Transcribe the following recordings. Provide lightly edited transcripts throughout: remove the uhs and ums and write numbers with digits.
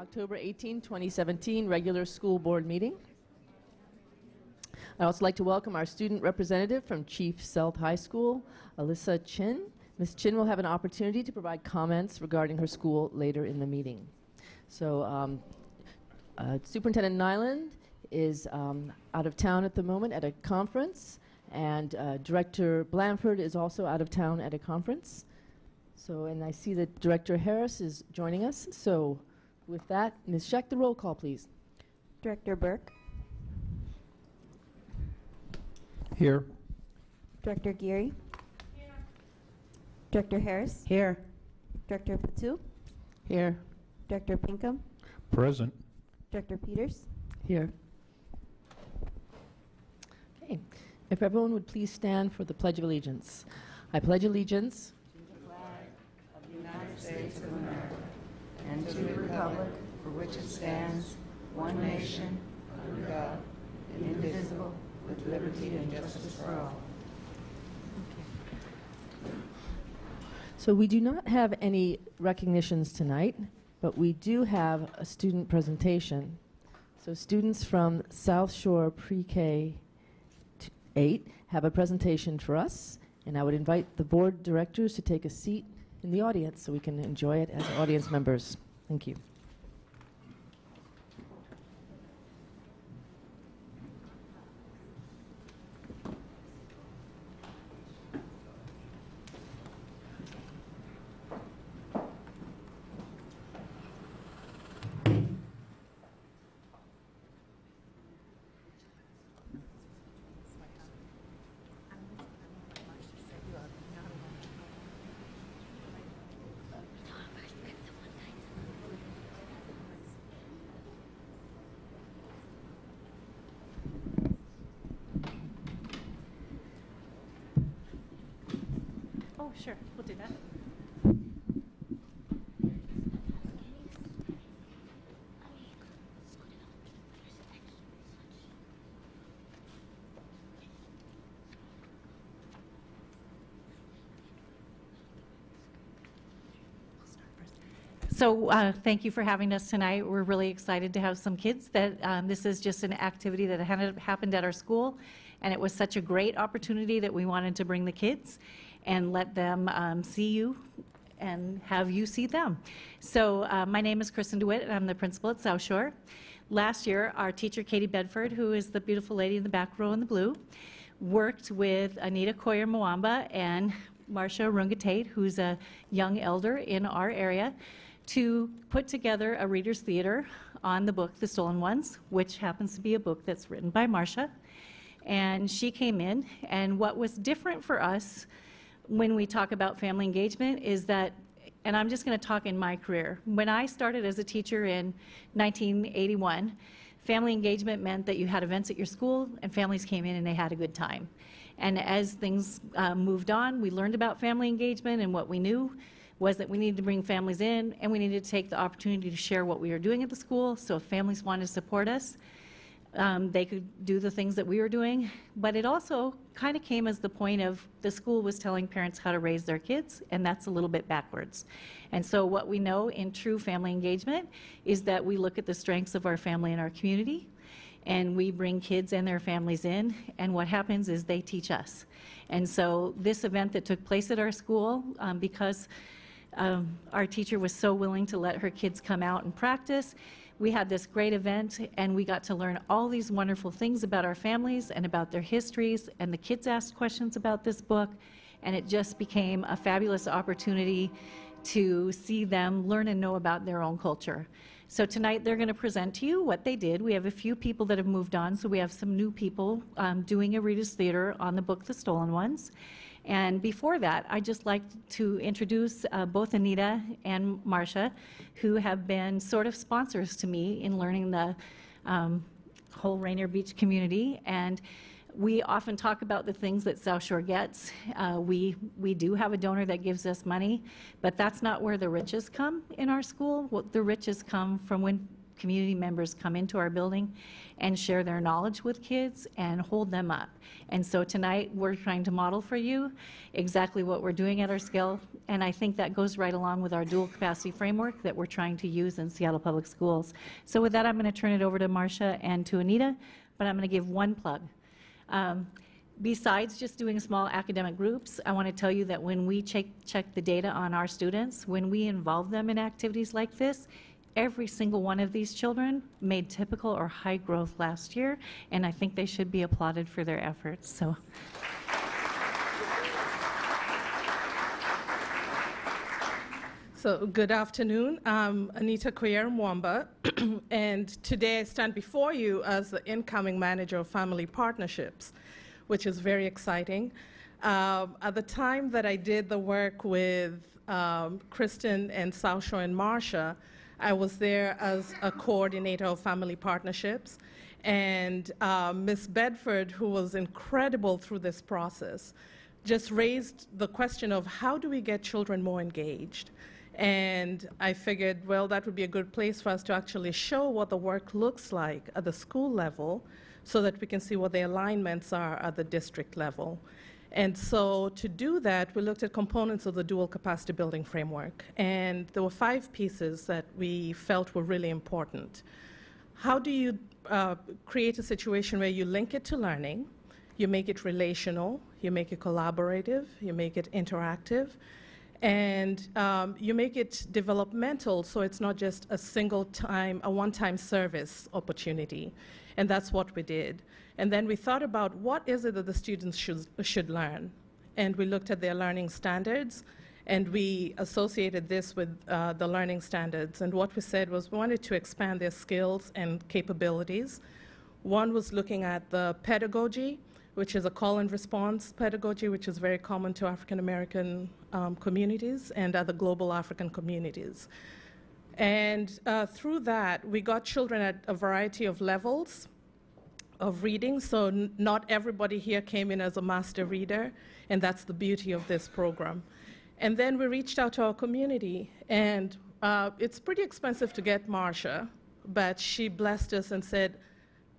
October 18, 2017 regular school board meeting. I'd also like to welcome our student representative from Chief Sealth High School, Alyssa Chin. Ms. Chin will have an opportunity to provide comments regarding her school later in the meeting. So Superintendent Nyland is out of town at the moment at a conference, and Director Blanford is also out of town at a conference. So, and I see that Director Harris is joining us. So with that, Ms. Scheck, the roll call, please. Director Burke. Here. Director Geary. Here. Director Harris. Here. Director Patu. Here. Director Pinkham. Present. Director Peters. Here. Okay. If everyone would please stand for the Pledge of Allegiance. I pledge allegiance To the flag of the United States of America and to the republic for which it stands, one nation, under God, indivisible, with liberty and justice for all. So we do not have any recognitions tonight, but we do have a student presentation. So students from South Shore Pre-K 8 have a presentation for us, and I would invite the board directors to take a seat in the audience so we can enjoy it as audience members. Thank you. Oh, sure, we'll do that. So thank you for having us tonight. We're really excited to have some kids. That this is just an activity that happened at our school, and it was such a great opportunity that we wanted to bring the kids and let them see you and have you see them. So my name is Kristen DeWitt, and I'm the principal at South Shore. Last year, our teacher, Katie Bedford, who is the beautiful lady in the back row in the blue, worked with Anita Moomba and Marcia Tate, who's a young elder in our area, to put together a reader's theater on the book The Stolen Ones, which happens to be a book that's written by Marcia. And she came in, and what was different for us when we talk about family engagement is that, and I'm just going to talk in my career, when I started as a teacher in 1981, family engagement meant that you had events at your school and families came in and they had a good time. And as things moved on, we learned about family engagement, and what we knew was that we needed to bring families in, and we needed to take the opportunity to share what we were doing at the school. So if families wanted to support us, they could do the things that we were doing. But it also kind of came as the point of the school was telling parents how to raise their kids, and that's a little bit backwards. And so what we know in true family engagement is that we look at the strengths of our family and our community, and we bring kids and their families in, and what happens is they teach us. And so this event that took place at our school, because our teacher was so willing to let her kids come out and practice, we had this great event, and we got to learn all these wonderful things about our families and about their histories, and the kids asked questions about this book, and it just became a fabulous opportunity to see them learn and know about their own culture. So tonight they're going to present to you what they did. We have a few people that have moved on, so we have some new people doing a reader's theater on the book The Stolen Ones. And before that, I'd just like to introduce both Anita and Marcia, who have been sort of sponsors to me in learning the whole Rainier Beach community. And we often talk about the things that South Shore gets. We do have a donor that gives us money, but that's not where the riches come in our school. The riches come from when community members come into our building and share their knowledge with kids and hold them up. And so tonight, we're trying to model for you exactly what we're doing at our scale, and I think that goes right along with our dual capacity framework that we're trying to use in Seattle Public Schools. So with that, I'm going to turn it over to Marcia and to Anita, but I'm going to give one plug. Besides just doing small academic groups, I want to tell you that when we check the data on our students, when we involve them in activities like this, every single one of these children made typical or high growth last year, and I think they should be applauded for their efforts. So good afternoon. I'm Anita Moomba, and today I stand before you as the incoming manager of family partnerships, which is very exciting. At the time that I did the work with Kristen and South Shore and Marcia, I was there as a coordinator of family partnerships. And Ms. Bedford, who was incredible through this process, just raised the question of how do we get children more engaged? And I figured, well, that would be a good place for us to actually show what the work looks like at the school level so that we can see what the alignments are at the district level. And so to do that, we looked at components of the dual capacity building framework. And there were 5 pieces that we felt were really important. How do you create a situation where you link it to learning, you make it relational, you make it collaborative, you make it interactive, and you make it developmental so it's not just a one-time service opportunity. And that's what we did. And then we thought about what is it that the students should learn. And we looked at their learning standards, and we associated this with the learning standards. And what we said was we wanted to expand their skills and capabilities. One was looking at the pedagogy, which is a call and response pedagogy, which is very common to African American communities and other global African communities. And through that, we got children at a variety of levels of reading, so not everybody here came in as a master reader, and that's the beauty of this program. And then we reached out to our community, and it's pretty expensive to get Marcia, but she blessed us and said,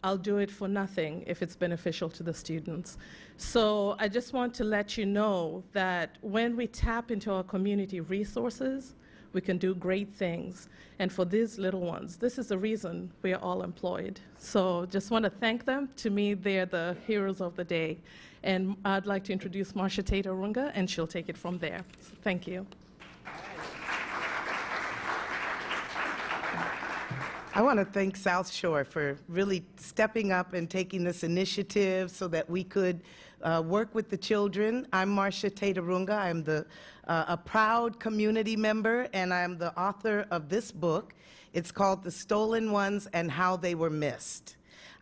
I'll do it for nothing if it's beneficial to the students. So I just want to let you know that when we tap into our community resources, we can do great things. And for these little ones, this is the reason we are all employed. So just want to thank them. To me, they're the heroes of the day. And I'd like to introduce Marcia Tate, and she'll take it from there. So thank you. I want to thank South Shore for really stepping up and taking this initiative so that we could work with the children. I'm Marcia Tate. I'm a proud community member, and I'm the author of this book. It's called The Stolen Ones and How They Were Missed.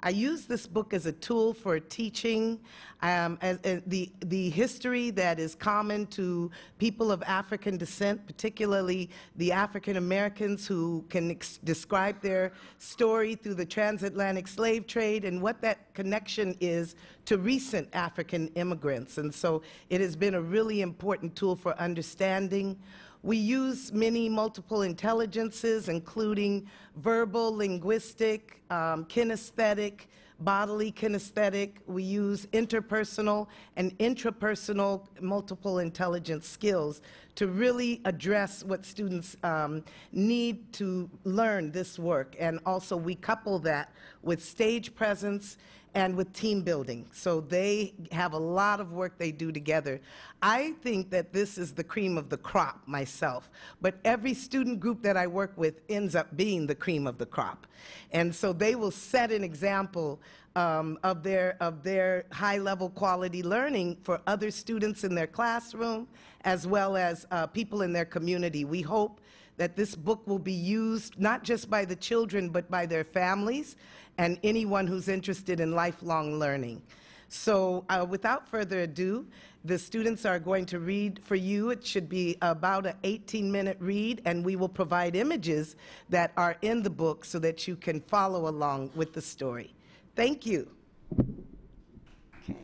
I use this book as a tool for teaching the history that is common to people of African descent, particularly the African Americans who can describe their story through the transatlantic slave trade and what that connection is to recent African immigrants. And so it has been a really important tool for understanding. We use many multiple intelligences, including verbal, linguistic, kinesthetic, bodily kinesthetic. We use interpersonal and intrapersonal multiple intelligence skills to really address what students need to learn this work. And also we couple that with stage presence and with team building. So they have a lot of work they do together. I think that this is the cream of the crop myself, but every student group that I work with ends up being the cream of the crop. And so they will set an example of their high-level quality learning for other students in their classroom, as well as people in their community. We hope that this book will be used not just by the children, but by their families and anyone who's interested in lifelong learning. So without further ado, the students are going to read for you. It should be about an 18-minute read, and we will provide images that are in the book so that you can follow along with the story. Thank you. Okay.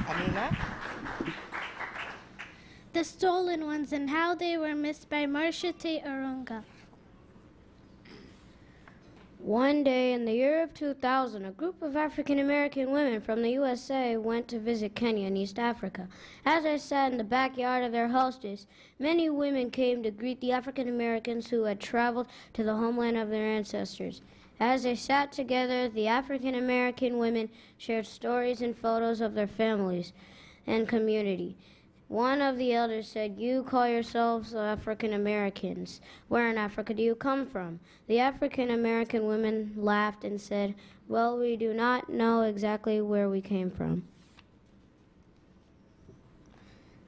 Amina? The Stolen Ones and How They Were Missed by Marcia Tate. One day in the year of 2000, a group of African American women from the USA went to visit Kenya in East Africa. As they sat in the backyard of their hostess, many women came to greet the African Americans who had traveled to the homeland of their ancestors. As they sat together, the African American women shared stories and photos of their families and community. One of the elders said, "You call yourselves African Americans. Where in Africa do you come from?" The African American women laughed and said, "Well, we do not know exactly where we came from."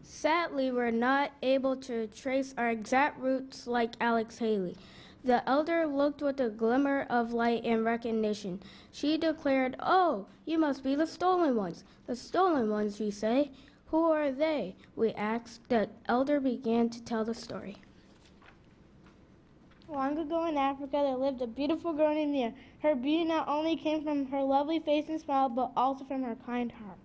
Sadly, we're not able to trace our exact roots like Alex Haley. The elder looked with a glimmer of light and recognition. She declared, "Oh, you must be the stolen ones." "The stolen ones, you say? Who are they?" we asked. The elder began to tell the story. Long ago in Africa, there lived a beautiful girl named Nia. Her beauty not only came from her lovely face and smile, but also from her kind heart.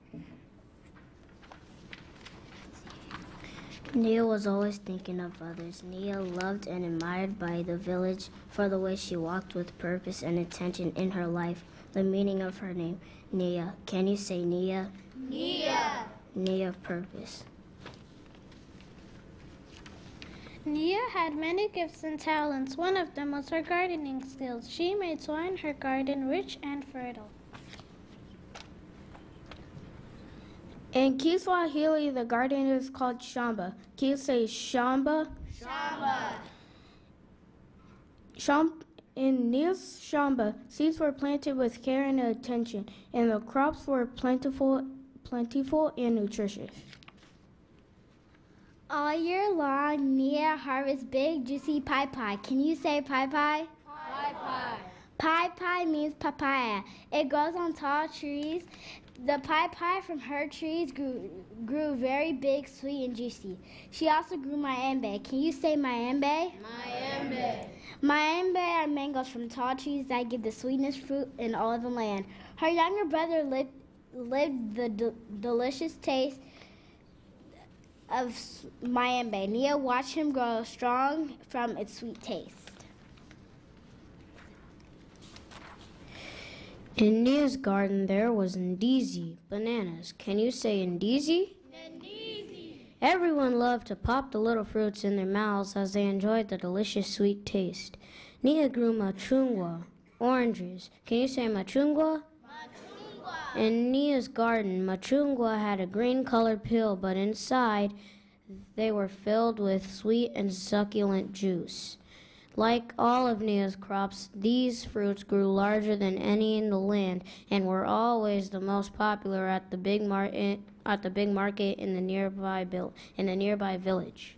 Nia was always thinking of others. Nia loved and admired by the village for the way she walked with purpose and intention in her life. The meaning of her name, Nia. Can you say Nia? Nia! Nia, purpose. Nia had many gifts and talents. One of them was her gardening skills. She made soil in her garden rich and fertile. In Kiswahili, the garden is called shamba. Can you say shamba? Shamba! In Nia's shamba, seeds were planted with care and attention, and the crops were plentiful and nutritious. All year long, Nia harvests big, juicy pai. Can you say pai? Pai. Pai means papaya. It grows on tall trees. The pai from her trees grew very big, sweet, and juicy. She also grew maembe. Can you say maembe? Maembe are mangoes from tall trees that give the sweetest fruit in all of the land. Her younger brother lived the delicious taste of maembe. Nia watched him grow strong from its sweet taste. In Nia's garden, there was ndizi, bananas. Can you say ndizi? Everyone loved to pop the little fruits in their mouths as they enjoyed the delicious sweet taste. Nia grew machungwa, oranges. Can you say machungwa? In Nia's garden, machungwa had a green-colored peel, but inside they were filled with sweet and succulent juice. Like all of Nia's crops, these fruits grew larger than any in the land and were always the most popular at the big market in the nearby village.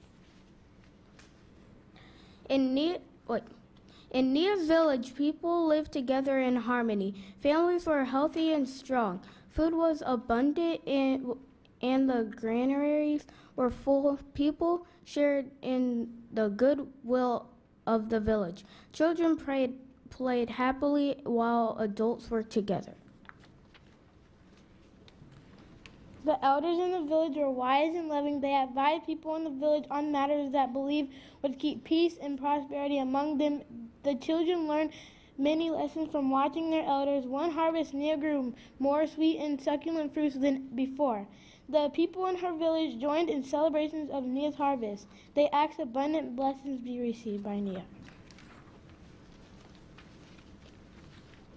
In Nia's village, people lived together in harmony. Families were healthy and strong. Food was abundant and the granaries were full. People shared in the goodwill of the village. Children played happily while adults were together. The elders in the village were wise and loving. They advised people in the village on matters that believed would keep peace and prosperity among them. The children learned many lessons from watching their elders. One harvest, Nia grew more sweet and succulent fruits than before. The people in her village joined in celebrations of Nia's harvest. They asked abundant blessings be received by Nia.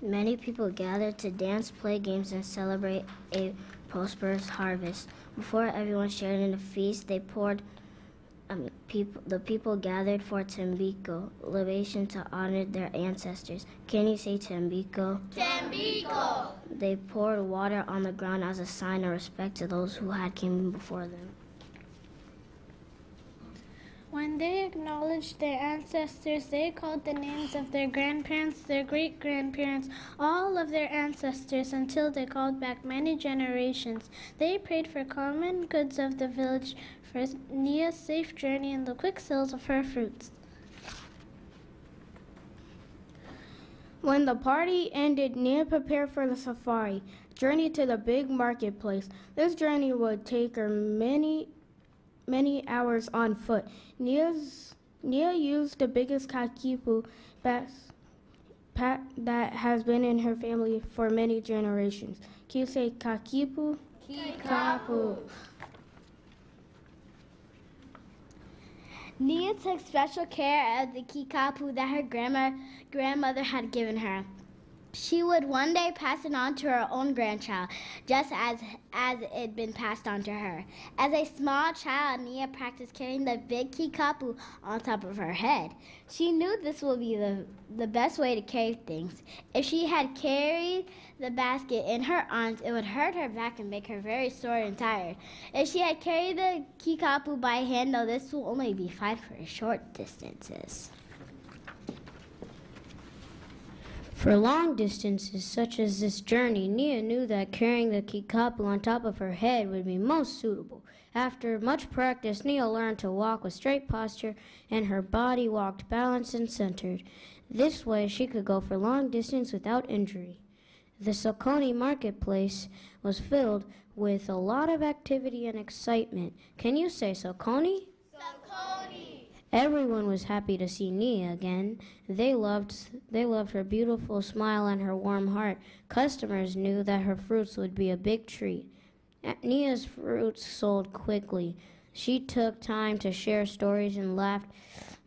Many people gathered to dance, play games, and celebrate a prosperous harvest. Before everyone shared in the feast, the people gathered for Tembiko, libation to honor their ancestors. Can you say Tembiko? Tembiko! They poured water on the ground as a sign of respect to those who had come before them. When they acknowledged their ancestors, they called the names of their grandparents, their great-grandparents, all of their ancestors until they called back many generations. They prayed for common goods of the village, for Nia's safe journey and the quick sales of her fruits. When the party ended, Nia prepared for the safari journey to the big marketplace. This journey would take her many hours on foot. Nia used the biggest kakipu that has been in her family for many generations. Can you say kakipu? Kikapu. Nia took special care of the kikapu that her grandmother had given her. She would one day pass it on to her own grandchild, just as it had been passed on to her. As a small child, Nia practiced carrying the big kikapu on top of her head. She knew this would be the best way to carry things. If she had carried the basket in her arms, it would hurt her back and make her very sore and tired. If she had carried the kikapu by hand, though, this will only be fine for short distances. For long distances such as this journey, Nia knew that carrying the kikapu on top of her head would be most suitable. After much practice, Nia learned to walk with straight posture, and her body walked balanced and centered. This way, she could go for long distance without injury. The Soconi marketplace was filled with a lot of activity and excitement. Can you say Soconi? Soconi! Everyone was happy to see Nia again. They loved her beautiful smile and her warm heart. Customers knew that her fruits would be a big treat. Nia's fruits sold quickly. She took time to share stories and laughed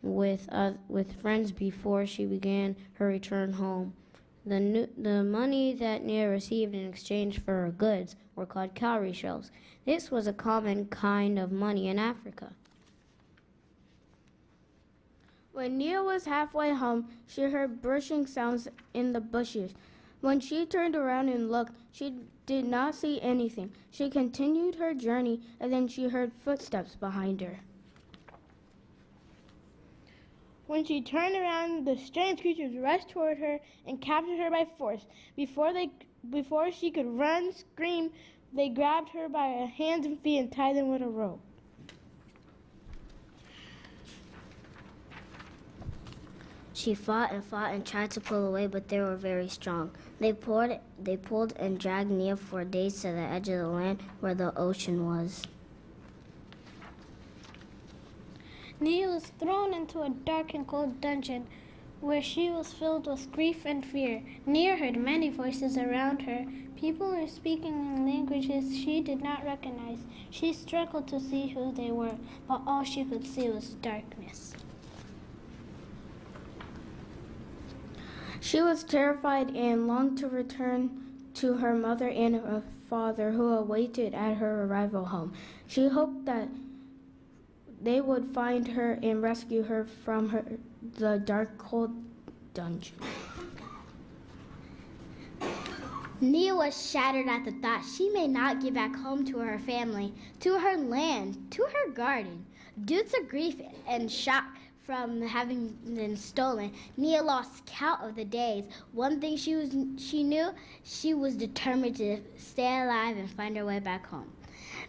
with friends before she began her return home. The money that Nia received in exchange for her goods were called cowrie shells. This was a common kind of money in Africa. When Nia was halfway home, she heard brushing sounds in the bushes. When she turned around and looked, she did not see anything. She continued her journey, and then she heard footsteps behind her. When she turned around, the strange creatures rushed toward her and captured her by force. Before she could run, scream, they grabbed her by her hands and feet and tied them with a rope. She fought and tried to pull away, but they were very strong. They pulled and dragged Nia for days to the edge of the land where the ocean was. Nia was thrown into a dark and cold dungeon where she was filled with grief and fear. Nia heard many voices around her. People were speaking in languages she did not recognize. She struggled to see who they were, but all she could see was darkness. She was terrified and longed to return to her mother and her father, who awaited at her arrival home. She hoped that they would find her and rescue her from the dark, cold dungeon. Nia was shattered at the thought she may not get back home to her family, to her land, to her garden. Due to grief and shock from having been stolen, Nia lost count of the days. One thing she knew, she was determined to stay alive and find her way back home.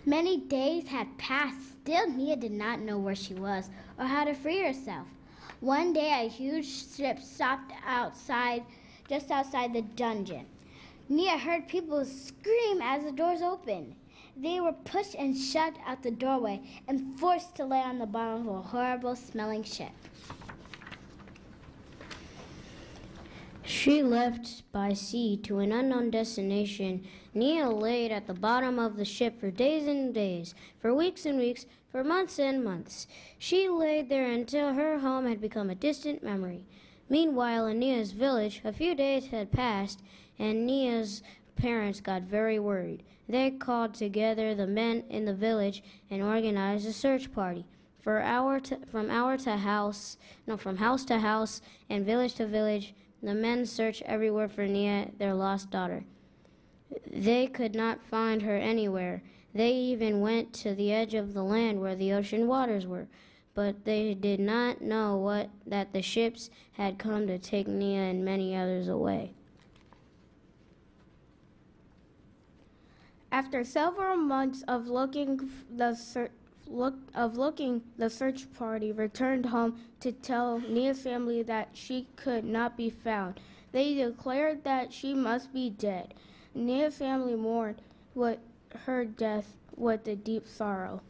Many days had passed. Still, Nia did not know where she was or how to free herself. One day, a huge ship stopped just outside the dungeon. Nia heard people scream as the doors opened. They were pushed and shoved out the doorway and forced to lay on the bottom of a horrible-smelling ship. She left by sea to an unknown destination. Nia laid at the bottom of the ship for days and days, for weeks and weeks, for months and months. She laid there until her home had become a distant memory. Meanwhile, in Nia's village, a few days had passed, and Nia's parents got very worried. They called together the men in the village and organized a search party. From house to house and village to village, the men searched everywhere for Nia, their lost daughter. They could not find her anywhere. They even went to the edge of the land where the ocean waters were, but they did not know that the ships had come to take Nia and many others away. After several months of looking, the search party returned home to tell Nia's family that she could not be found. They declared that she must be dead. Nia's family mourned her death with a deep sorrow.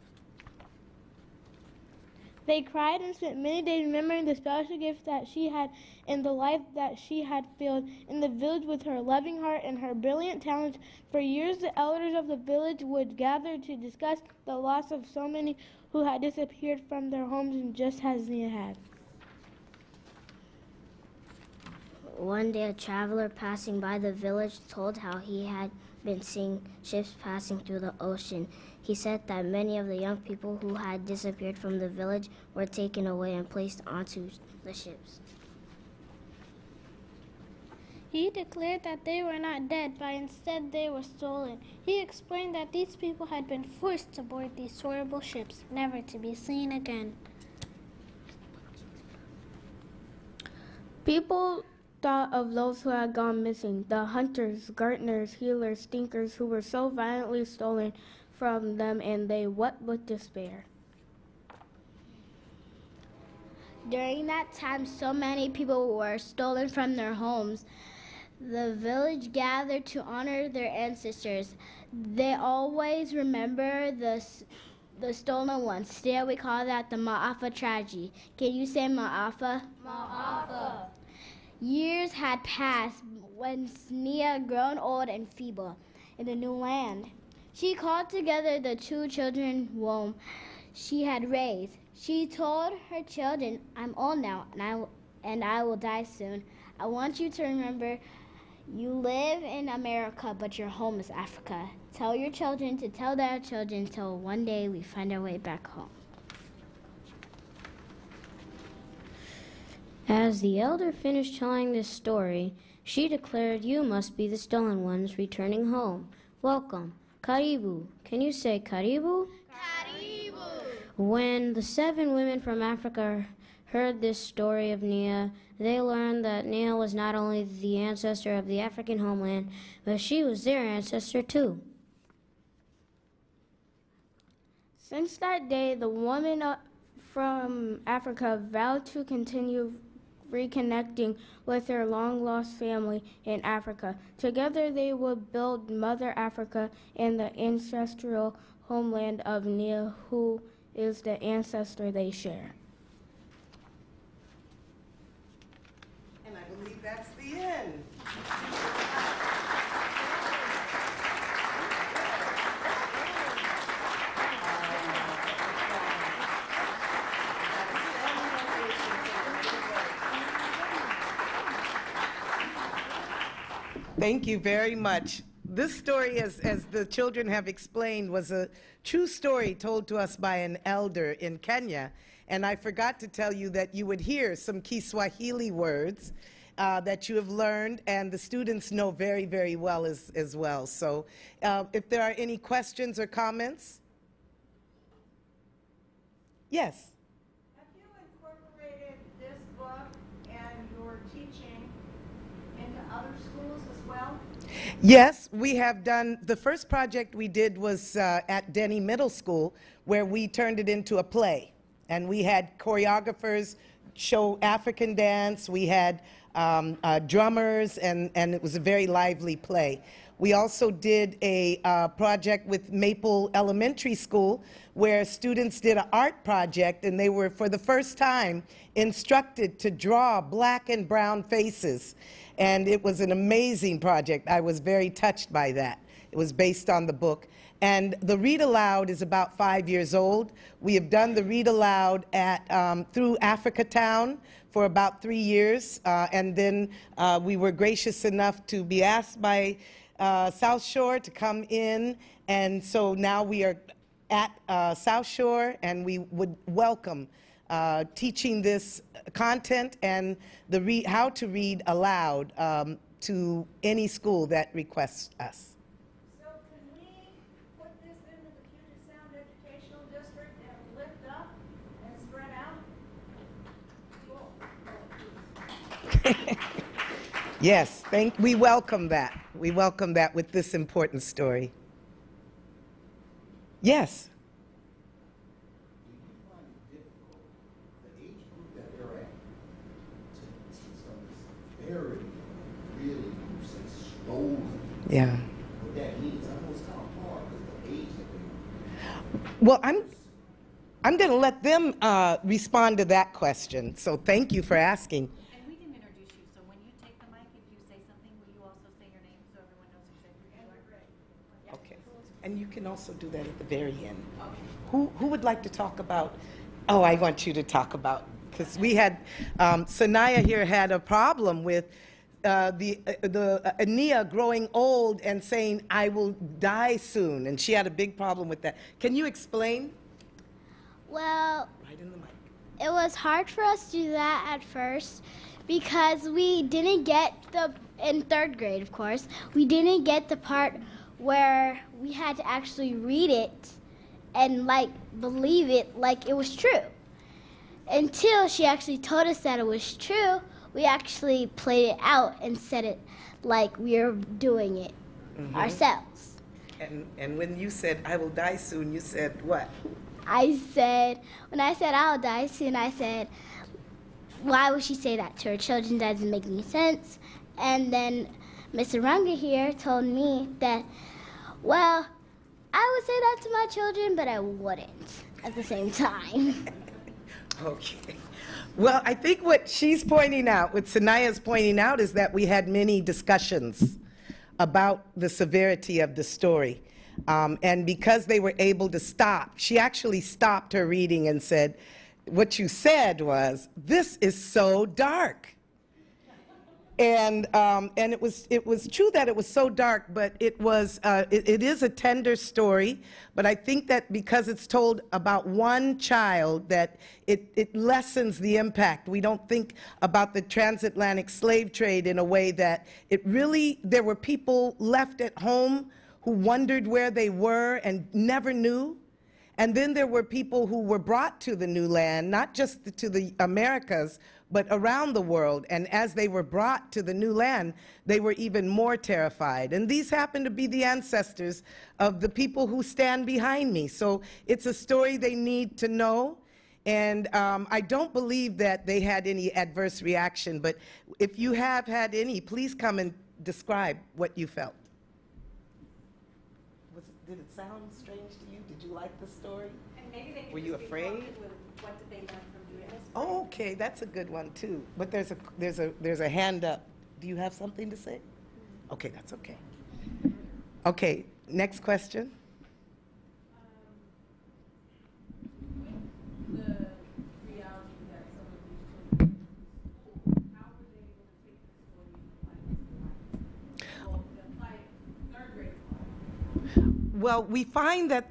They cried and spent many days remembering the special gift that she had and the life that she had filled in the village with her loving heart and her brilliant talents. For years, the elders of the village would gather to discuss the loss of so many who had disappeared from their homes, and just as Nia had. One day, a traveler passing by the village told how he had been seeing ships passing through the ocean. He said that many of the young people who had disappeared from the village were taken away and placed onto the ships. He declared that they were not dead, but instead they were stolen. He explained that these people had been forced to board these horrible ships, never to be seen again. People thought of those who had gone missing, the hunters, gardeners, healers, stinkers who were so violently stolen from them, and they wept with despair. During that time, so many people were stolen from their homes. The village gathered to honor their ancestors. They always remember the stolen ones. Still, we call that the Ma'afa tragedy. Can you say Ma'afa? Ma'afa. Years had passed when Nia, grown old and feeble, in a new land. She called together the two children whom she had raised. She told her children, "I'm old now, and I will die soon. I want you to remember you live in America, but your home is Africa. Tell your children to tell their children till one day we find our way back home." As the elder finished telling this story, she declared, "You must be the stolen ones returning home. Welcome. Caribou. Can you say Caribou?" Caribou. When the 7 women from Africa heard this story of Nia, they learned that Nia was not only the ancestor of the African homeland, but she was their ancestor too. Since that day, the women from Africa vowed to continue reconnecting with their long-lost family in Africa. Together, they would build Mother Africa and the ancestral homeland of Nia, who is the ancestor they share. And I believe that's the end. Thank you very much. This story, as the children have explained, was a true story told to us by an elder in Kenya. And I forgot to tell you that you would hear some Kiswahili words that you have learned, and the students know very, very well as well. So if there are any questions or comments? Yes? Have you incorporated this book and your teaching into other schools as well? Yes, we have done, the first project we did was at Denny Middle School, where we turned it into a play. And we had choreographers show African dance, we had drummers, and it was a very lively play. We also did a project with Maple Elementary School, where students did an art project, and they were, for the first time, instructed to draw black and brown faces. And it was an amazing project. I was very touched by that. It was based on the book. And the Read Aloud is about 5 years old. We have done the Read Aloud at, through Africa Town for about 3 years. And then we were gracious enough to be asked by South Shore to come in. And so now we are at South Shore, and we would welcome teaching this content and the how to read aloud to any school that requests us. So can we put this into the Puget Sound Educational District and lift up and spread out? Cool. Yes, we welcome that. We welcome that with this important story. Yes? Yeah. Well, I'm going to let them respond to that question. So thank you for asking. And we can introduce you, so when you take the mic, if you say something, will you also say your name so everyone knows exactly who you are? Okay. And you can also do that at the very end. Okay. Who would like to talk about? Oh, I want you to talk about, because we had, Sanaya here had a problem with Nia growing old and saying, I will die soon, and she had a big problem with that. Can you explain? Well, Right in the mic. it was hard for us to do that at first because we didn't get in third grade, of course, we didn't get the part where we had to actually read it and like believe it like it was true. Until she actually told us that it was true, we actually played it out and said it like we were doing it ourselves. And when you said, I will die soon, you said what? When I said I'll die soon, I said, why would she say that to her children? That doesn't make any sense. And then Miss Arunga here told me that, well, I would say that to my children, but I wouldn't at the same time. Okay. Well, I think what she's pointing out, what Sanaya's pointing out, is that we had many discussions about the severity of the story. And because they were able to stop, she actually stopped her reading and said, what you said was, this is so dark. And it was true that it was so dark, but it is a tender story. But I think that because it's told about one child, that it lessens the impact. We don't think about the transatlantic slave trade in a way that there were people left at home who wondered where they were and never knew. And then there were people who were brought to the new land, not just to the Americas, but around the world. And as they were brought to the new land, they were even more terrified. And these happen to be the ancestors of the people who stand behind me. So it's a story they need to know. And I don't believe that they had any adverse reaction, but if you have had any, please come and describe what you felt. Did it sound strange to you? Did you like the story? And maybe they Were you afraid? with what did they learn from doing this? Oh, okay, that's a good one too. But there's a hand up. Do you have something to say? Okay, that's okay. Okay, next question. The reality that some of these children, how were they able to take this story and apply it to their life? Well, apply it third grade. Well, we find that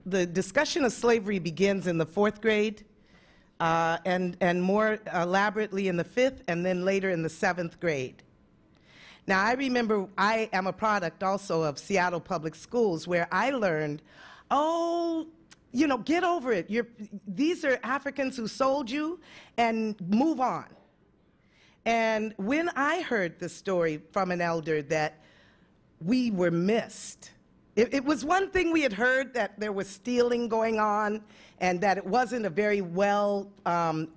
the discussion of slavery begins in the 4th grade, and more elaborately in the 5th, and then later in the 7th grade. Now, I remember I am a product also of Seattle Public Schools, where I learned, oh, you know, get over it. These are Africans who sold you, and move on. And when I heard the story from an elder that we were missed, it was one thing we had heard, that there was stealing going on and that it wasn't a very well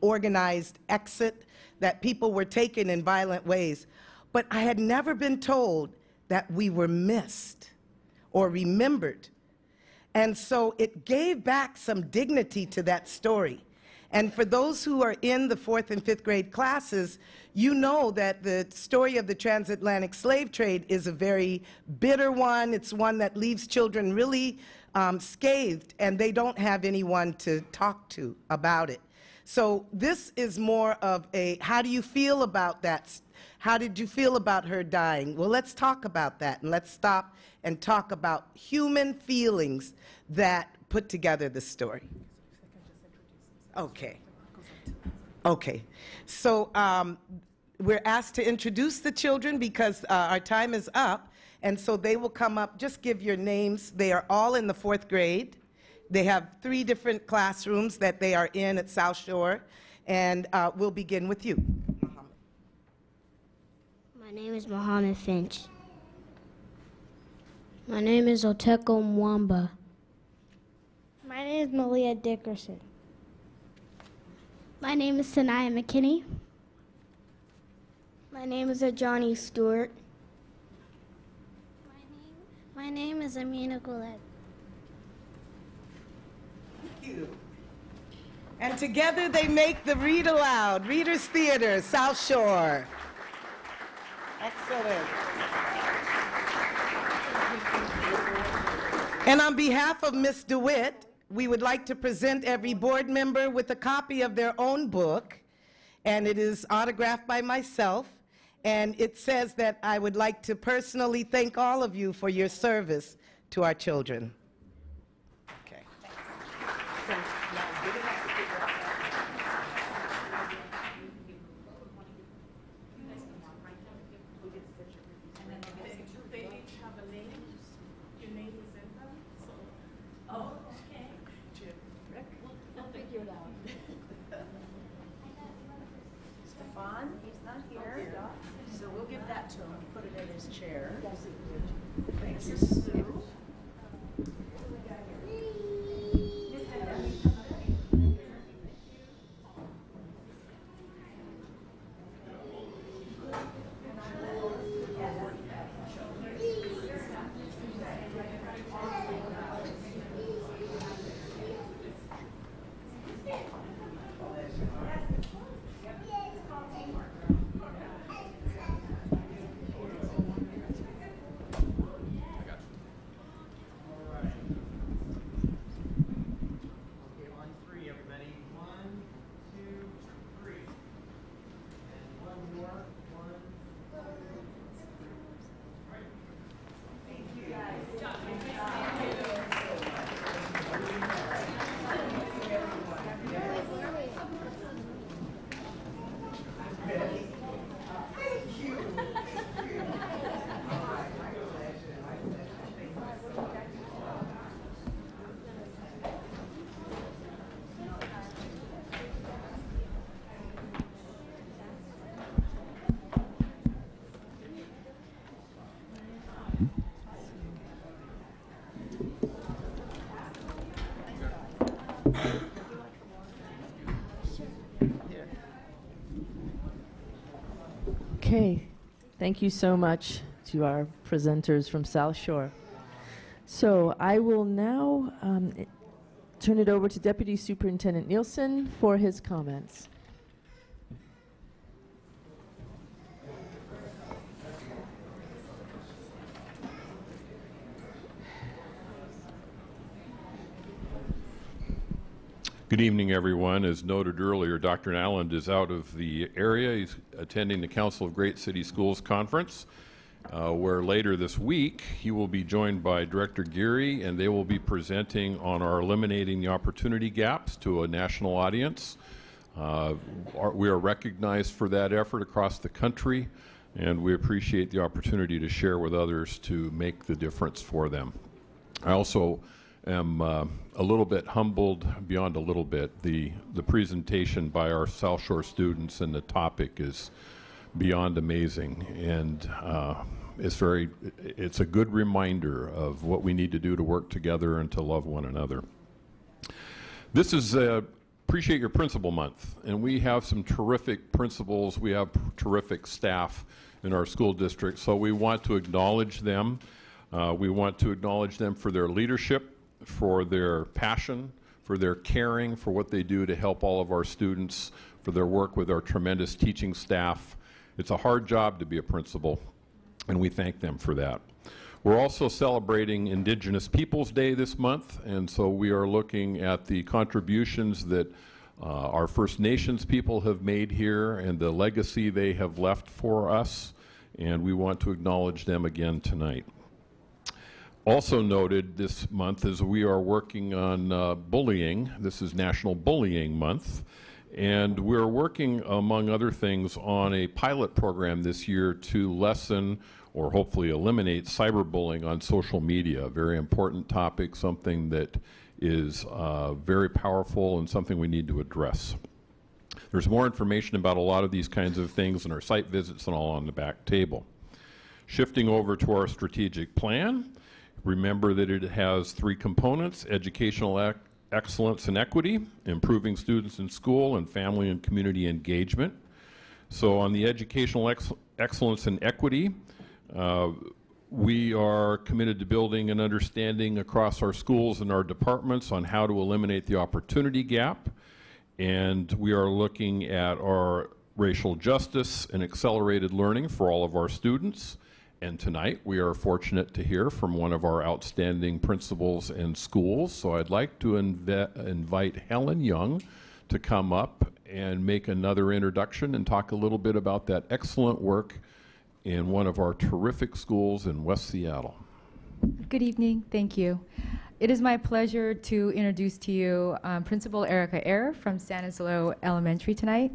organized exit, that people were taken in violent ways. But I had never been told that we were missed or remembered. And so it gave back some dignity to that story. And for those who are in the 4th and 5th grade classes, you know that the story of the transatlantic slave trade is a very bitter one. It's one that leaves children really scathed, and they don't have anyone to talk to about it. So this is more of a, how do you feel about that? How did you feel about her dying? Well, let's talk about that, and let's stop and talk about human feelings that put together the story. Okay. Okay. So we're asked to introduce the children because our time is up, and so they will come up. Just give your names. They are all in the 4th grade. They have 3 different classrooms that they are in at South Shore, and we'll begin with you. My name is Mohammed Finch. My name is Oteko Mwamba. My name is Malia Dickerson. My name is Nia McKinney. My name is Ajani Stewart. My name is Amina Goulet. you. And together they make the Read Aloud, Readers Theater, South Shore. Excellent. And on behalf of Ms. DeWitt, we would like to present every board member with a copy of their own book, and it is autographed by myself, and it says that I would like to personally thank all of you for your service to our children. Okay. He's not here, so we'll give that to him, put it in his chair. Thank you, Sue. Okay, thank you so much to our presenters from South Shore. So I will now turn it over to Deputy Superintendent Nielsen for his comments. Good evening, everyone. As noted earlier, Dr. Allen is out of the area. He's attending the Council of Great City Schools Conference, where later this week he will be joined by Director Geary, and they will be presenting on our Eliminating the Opportunity Gaps to a national audience. We are recognized for that effort across the country, and we appreciate the opportunity to share with others to make the difference for them. I also am a little bit humbled, beyond a little bit. The presentation by our South Shore students and the topic is beyond amazing, and it's a good reminder of what we need to do to work together and to love one another. This is Appreciate Your Principal Month, and we have some terrific principals. We have terrific staff in our school district, so we want to acknowledge them. We want to acknowledge them for their leadership, for their passion, for their caring, for what they do to help all of our students, for their work with our tremendous teaching staff. It's a hard job to be a principal, and we thank them for that. We're also celebrating Indigenous Peoples Day this month, and so we are looking at the contributions that our First Nations people have made here and the legacy they have left for us, and we want to acknowledge them again tonight. Also noted this month is we are working on bullying. This is National Bullying Month, and we're working, among other things, on a pilot program this year to lessen or hopefully eliminate cyberbullying on social media. A very important topic, something that is very powerful and something we need to address. There's more information about a lot of these kinds of things in our site visits and all on the back table. Shifting over to our strategic plan, remember that it has 3 components: educational excellence and equity, improving students in school, and family and community engagement. So on the educational excellence and equity, We are committed to building an understanding across our schools and our departments on how to eliminate the opportunity gap. And we are looking at our racial justice and accelerated learning for all of our students. And tonight we are fortunate to hear from one of our outstanding principals and schools. So I'd like to invite Helen Young to come up and make another introduction and talk a little bit about that excellent work in one of our terrific schools in West Seattle. Good evening. Thank you. It is my pleasure to introduce to you Principal Erica Eyre from Stanislaus Elementary tonight.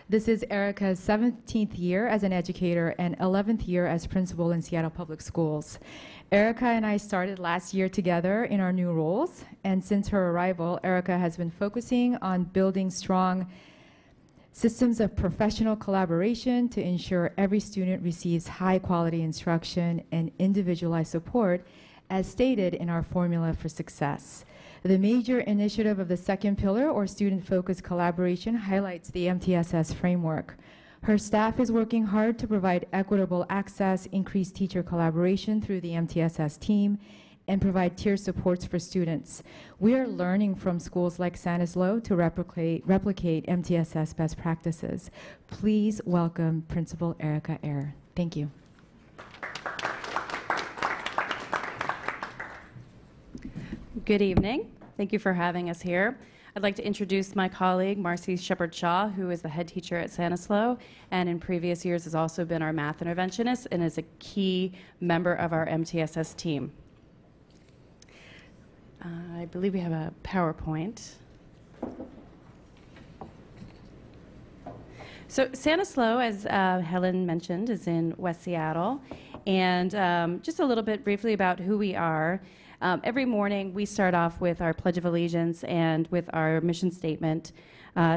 This is Erica's 17th year as an educator and 11th year as principal in Seattle Public Schools. Erica and I started last year together in our new roles, and since her arrival, Erica has been focusing on building strong systems of professional collaboration to ensure every student receives high-quality instruction and individualized support, as stated in our formula for success. The major initiative of the second pillar, or student-focused collaboration, highlights the MTSS framework. Her staff is working hard to provide equitable access, increase teacher collaboration through the MTSS team, and provide tier supports for students. We are learning from schools like Stanislaus to replicate MTSS best practices. Please welcome Principal Erica Eyre. Thank you. Good evening. Thank you for having us here. I'd like to introduce my colleague, Marcy Shepherd-Shaw, who is the head teacher at Stanislaus, and in previous years has also been our math interventionist and is a key member of our MTSS team. I believe we have a PowerPoint. So Stanislaus, as Helen mentioned, is in West Seattle. And just a little bit briefly about who we are. Every morning we start off with our Pledge of Allegiance and with our mission statement.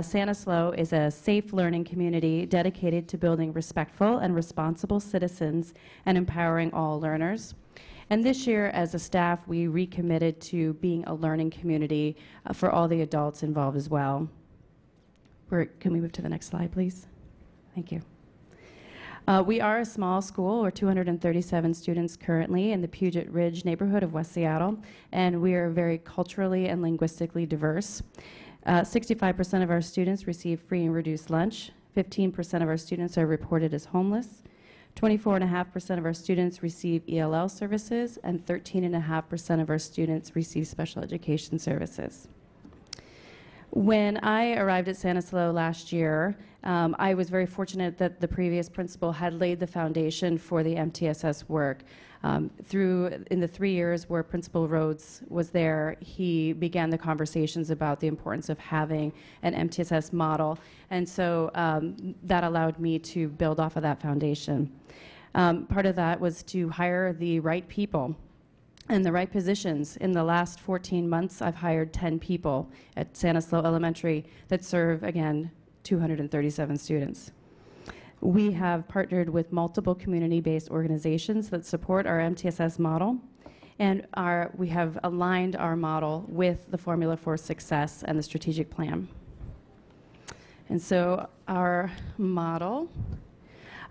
Stanislaus is a safe learning community dedicated to building respectful and responsible citizens and empowering all learners. And this year, as a staff, we recommitted to being a learning community for all the adults involved as well. Can we move to the next slide, please? Thank you. We are a small school. We're 237 students currently in the Puget Ridge neighborhood of West Seattle, and we are very culturally and linguistically diverse. 65% of our students receive free and reduced lunch. 15% of our students are reported as homeless. 24.5% of our students receive ELL services, and 13.5% of our students receive special education services. When I arrived at Stanislaus last year, I was very fortunate that the previous principal had laid the foundation for the MTSS work. In the 3 years where Principal Rhodes was there, he began the conversations about the importance of having an MTSS model, and so that allowed me to build off of that foundation. Part of that was to hire the right people in the right positions. In the last 14 months, I've hired 10 people at Stanislaus Elementary that serve, again, 237 students. We have partnered with multiple community-based organizations that support our MTSS model, and we have aligned our model with the formula for success and the strategic plan. And so our model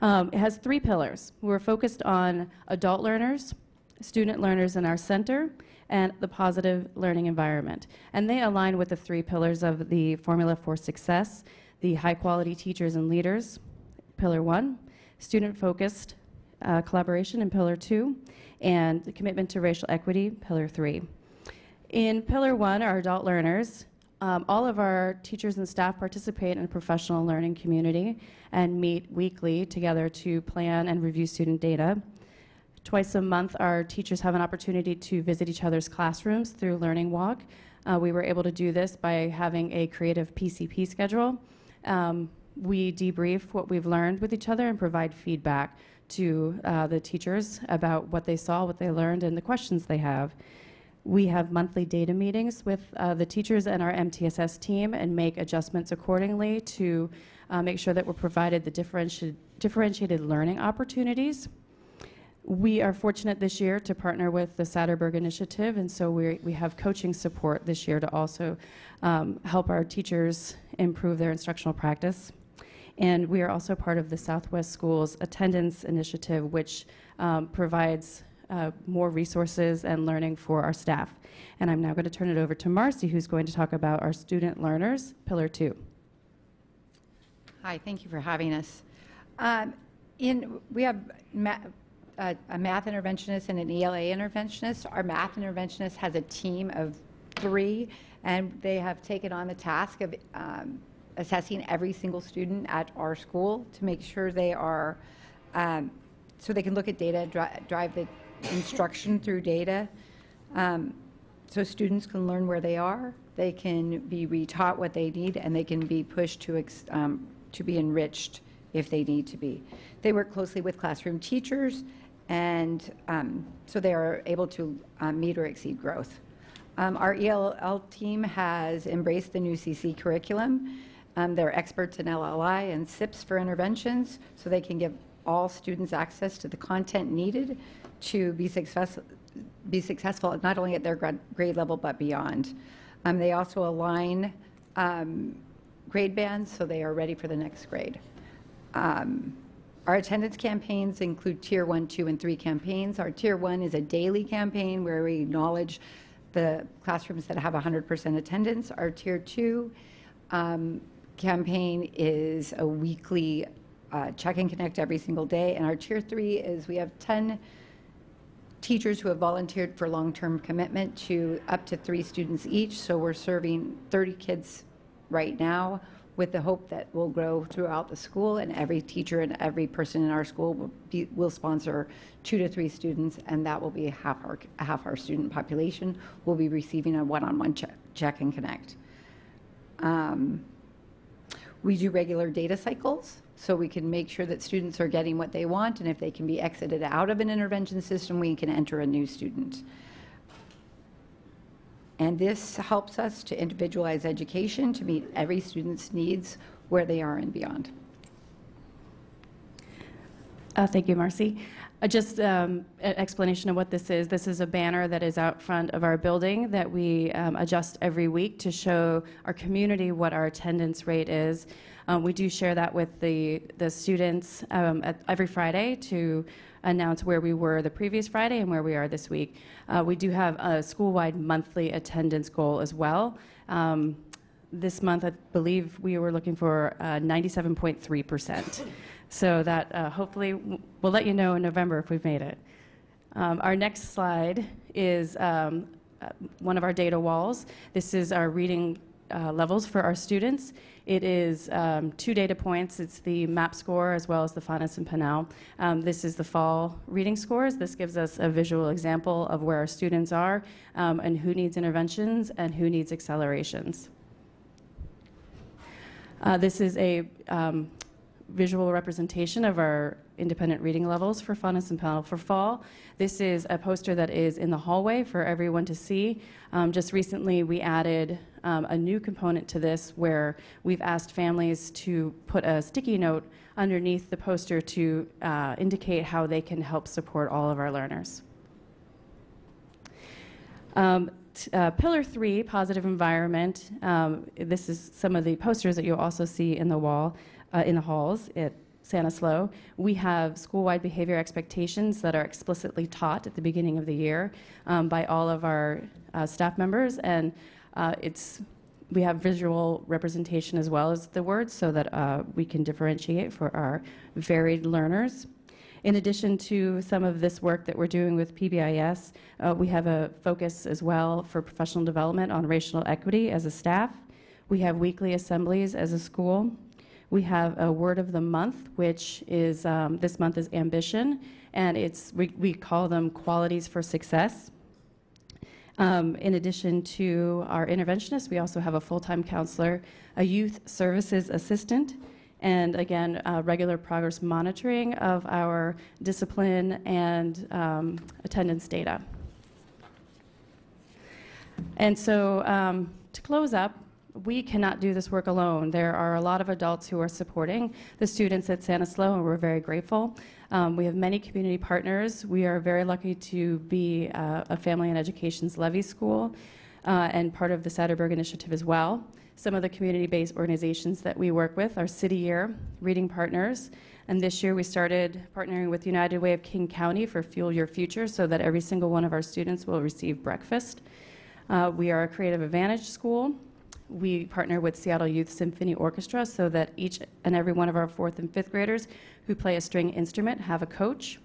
it has 3 pillars. We're focused on adult learners, student learners in our center, and the positive learning environment. And they align with the 3 pillars of the formula for success: the high-quality teachers and leaders, Pillar 1, student-focused collaboration in Pillar 2, and the commitment to racial equity, Pillar 3. In Pillar 1, our adult learners, all of our teachers and staff participate in a professional learning community and meet weekly together to plan and review student data. Twice a month, our teachers have an opportunity to visit each other's classrooms through Learning Walk. We were able to do this by having a creative PCP schedule. We debrief what we've learned with each other and provide feedback to the teachers about what they saw, what they learned, and the questions they have. We have monthly data meetings with the teachers and our MTSS team and make adjustments accordingly to make sure that we're provided the differentiated learning opportunities. We are fortunate this year to partner with the Satterberg Initiative, and so we have coaching support this year to also help our teachers improve their instructional practice. And we are also part of the Southwest Schools Attendance Initiative, which provides more resources and learning for our staff. And I'm now going to turn it over to Marcy, who's going to talk about our student learners, Pillar 2. Hi, thank you for having us. We have a math interventionist and an ELA interventionist. Our math interventionist has a team of 3, and they have taken on the task of assessing every single student at our school to make sure they are, so they can look at data, drive the instruction through data, so students can learn where they are, they can be retaught what they need, and they can be pushed to be enriched if they need to be. They work closely with classroom teachers, and so they are able to meet or exceed growth. Our ELL team has embraced the new CC curriculum. They're experts in LLI and SIPs for interventions, so they can give all students access to the content needed to be successful not only at their grade level but beyond. They also align grade bands so they are ready for the next grade. Our attendance campaigns include Tier 1, 2, and 3 campaigns. Our Tier 1 is a daily campaign where we acknowledge the classrooms that have 100% attendance. Our Tier 2 campaign is a weekly check and connect every single day. And our Tier 3 is we have 10 teachers who have volunteered for long-term commitment to up to 3 students each. So we're serving 30 kids right now, with the hope that will grow throughout the school, and every teacher and every person in our school will sponsor 2 to 3 students, and that will be half our student population will be receiving a one-on-one check and connect. We do regular data cycles, so we can make sure that students are getting what they want, and if they can be exited out of an intervention system, we can enter a new student. And this helps us to individualize education to meet every student's needs where they are and beyond. Thank you, Marcy. Just an explanation of what this is. This is a banner that is out front of our building that we adjust every week to show our community what our attendance rate is. We do share that with the students every Friday to announce where we were the previous Friday and where we are this week. We do have a school-wide monthly attendance goal as well. This month, I believe we were looking for 97.3%. So that hopefully we'll let you know in November if we've made it. Our next slide is one of our data walls. This is our reading levels for our students. It is 2 data points. It's the MAP score as well as the Phonics and Pinal. This is the fall reading scores. This gives us a visual example of where our students are and who needs interventions and who needs accelerations. This is a visual representation of our independent reading levels for Phonics and Pinal for fall. This is a poster that is in the hallway for everyone to see. Just recently we added a new component to this where we've asked families to put a sticky note underneath the poster to indicate how they can help support all of our learners. Pillar 3, positive environment. This is some of the posters that you'll also see in the wall, in the halls at Stanislaus. We have school-wide behavior expectations that are explicitly taught at the beginning of the year by all of our staff members, and we have visual representation as well as the words so that we can differentiate for our varied learners. In addition to some of this work that we're doing with PBIS, we have a focus as well for professional development on racial equity as a staff. We have weekly assemblies as a school. We have a word of the month, which is, this month is ambition, and we call them qualities for success. In addition to our interventionists, we also have a full-time counselor, a youth services assistant, and again, regular progress monitoring of our discipline and attendance data. And so to close up, we cannot do this work alone. There are a lot of adults who are supporting the students at Stanislaus, and we're very grateful. We have many community partners. We are very lucky to be a family and education's levy school. and part of the Satterberg Initiative as well. Some of the community-based organizations that we work with are City Year, Reading Partners, and this year we started partnering with United Way of King County for Fuel Your Future so that every single one of our students will receive breakfast. We are a Creative Advantage school. We partner with Seattle Youth Symphony Orchestra so that each and every one of our 4th and 5th graders who play a string instrument have a coach.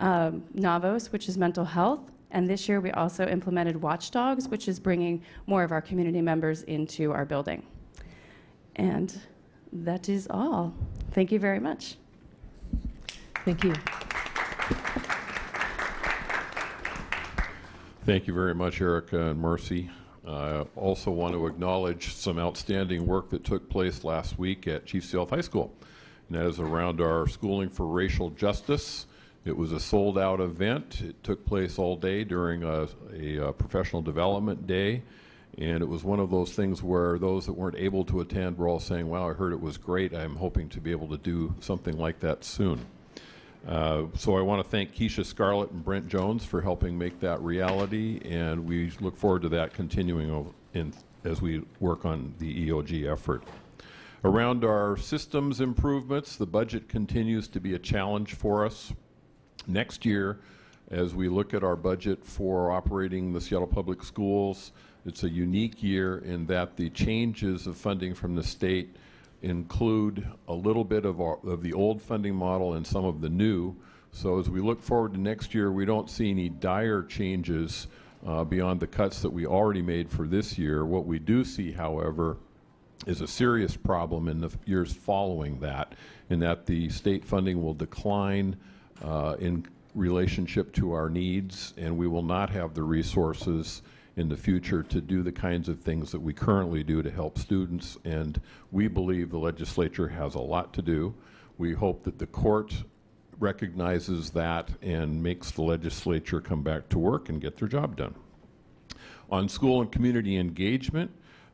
NAVOS, which is mental health. And this year we also implemented Watchdogs, which is bringing more of our community members into our building. And that is all. Thank you very much. Thank you. Thank you very much, Erica and Mercy. I also want to acknowledge some outstanding work that took place last week at Chief Sealth High School, and that is around our Schooling for Racial Justice. It was a sold-out event. It took place all day during a professional development day, and it was one of those things where those that weren't able to attend were all saying, wow, I heard it was great. I'm hoping to be able to do something like that soon. So I want to thank Keisha Scarlett and Brent Jones for helping make that reality, and we look forward to that continuing as we work on the EOG effort. Around our systems improvements, the budget continues to be a challenge for us. Next year, as we look at our budget for operating the Seattle Public Schools, it's a unique year in that the changes of funding from the state include a little bit of the old funding model and some of the new. So as we look forward to next year, we don't see any dire changes beyond the cuts that we already made for this year. What we do see, however, is a serious problem in the years following that, in that the state funding will decline in relationship to our needs, and we will not have the resources in the future to do the kinds of things that we currently do to help students, and we believe the legislature has a lot to do. We hope that the court recognizes that and makes the legislature come back to work and get their job done. On school and community engagement,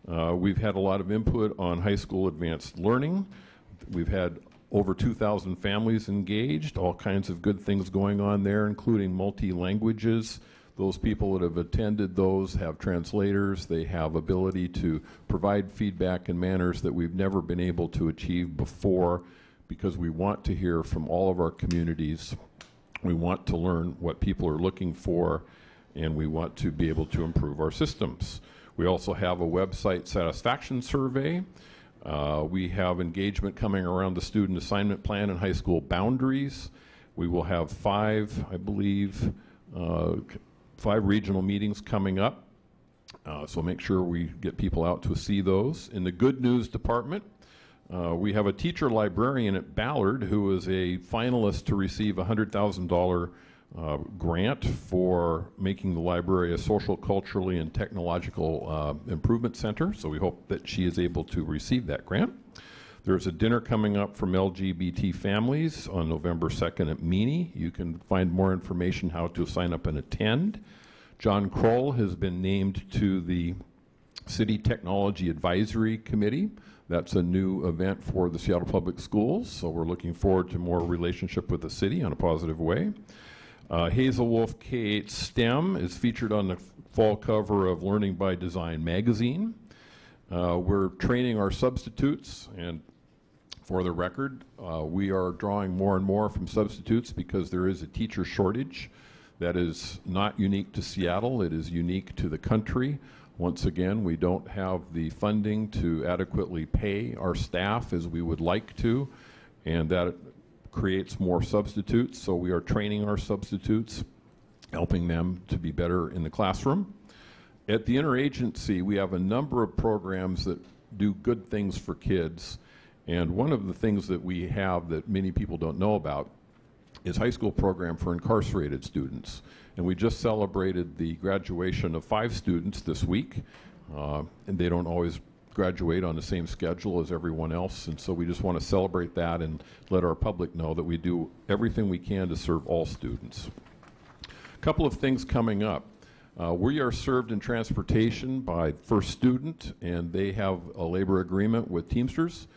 we've had a lot of input on high school advanced learning. We've had over 2,000 families engaged, all kinds of good things going on there, including multi-languages. Those people that have attended those have translators. They have ability to provide feedback in manners that we've never been able to achieve before, because we want to hear from all of our communities. We want to learn what people are looking for, and we want to be able to improve our systems. We also have a website satisfaction survey. We have engagement coming around the student assignment plan and high school boundaries. We will have 5, I believe, 5 regional meetings coming up, so make sure we get people out to see those. In the good news department, we have a teacher librarian at Ballard who is a finalist to receive a $100,000 grant for making the library a social, culturally, and technological improvement center, so we hope that she is able to receive that grant. There's a dinner coming up from LGBT families on November 2nd at Meany. You can find more information how to sign up and attend. John Kroll has been named to the City Technology Advisory Committee. That's a new event for the Seattle Public Schools, so we're looking forward to more relationship with the city in a positive way. Hazel Wolf K-8 STEM is featured on the fall cover of Learning by Design magazine. We're training our substitutes, and for the record, we are drawing more and more from substitutes because there is a teacher shortage. That is not unique to Seattle, it is unique to the country. Once again, we don't have the funding to adequately pay our staff as we would like to, and that creates more substitutes, so we are training our substitutes, helping them to be better in the classroom. At the interagency, we have a number of programs that do good things for kids, and one of the things that we have that many people don't know about is high school program for incarcerated students. And we just celebrated the graduation of 5 students this week, and they don't always graduate on the same schedule as everyone else, and so we just want to celebrate that and let our public know that we do everything we can to serve all students. A couple of things coming up. We are served in transportation by First Student, and they have a labor agreement with Teamsters.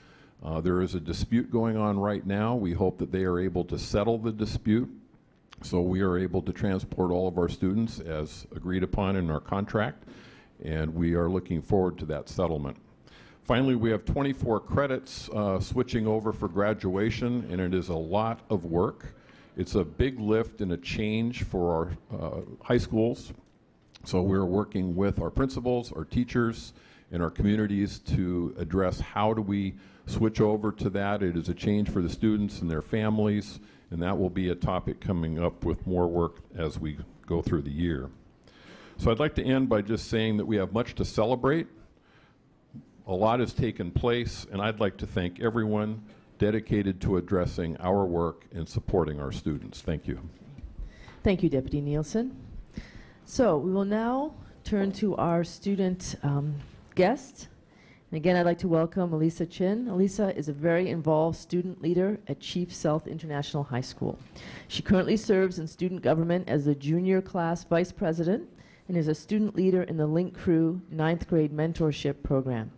There is a dispute going on right now. We hope that they are able to settle the dispute, so we are able to transport all of our students as agreed upon in our contract. and we are looking forward to that settlement. Finally, we have 24 credits switching over for graduation, and it is a lot of work. It's a big lift and a change for our high schools. So we're working with our principals, our teachers, and our communities to address how do we switch over to that. It is a change for the students and their families, and that will be a topic coming up with more work as we go through the year. So I'd like to end by just saying that we have much to celebrate. A lot has taken place, and I'd like to thank everyone dedicated to addressing our work and supporting our students. Thank you. Thank you, Deputy Nielsen. So we will now turn to our student guest. And again, I'd like to welcome Elisa Chin. Elisa is a very involved student leader at Chief Sealth International High School. She currently serves in student government as the junior class vice president and is a student leader in the Link Crew 9th grade mentorship program.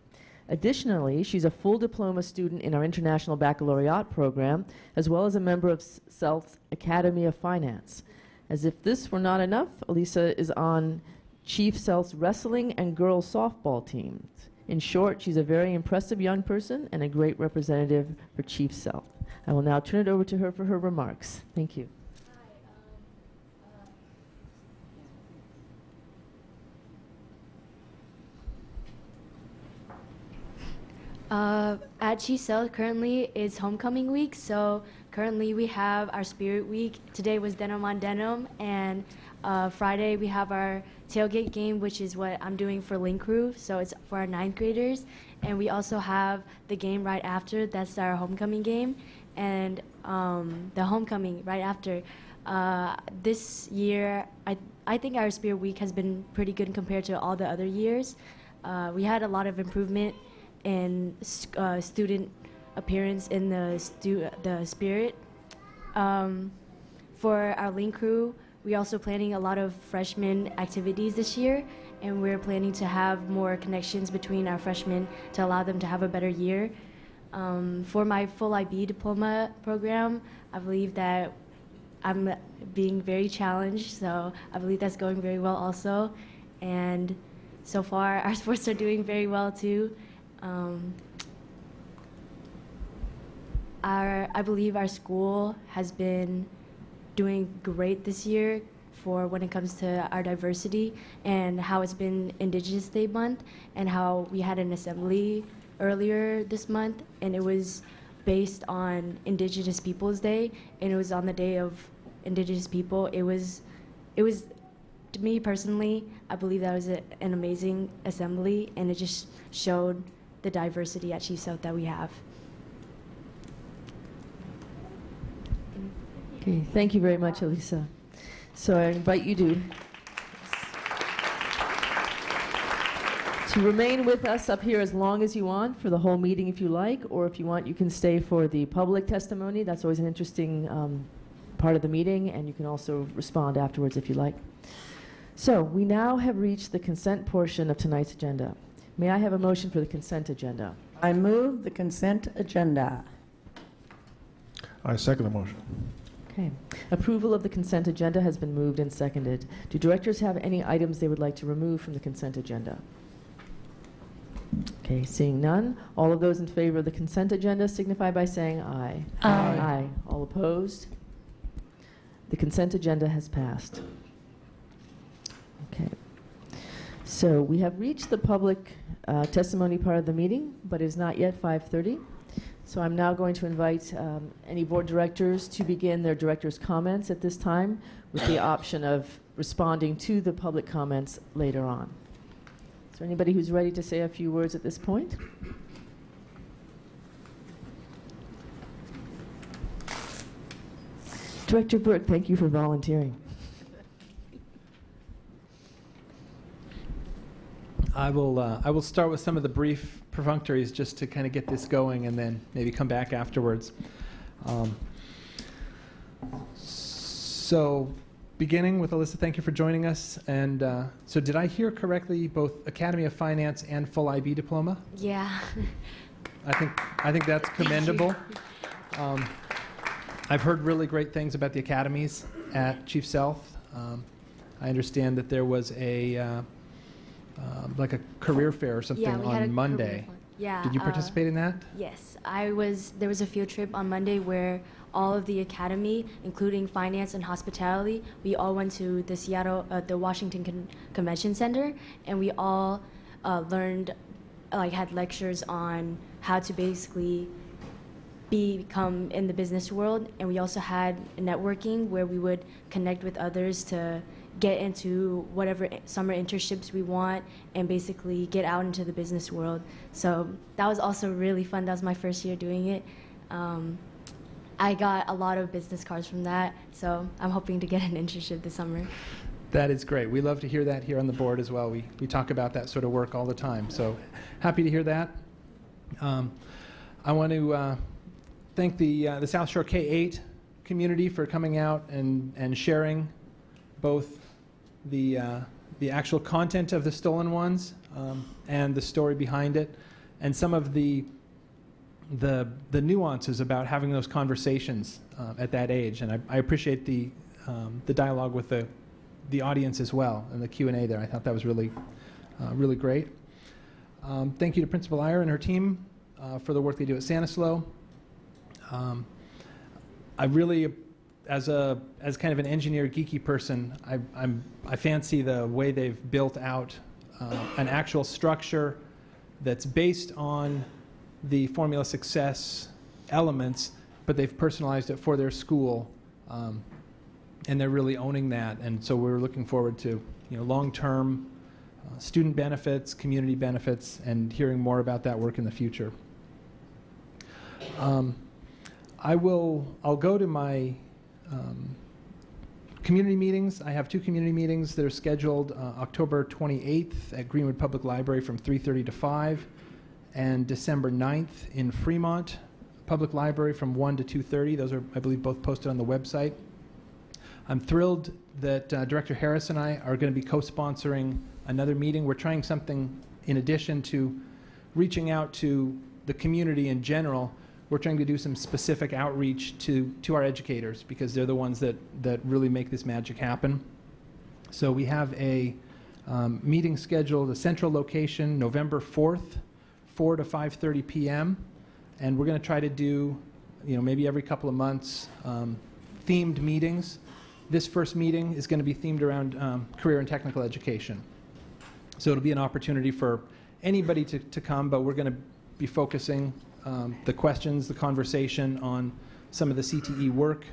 Additionally, she's a full diploma student in our International Baccalaureate program, as well as a member of Sealth's Academy of Finance. As if this were not enough, Elisa is on Chief Sealth's wrestling and girls softball teams. In short, she's a very impressive young person and a great representative for Chief Sealth. I will now turn it over to her for her remarks. Thank you. At Chief Sealth, currently it's homecoming week, so currently we have our spirit week. Today was denim on denim, and Friday we have our tailgate game, which is what I'm doing for Link Crew, so it's for our 9th graders. And we also have the game right after, that's our homecoming game, and the homecoming right after. This year, I think our spirit week has been pretty good compared to all the other years. We had a lot of improvement in student appearance in the spirit. For our Link Crew, we're also planning a lot of freshman activities this year, and we're planning to have more connections between our freshmen to allow them to have a better year. For my full IB diploma program, I believe that I'm being very challenged, so I believe that's going very well also. And so far, our sports are doing very well too. I believe our school has been doing great this year for when it comes to our diversity, and how it's been Indigenous Day month, and how we had an assembly earlier this month, and it was based on Indigenous Peoples Day, and it was on the day of Indigenous people. It was to me personally, I believe that was an amazing assembly, and it just showed the diversity at Chief Sealth that we have. Okay, thank you very much, Elisa. So I invite you to remain with us up here as long as you want for the whole meeting if you like, or if you want, you can stay for the public testimony. That's always an interesting part of the meeting, and you can also respond afterwards if you like. So we now have reached the consent portion of tonight's agenda. May I have a motion for the consent agenda? I move the consent agenda. I second the motion. Okay. Approval of the consent agenda has been moved and seconded. Do directors have any items they would like to remove from the consent agenda? Okay, seeing none, all of those in favor of the consent agenda signify by saying aye. Aye. Aye. All opposed? The consent agenda has passed. Okay. So we have reached the public testimony part of the meeting, but it is not yet 5:30. So I'm now going to invite any board directors to begin their director's comments at this time, with the option of responding to the public comments later on. Is there anybody who's ready to say a few words at this point? Director Burke, thank you for volunteering. I will start with some of the brief perfunctories just to kind of get this going, and then maybe come back afterwards. So beginning with Alyssa, thank you for joining us. And so did I hear correctly, both Academy of Finance and full IB diploma? Yeah. I think that's commendable. I've heard really great things about the academies at Chief Sealth. I understand that there was a like a career fair or something Yeah, we had a on Monday. career fair. Yeah. Did you participate in that? Yes, there was a field trip on Monday where all of the academy, including finance and hospitality, we all went to the Washington Convention Center, and we all learned, had lectures on how to basically become in the business world, and we also had networking where we would connect with others to get into whatever summer internships we want and basically get out into the business world. So that was also really fun. That was my first year doing it. I got a lot of business cards from that, so I'm hoping to get an internship this summer. That is great. We love to hear that here on the board as well. We talk about that sort of work all the time, so happy to hear that. I want to thank the South Shore K-8 community for coming out and sharing both the actual content of the stolen ones and the story behind it, and some of the nuances about having those conversations at that age. And I appreciate the dialogue with the audience as well, and the Q&A there. I thought that was really great. Thank you to Principal Iyer and her team for the work they do at Stanislaus. I really, as kind of an engineer geeky person, I fancy the way they've built out an actual structure that's based on the formula success elements, but they've personalized it for their school, and they're really owning that. And so we're looking forward to long-term student benefits, community benefits, and hearing more about that work in the future. I'll go to my community meetings. I have 2 community meetings that are scheduled October 28th at Greenwood Public Library from 3:30 to 5, and December 9th in Fremont Public Library from 1 to 2:30. Those are, I believe, both posted on the website. I'm thrilled that Director Harris and I are going to be co-sponsoring another meeting. We're trying something in addition to reaching out to the community in general. We're trying to do some specific outreach to our educators, because they're the ones that really make this magic happen. So we have a meeting scheduled, a central location, November 4th, 4 to 5:30 p.m. And we're going to try to do, maybe every couple of months, themed meetings. This first meeting is going to be themed around career and technical education. So it'll be an opportunity for anybody to come, but we're going to be focusing the questions, the conversation on some of the CTE work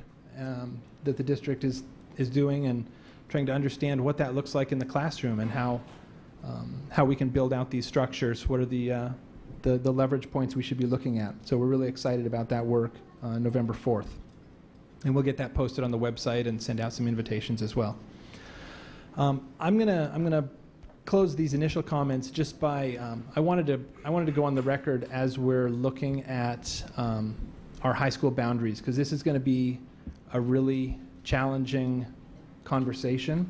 that the district is doing, and trying to understand what that looks like in the classroom, and how we can build out these structures. What are the leverage points we should be looking at? So we're really excited about that work on November 4th. And we'll get that posted on the website and send out some invitations as well. I'm gonna close these initial comments just by I wanted to go on the record as we're looking at our high school boundaries, because this is going to be a really challenging conversation,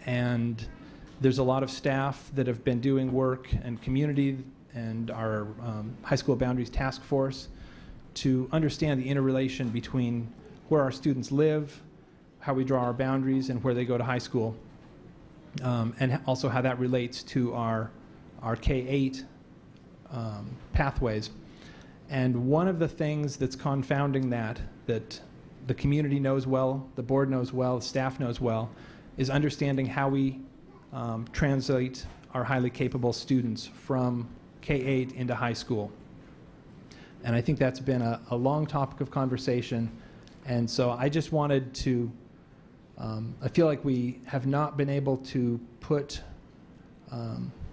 and there's a lot of staff that have been doing work, and community, and our high school boundaries task force, to understand the interrelation between where our students live, how we draw our boundaries, and where they go to high school. And also how that relates to our K-8 pathways. And one of the things that's confounding that the community knows well, the board knows well, the staff knows well, is understanding how we translate our highly capable students from K-8 into high school. And I think that's been a long topic of conversation. And so I just wanted to I feel like we have not been able to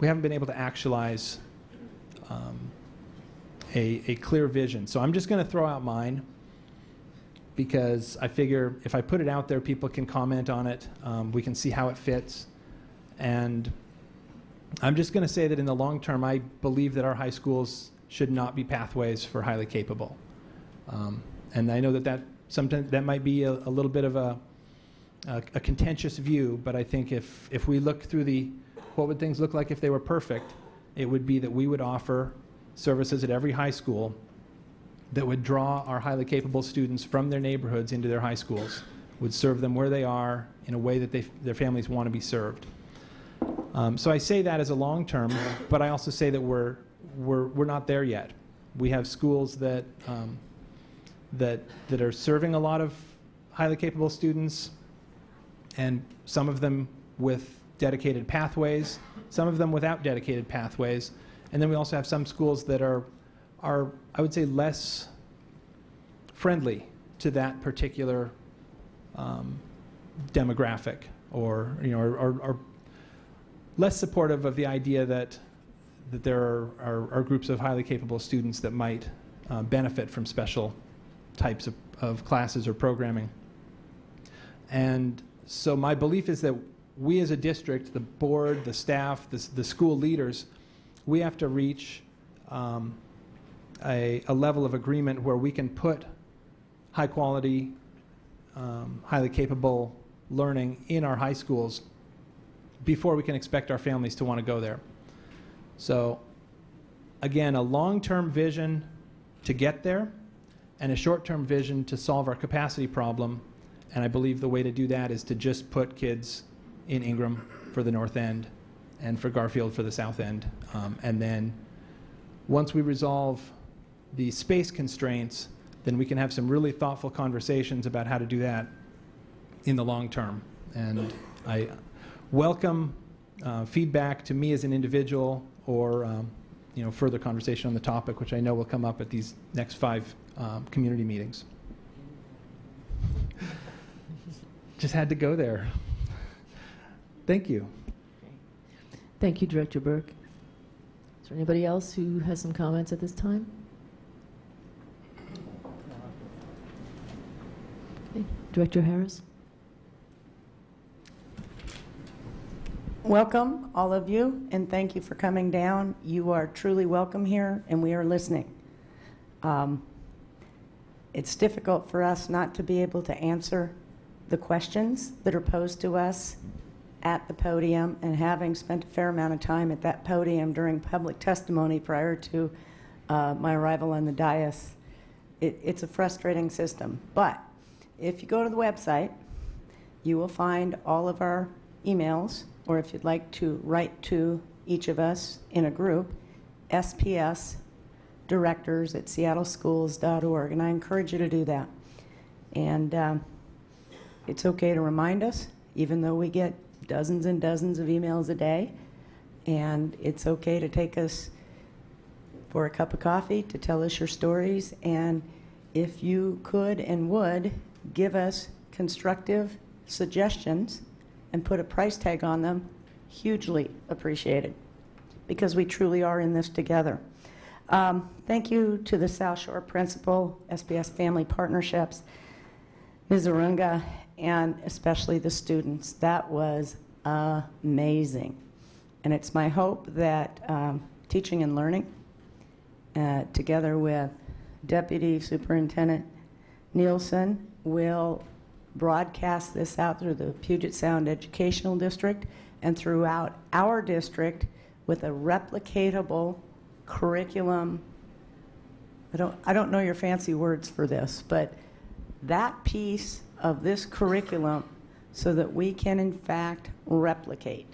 we haven't been able to actualize a clear vision. So I'm just going to throw out mine, because I figure if I put it out there, people can comment on it. We can see how it fits. And I'm just going to say that in the long term, I believe that our high schools should not be pathways for highly capable. And I know that sometimes that might be a little bit of a contentious view, but I think if we look through what would things look like if they were perfect, it would be that we would offer services at every high school that would draw our highly capable students from their neighborhoods into their high schools, would serve them where they are in a way that their families want to be served. So I say that as a long term, but I also say that we're not there yet. We have schools that that are serving a lot of highly capable students, and some of them with dedicated pathways, some of them without dedicated pathways, and then we also have some schools that are I would say less friendly to that particular demographic, or are less supportive of the idea that there are groups of highly capable students that might benefit from special types of classes or programming. And so my belief is that we as a district, the board, the staff, the school leaders, we have to reach a level of agreement where we can put high quality, highly capable learning in our high schools before we can expect our families to want to go there. So again, a long-term vision to get there and a short-term vision to solve our capacity problem. And I believe the way to do that is to just put kids in Ingram for the North End and for Garfield for the South End. And then once we resolve the space constraints, then we can have some really thoughtful conversations about how to do that in the long term. And I welcome feedback to me as an individual, or further conversation on the topic, which I know will come up at these next 5 community meetings. Just had to go there. Thank you. Thank you, Director Burke. Is there anybody else who has some comments at this time? Okay. Director Harris. Welcome, all of you, and thank you for coming down. You are truly welcome here, and we are listening. It's difficult for us not to be able to answer the questions that are posed to us at the podium, and having spent a fair amount of time at that podium during public testimony prior to my arrival on the dais, it's a frustrating system. But if you go to the website, you will find all of our emails, or if you'd like to write to each of us in a group, SPS directors at seattleschools.org, and I encourage you to do that. And it's okay to remind us, even though we get dozens and dozens of emails a day, and it's okay to take us for a cup of coffee to tell us your stories, and if you could and would give us constructive suggestions and put a price tag on them, hugely appreciated, because we truly are in this together. Thank you to the South Shore Principal, SPS Family Partnerships, Ms. Arunga, and especially the students. That was amazing. And it's my hope that Teaching and Learning, together with Deputy Superintendent Nielsen, will broadcast this out through the Puget Sound Educational District and throughout our district with a replicatable curriculum. I don't know your fancy words for this, but that piece of this curriculum, so that we can in fact replicate,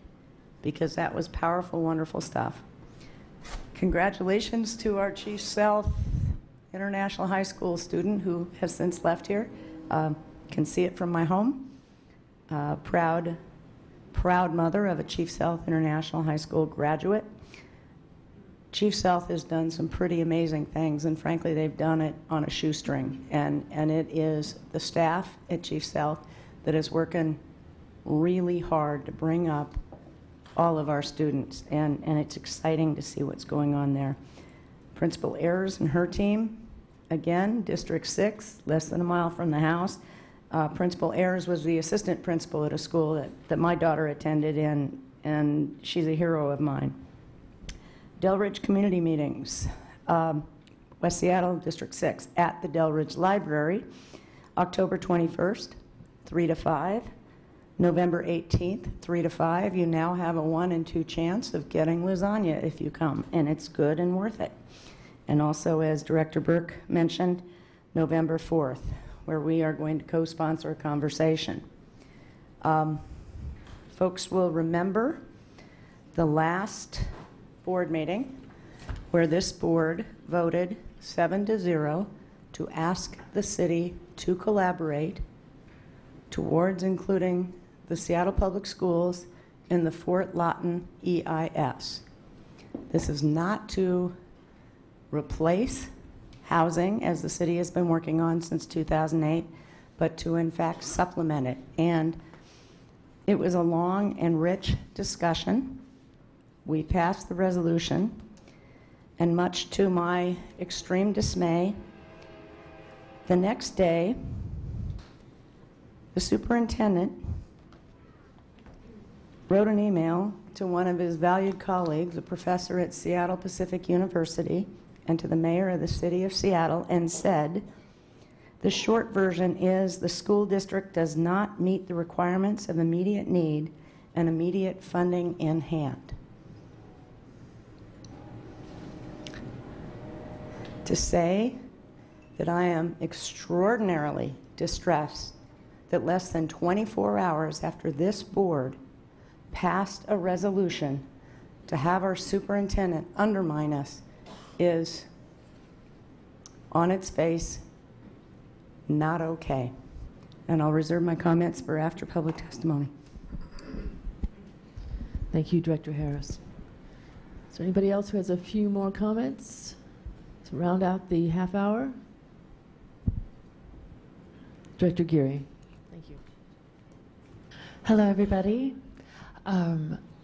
because that was powerful, wonderful stuff. Congratulations to our Chief Sealth International High School student who has since left here. Can see it from my home. Proud mother of a Chief Sealth International High School graduate. Chief Sealth has done some pretty amazing things, and frankly, they've done it on a shoestring. And it is the staff at Chief Sealth that is working really hard to bring up all of our students, and it's exciting to see what's going on there. Principal Ayers and her team, again, District 6, less than a mile from the house. Principal Ayers was the assistant principal at a school that my daughter attended in, and she's a hero of mine. Delridge Community Meetings, West Seattle, District 6, at the Delridge Library, October 21st, 3 to 5. November 18th, 3 to 5. You now have a 1 in 2 chance of getting lasagna if you come, and it's good and worth it. And also, as Director Burke mentioned, November 4th, where we are going to co-sponsor a conversation. Folks will remember the last board meeting where this board voted 7-0 to ask the city to collaborate towards including the Seattle Public Schools in the Fort Lawton EIS. This is not to replace housing, as the city has been working on since 2008, but to in fact supplement it. And it was a long and rich discussion. We passed the resolution, and much to my extreme dismay, the next day, the superintendent wrote an email to one of his valued colleagues, a professor at Seattle Pacific University, and to the mayor of the city of Seattle, and said, the short version is the school district does not meet the requirements of immediate need and immediate funding in hand. To say that I am extraordinarily distressed that less than 24 hours after this board passed a resolution to have our superintendent undermine us is, on its face, not okay. And I'll reserve my comments for after public testimony. Thank you, Director Harris. Is there anybody else who has a few more comments to round out the half hour? Director Geary. Thank you. Hello, everybody.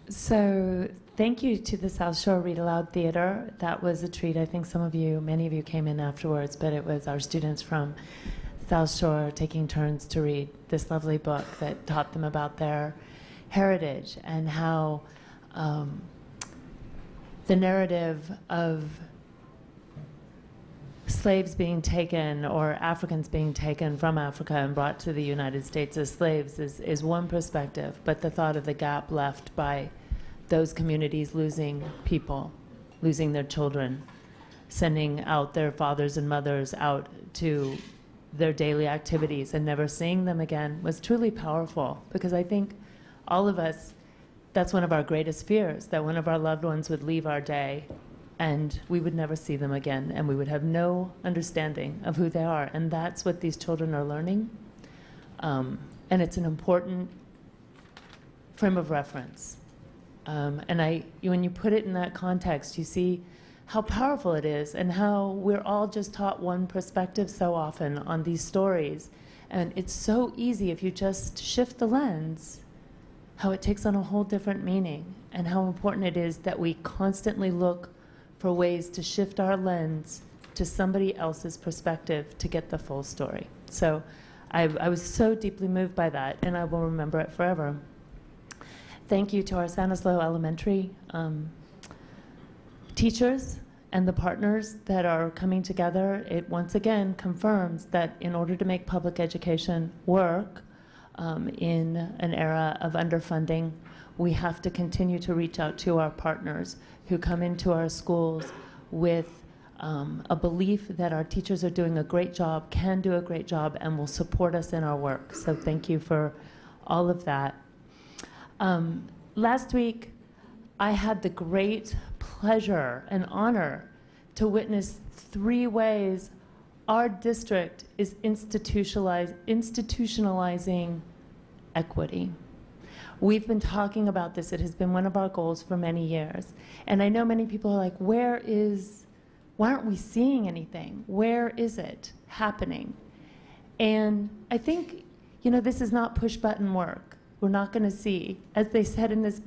So thank you to the South Shore Read Aloud Theater. That was a treat. I think many of you came in afterwards, but it was our students from South Shore taking turns to read this lovely book that taught them about their heritage and how the narrative of slaves being taken or Africans being taken from Africa and brought to the United States as slaves is one perspective, but the thought of the gap left by those communities losing people, losing their children, sending out their fathers and mothers out to their daily activities and never seeing them again was truly powerful, because I think all of us, that's one of our greatest fears, that one of our loved ones would leave our day and we would never see them again, and we would have no understanding of who they are. And that's what these children are learning. And it's an important frame of reference. And when you put it in that context, you see how powerful it is and how we're all just taught one perspective so often on these stories. And it's so easy if you just shift the lens, how it takes on a whole different meaning, and how important it is that we constantly look for ways to shift our lens to somebody else's perspective to get the full story. So I was so deeply moved by that, and I will remember it forever. Thank you to our Stanislaus Elementary teachers and the partners that are coming together. It once again confirms that in order to make public education work in an era of underfunding, we have to continue to reach out to our partners who come into our schools with a belief that our teachers are doing a great job, can do a great job, and will support us in our work. So thank you for all of that. Last week, I had the great pleasure and honor to witness 3 ways our district is institutionalizing equity. We've been talking about this. It has been one of our goals for many years. And I know many people are like, why aren't we seeing anything? Where is it happening? And I think, this is not push-button work. We're not going to see, as they said in this,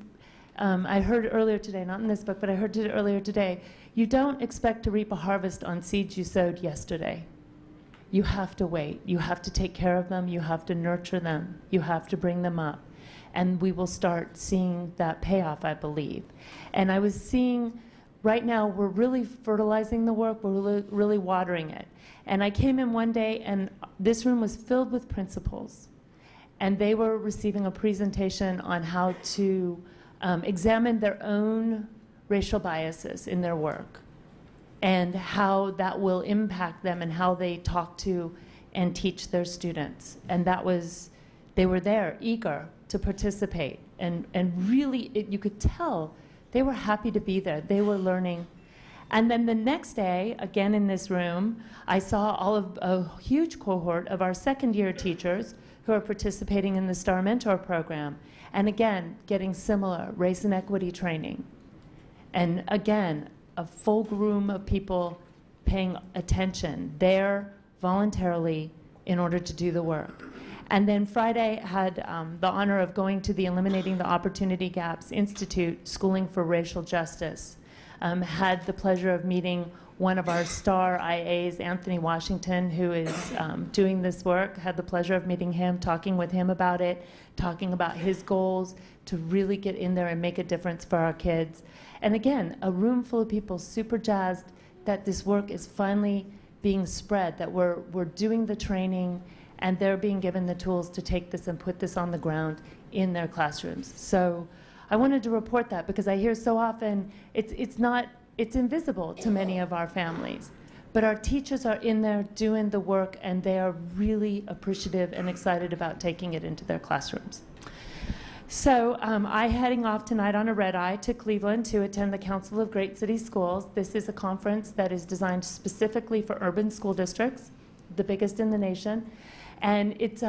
I heard earlier today, not in this book, but I heard it earlier today, you don't expect to reap a harvest on seeds you sowed yesterday. You have to wait. You have to take care of them. You have to nurture them. You have to bring them up. And we will start seeing that payoff, I believe. And I was seeing, right now, we're really fertilizing the work. We're really watering it. And I came in one day, and this room was filled with principals. And they were receiving a presentation on how to examine their own racial biases in their work and how that will impact them and how they talk to and teach their students. And they were there, eager to participate. And really, you could tell They were happy to be there. They were learning. And then the next day, again in this room, I saw all of a huge cohort of our second-year teachers who are participating in the Star Mentor program. And again, getting similar race and equity training. And again, a full room of people paying attention there voluntarily in order to do the work. And then Friday had the honor of going to the Eliminating the Opportunity Gaps Institute, Schooling for Racial Justice. Had the pleasure of meeting one of our star IAs, Anthony Washington, who is doing this work. Had the pleasure of meeting him, talking with him about it, talking about his goals to really get in there and make a difference for our kids. And again, a room full of people super jazzed that this work is finally being spread, that we're doing the training and they're being given the tools to take this and put this on the ground in their classrooms. So I wanted to report that because I hear so often it's invisible to many of our families. But our teachers are in there doing the work and they are really appreciative and excited about taking it into their classrooms. So I'm heading off tonight on a red-eye to Cleveland to attend the Council of Great City Schools. This is a conference that is designed specifically for urban school districts, the biggest in the nation. And it's,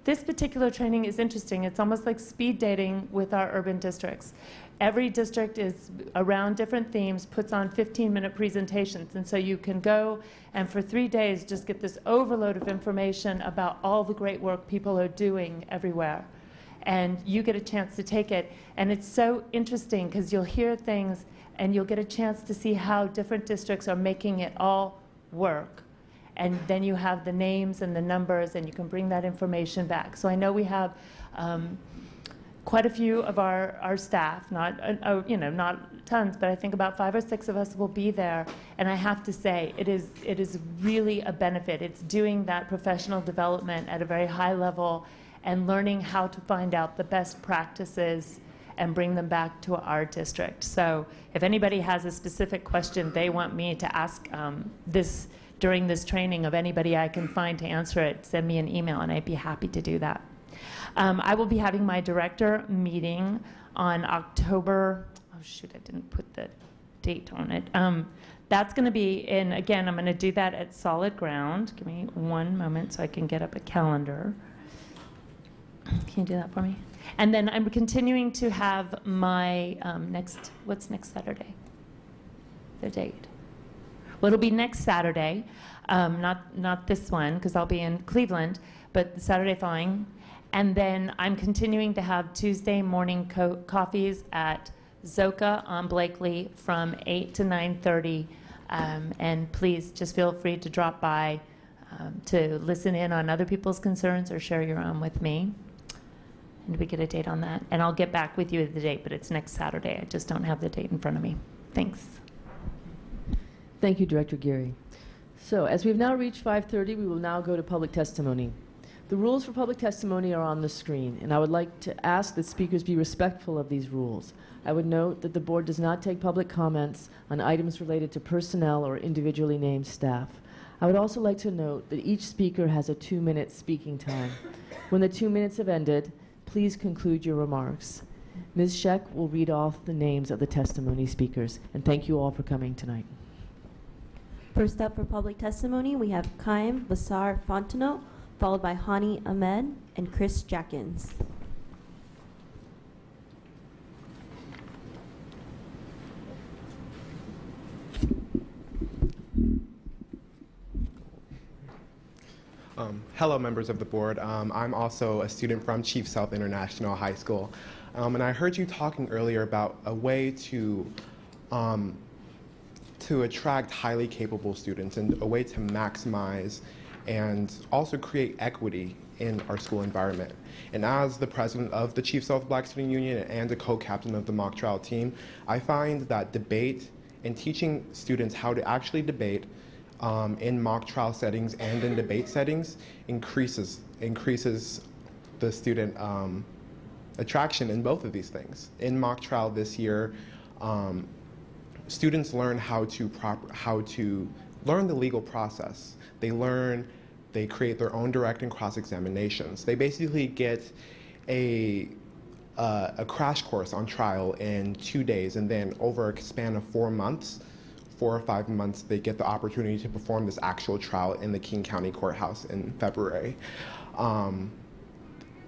this particular training is interesting. It's almost like speed dating with our urban districts. Every district is around different themes, puts on 15-minute presentations. And so you can go and for 3 days just get this overload of information about all the great work people are doing everywhere. And you get a chance to take it. And it's so interesting because you'll hear things and you'll get a chance to see how different districts are making it all work. And then you have the names and the numbers and you can bring that information back. So I know we have quite a few of our staff, not tons, but I think about 5 or 6 of us will be there. And I have to say, it is really a benefit. It's doing that professional development at a very high level and learning how to find out the best practices and bring them back to our district. So if anybody has a specific question they want me to ask during this training of anybody I can find to answer it, send me an email and I'd be happy to do that. I will be having my director meeting on October, oh shoot, I didn't put the date on it. That's going to be in, again, I'm going to do that at Solid Ground. Give me one moment so I can get up a calendar. Can you do that for me? And then I'm continuing to have my what's next Saturday? The date. Well, it'll be next Saturday, not this one, because I'll be in Cleveland, but the Saturday following. And then I'm continuing to have Tuesday morning coffees at Zoka on Blakely from 8 to 9:30. And please just feel free to drop by to listen in on other people's concerns or share your own with me. And we get a date on that. And I'll get back with you with the date, but it's next Saturday. I just don't have the date in front of me. Thanks. Thank you, Director Geary. So as we've now reached 5:30, we will now go to public testimony. The rules for public testimony are on the screen, and I would like to ask that speakers be respectful of these rules. I would note that the board does not take public comments on items related to personnel or individually named staff. I would also like to note that each speaker has a 2-minute speaking time. When the 2 minutes have ended, please conclude your remarks. Ms. Scheck will read off the names of the testimony speakers, and thank you all for coming tonight. First up for public testimony, we have Kaim Vassar Fontenot, followed by Hani Ahmed and Chris Jackins. Hello, members of the board. I'm also a student from Chief Sealth International High School. And I heard you talking earlier about a way to attract highly capable students and a way to maximize and also create equity in our school environment. And as the president of the Chief Sealth Black Student Union and a co-captain of the mock trial team, I find that debate and teaching students how to actually debate in mock trial settings and in debate settings increases the student attraction in both of these things. In mock trial this year, students learn how to learn the legal process. They create their own direct and cross examinations. They basically get a a crash course on trial in 2 days, and then over a span of 4 months, 4 or 5 months, they get the opportunity to perform this actual trial in the King County Courthouse in February.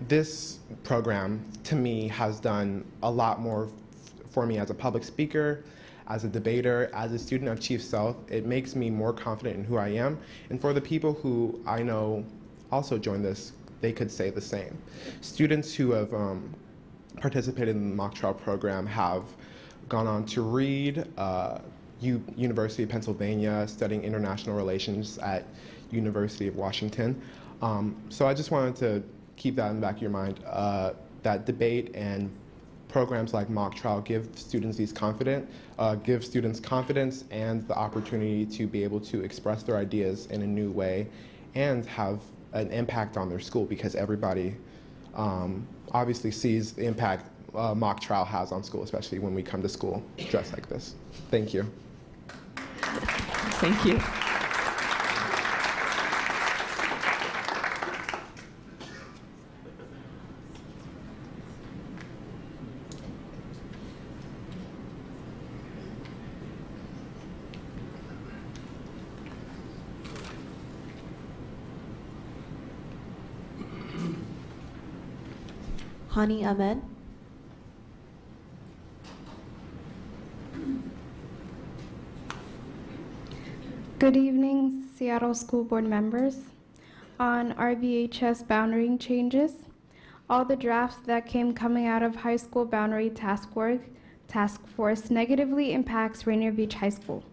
This program, to me, has done a lot more for me as a public speaker, as a debater, as a student of Chief Sealth. It makes me more confident in who I am. And for the people who I know also joined this, they could say the same. Students who have participated in the mock trial program have gone on to read University of Pennsylvania, studying international relations at University of Washington. So I just wanted to keep that in the back of your mind, that debate and programs like mock trial give students confidence and the opportunity to be able to express their ideas in a new way and have an impact on their school, because everybody obviously sees the impact mock trial has on school, especially when we come to school dressed like this. Thank you. Thank you. Hani Ahmed. Good evening, Seattle School Board members. On RBHS boundary changes, all the drafts that came coming out of High School Boundary Task Force negatively impacts Rainier Beach High School.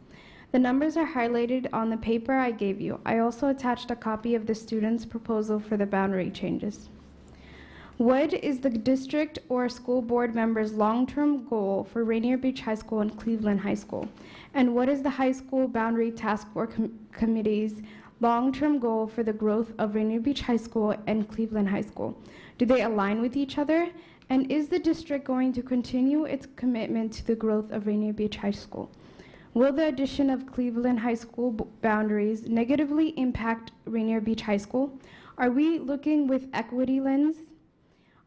The numbers are highlighted on the paper I gave you. I also attached a copy of the student's proposal for the boundary changes. What is the district or school board member's long-term goal for Rainier Beach High School and Cleveland High School? And what is the High School Boundary Task Force Committee's long-term goal for the growth of Rainier Beach High School and Cleveland High School? Do they align with each other? And is the district going to continue its commitment to the growth of Rainier Beach High School? Will the addition of Cleveland High School boundaries negatively impact Rainier Beach High School? Are we looking with equity lens?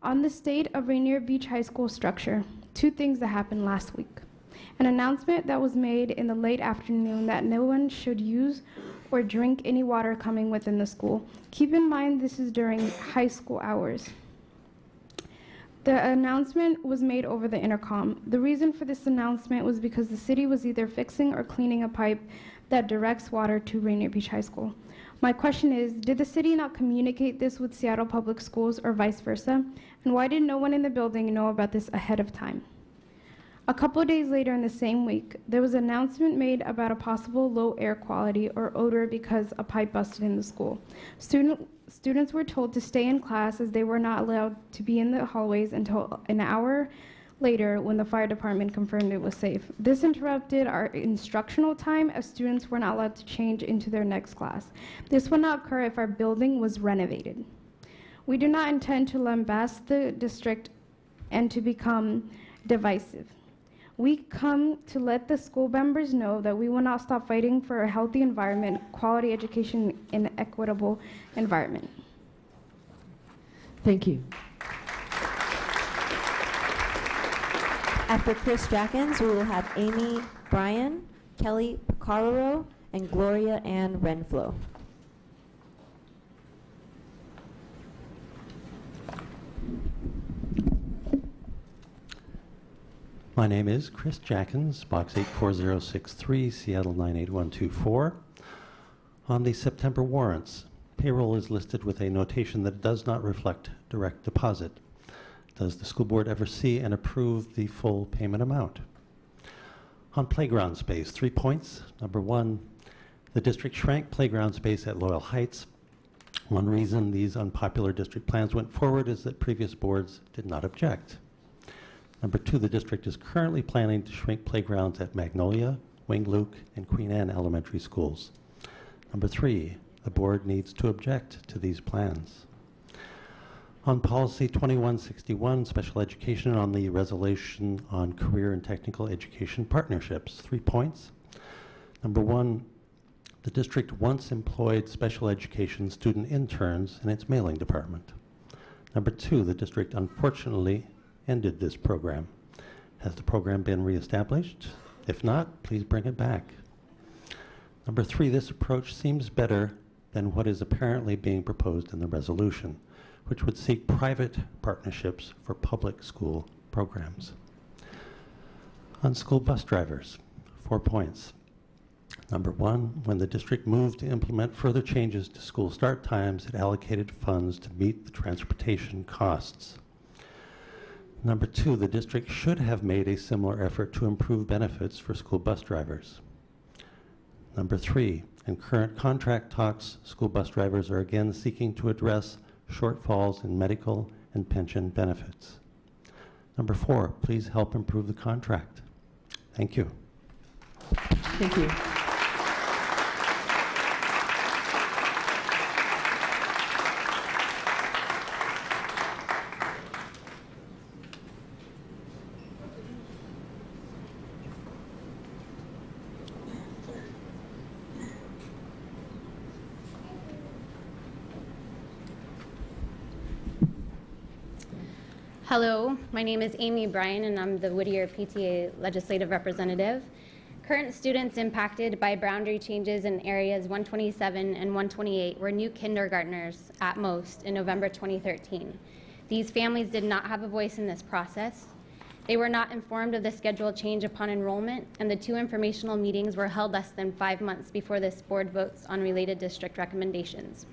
On the state of Rainier Beach High School structure, 2 things that happened last week. An announcement that was made in the late afternoon that no one should use or drink any water coming within the school. Keep in mind this is during high school hours. The announcement was made over the intercom. The reason for this announcement was because the city was either fixing or cleaning a pipe that directs water to Rainier Beach High School. My question is, did the city not communicate this with Seattle Public Schools or vice versa? And why did no one in the building know about this ahead of time? A couple of days later in the same week, there was an announcement made about a possible low air quality or odor because a pipe busted in the school. Students were told to stay in class as they were not allowed to be in the hallways until an hour later when the fire department confirmed it was safe. This interrupted our instructional time as students were not allowed to change into their next class. This would not occur if our building was renovated. We do not intend to lambast the district and to become divisive. We come to let the school members know that we will not stop fighting for a healthy environment, quality education, and an equitable environment. Thank you. After Chris Jackins, we will have Amy Bryan, Kelly Picaro, and Gloria Ann Renflo. My name is Chris Jackins, Box 84063, Seattle 98124. On the September warrants, payroll is listed with a notation that does not reflect direct deposit. Does the school board ever see and approve the full payment amount? On playground space, 3 points. Number 1, the district shrank playground space at Loyal Heights. One reason these unpopular district plans went forward is that previous boards did not object. Number 2, the district is currently planning to shrink playgrounds at Magnolia, Wing Luke, and Queen Anne elementary schools. Number 3, the board needs to object to these plans. On policy 2161, special education, on the resolution on career and technical education partnerships, 3 points. Number 1, the district once employed special education student interns in its mailing department. Number 2, the district unfortunately ended this program. Has the program been reestablished? If not, please bring it back. Number 3, this approach seems better than what is apparently being proposed in the resolution, which would seek private partnerships for public school programs. On school bus drivers, 4 points. Number 1, when the district moved to implement further changes to school start times, it allocated funds to meet the transportation costs. Number 2, the district should have made a similar effort to improve benefits for school bus drivers. Number 3, in current contract talks, school bus drivers are again seeking to address shortfalls in medical and pension benefits. Number 4, please help improve the contract. Thank you. Thank you. Hello, my name is Amy Bryan and I'm the Whittier PTA Legislative Representative. Current students impacted by boundary changes in areas 127 and 128 were new kindergartners at most in November 2013. These families did not have a voice in this process. They were not informed of the scheduled change upon enrollment, and the 2 informational meetings were held less than 5 months before this board votes on related district recommendations.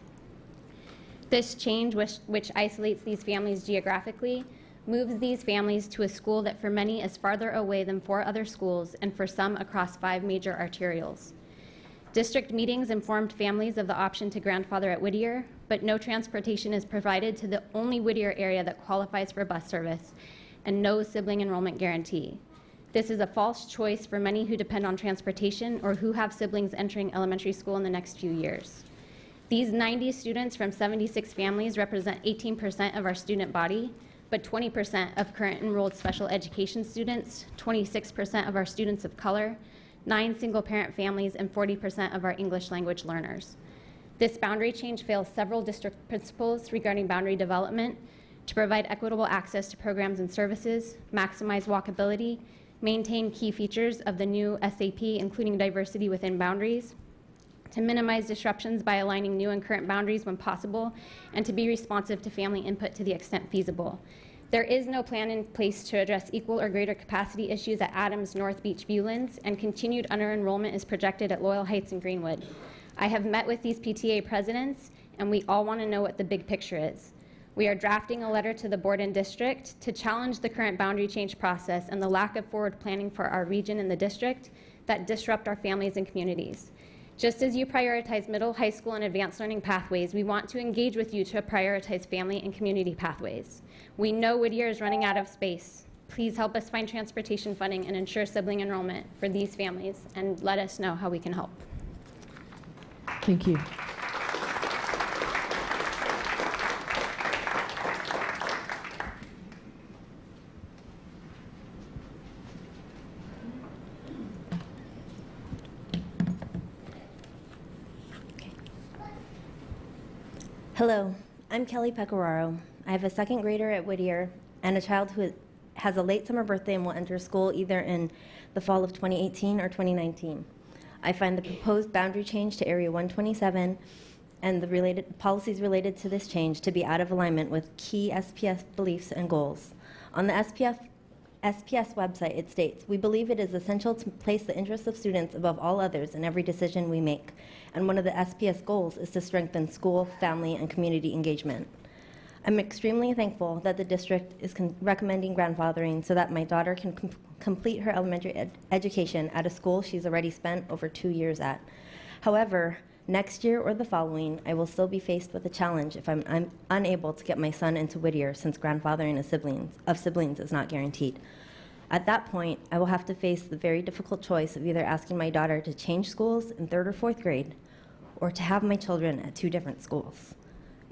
This change, which isolates these families geographically, moves these families to a school that for many is farther away than 4 other schools and for some across 5 major arterials. District meetings informed families of the option to grandfather at Whittier, but no transportation is provided to the only Whittier area that qualifies for bus service, and no sibling enrollment guarantee. This is a false choice for many who depend on transportation or who have siblings entering elementary school in the next few years. These 90 students from 76 families represent 18% of our student body, but 20% of current enrolled special education students, 26% of our students of color, 9 single-parent families, and 40% of our English language learners. This boundary change fails several district principles regarding boundary development to provide equitable access to programs and services, maximize walkability, maintain key features of the new SAP, including diversity within boundaries, to minimize disruptions by aligning new and current boundaries when possible, and to be responsive to family input to the extent feasible. There is no plan in place to address equal or greater capacity issues at Adams, North Beach, Viewlands, and continued under-enrollment is projected at Loyal Heights and Greenwood. I have met with these PTA presidents, and we all want to know what the big picture is. We are drafting a letter to the board and district to challenge the current boundary change process and the lack of forward planning for our region and the district that disrupt our families and communities. Just as you prioritize middle, high school, and advanced learning pathways, we want to engage with you to prioritize family and community pathways. We know Whittier is running out of space. Please help us find transportation funding and ensure sibling enrollment for these families, and let us know how we can help. Thank you. Hello, I'm Kelly Pecoraro. I have a 2nd grader at Whittier and a child who has a late summer birthday and will enter school either in the fall of 2018 or 2019. I find the proposed boundary change to Area 127 and the related policies related to this change to be out of alignment with key SPS beliefs and goals. On the SPS website, it states, "We believe it is essential to place the interests of students above all others in every decision we make, and one of the SPS goals is to strengthen school, family, and community engagement." I'm extremely thankful that the district is recommending grandfathering so that my daughter can complete her elementary education at a school she's already spent over 2 years at. However, next year or the following, I will still be faced with a challenge if I'm unable to get my son into Whittier, since grandfathering of siblings is not guaranteed. At that point, I will have to face the very difficult choice of either asking my daughter to change schools in 3rd or 4th grade, or to have my children at 2 different schools.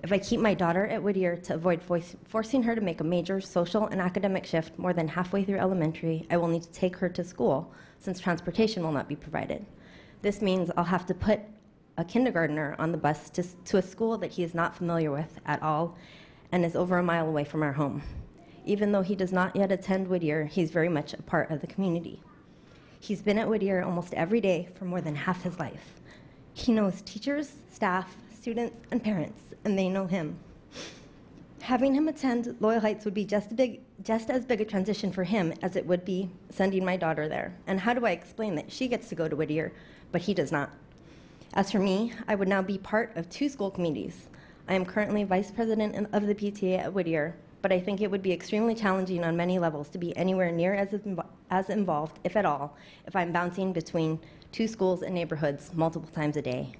If I keep my daughter at Whittier to avoid forcing her to make a major social and academic shift more than halfway through elementary, I will need to take her to school, since transportation will not be provided. This means I'll have to put a kindergartner on the bus to a school that he is not familiar with at all and is over a mile away from our home. Even though he does not yet attend Whittier, he's very much a part of the community. He's been at Whittier almost every day for more than half his life. He knows teachers, staff, students, and parents, and they know him. Having him attend Loyal Heights would be just as big a transition for him as it would be sending my daughter there. And how do I explain that she gets to go to Whittier, but he does not? As for me, I would now be part of 2 school committees. I am currently vice president of the PTA at Whittier, but I think it would be extremely challenging on many levels to be anywhere near as involved, if at all, if I'm bouncing between 2 schools and neighborhoods multiple times a day.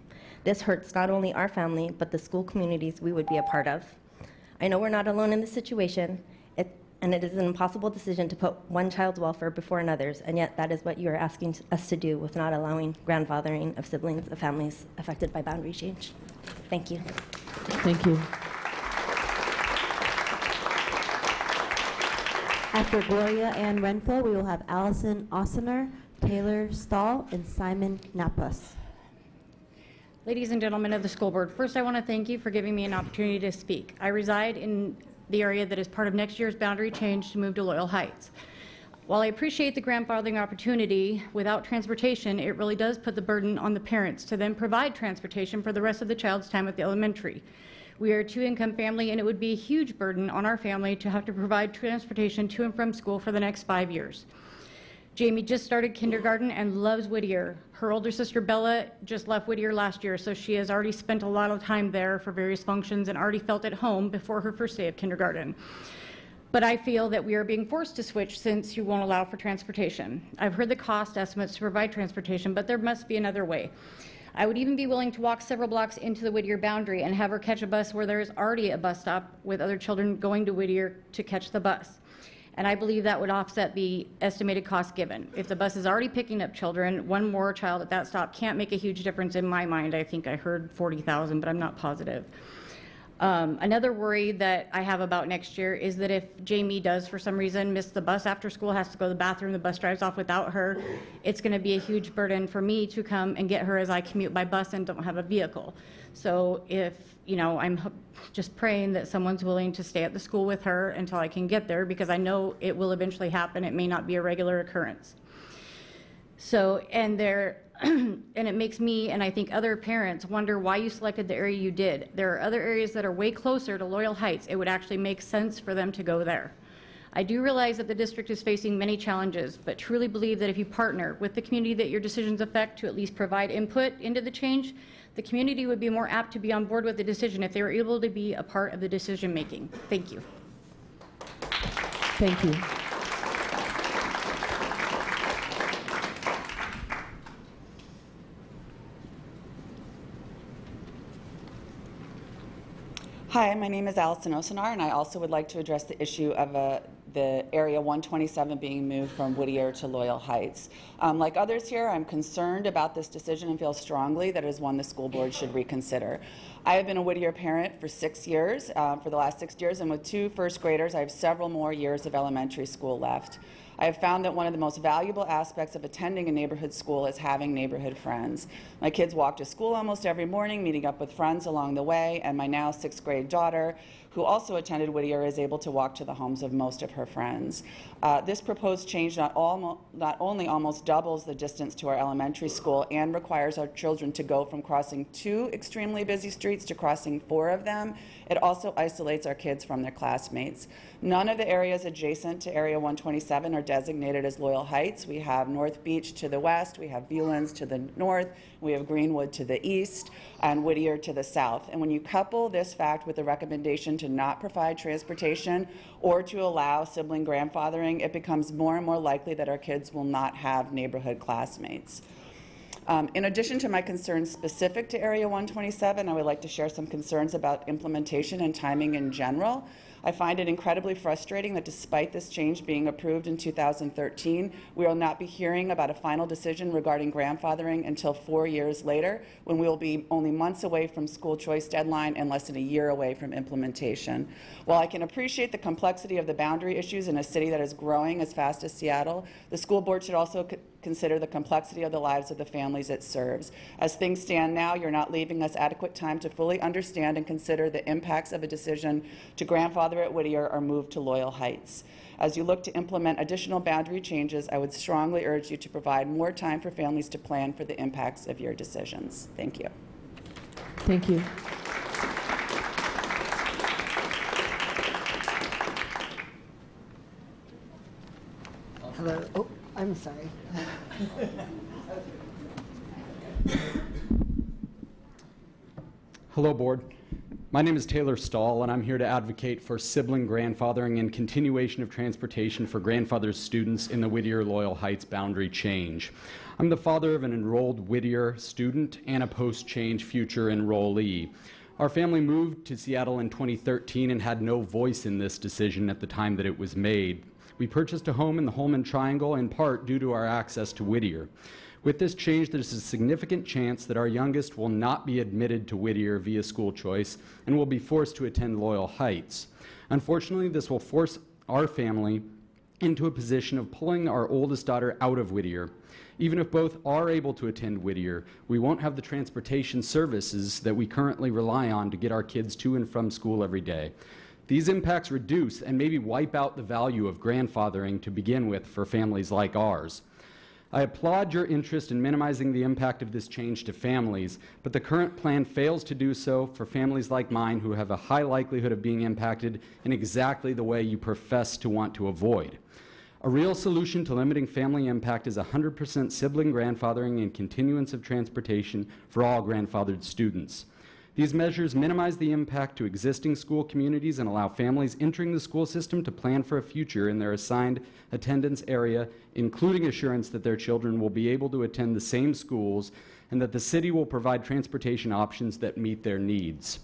This hurts not only our family, but the school communities we would be a part of. I know we're not alone in this situation, and it is an impossible decision to put one child's welfare before another's, and yet that is what you are asking us to do with not allowing grandfathering of siblings of families affected by boundary change. Thank you. Thank you. After Gloria Ann Renfro, we will have Allison Osener, Taylor Stahl, and Simon Napas. Ladies and gentlemen of the school board, first I want to thank you for giving me an opportunity to speak. I reside in the area that is part of next year's boundary change to move to Loyal Heights. While I appreciate the grandfathering opportunity, without transportation, it really does put the burden on the parents to then provide transportation for the rest of the child's time at the elementary. We are a 2-income family, and it would be a huge burden on our family to have to provide transportation to and from school for the next 5 years. Jamie just started kindergarten and loves Whittier. Her older sister Bella just left Whittier last year, so she has already spent a lot of time there for various functions and already felt at home before her first day of kindergarten. But I feel that we are being forced to switch since you won't allow for transportation. I've heard the cost estimates to provide transportation, but there must be another way. I would even be willing to walk several blocks into the Whittier boundary and have her catch a bus where there is already a bus stop with other children going to Whittier to catch the bus. And I believe that would offset the estimated cost given. If the bus is already picking up children, one more child at that stop can't make a huge difference in my mind. I think I heard 40,000, but I'm not positive. Another worry that I have about next year is that if Jamie does, for some reason, miss the bus after school, has to go to the bathroom, the bus drives off without her, it's going to be a huge burden for me to come and get her as I commute by bus and don't have a vehicle. So if, I'm just praying that someone's willing to stay at the school with her until I can get there, because I know it will eventually happen. It may not be a regular occurrence. So, and it makes me, and I think other parents, wonder why you selected the area you did. There are other areas that are way closer to Loyal Heights. It would actually make sense for them to go there. I do realize that the district is facing many challenges, but truly believe that if you partner with the community that your decisions affect to at least provide input into the change, the community would be more apt to be on board with the decision if they were able to be a part of the decision making. Thank you. Thank you. Hi, my name is Allison Osenar, and I also would like to address the issue of the Area 127 being moved from Whittier to Loyal Heights. Like others here, I'm concerned about this decision and feel strongly that it is one the school board should reconsider. I have been a Whittier parent for 6 years, for the last 6 years, and with 2 first graders, I have several more years of elementary school left. I have found that one of the most valuable aspects of attending a neighborhood school is having neighborhood friends. My kids walk to school almost every morning, meeting up with friends along the way, and my now 6th grade daughter, who also attended Whittier, is able to walk to the homes of most of her friends. This proposed change not only almost doubles the distance to our elementary school and requires our children to go from crossing 2 extremely busy streets to crossing 4 of them, it also isolates our kids from their classmates. None of the areas adjacent to Area 127 are designated as Loyal Heights. We have North Beach to the west, we have Viewlands to the north, we have Greenwood to the east, and Whittier to the south. And when you couple this fact with the recommendation to not provide transportation or to allow sibling grandfathering, it becomes more and more likely that our kids will not have neighborhood classmates. In addition to my concerns specific to Area 127, I would like to share some concerns about implementation and timing in general. I find it incredibly frustrating that despite this change being approved in 2013, we will not be hearing about a final decision regarding grandfathering until 4 years later, when we will be only months away from school choice deadline and less than a year away from implementation. While I can appreciate the complexity of the boundary issues in a city that is growing as fast as Seattle, the school board should also consider the complexity of the lives of the families it serves. As things stand now, you're not leaving us adequate time to fully understand and consider the impacts of a decision to grandfather at Whittier or move to Loyal Heights. As you look to implement additional boundary changes, I would strongly urge you to provide more time for families to plan for the impacts of your decisions. Thank you. Thank you. Hello. Oh, I'm sorry. Hello, Board. My name is Taylor Stahl, and I'm here to advocate for sibling grandfathering and continuation of transportation for grandfathered students in the Whittier-Loyal Heights boundary change. I'm the father of an enrolled Whittier student and a post-change future enrollee. Our family moved to Seattle in 2013 and had no voice in this decision at the time that it was made. We purchased a home in the Holman Triangle in part due to our access to Whittier. With this change, there's a significant chance that our youngest will not be admitted to Whittier via school choice and will be forced to attend Loyal Heights. Unfortunately, this will force our family into a position of pulling our oldest daughter out of Whittier. Even if both are able to attend Whittier, we won't have the transportation services that we currently rely on to get our kids to and from school every day. These impacts reduce and maybe wipe out the value of grandfathering to begin with for families like ours. I applaud your interest in minimizing the impact of this change to families, but the current plan fails to do so for families like mine who have a high likelihood of being impacted in exactly the way you profess to want to avoid. A real solution to limiting family impact is 100% sibling grandfathering and continuance of transportation for all grandfathered students. These measures minimize the impact to existing school communities and allow families entering the school system to plan for a future in their assigned attendance area, including assurance that their children will be able to attend the same schools and that the city will provide transportation options that meet their needs.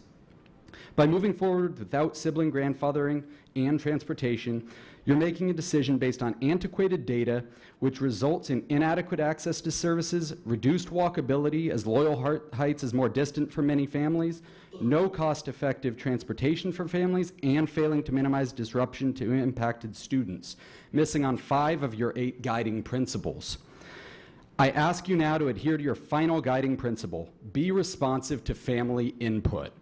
By moving forward without sibling grandfathering and transportation, you're making a decision based on antiquated data, which results in inadequate access to services, reduced walkability as Loyal Heights is more distant for many families, no cost-effective transportation for families, and failing to minimize disruption to impacted students, missing on 5 of your 8 guiding principles. I ask you now to adhere to your final guiding principle: be responsive to family input.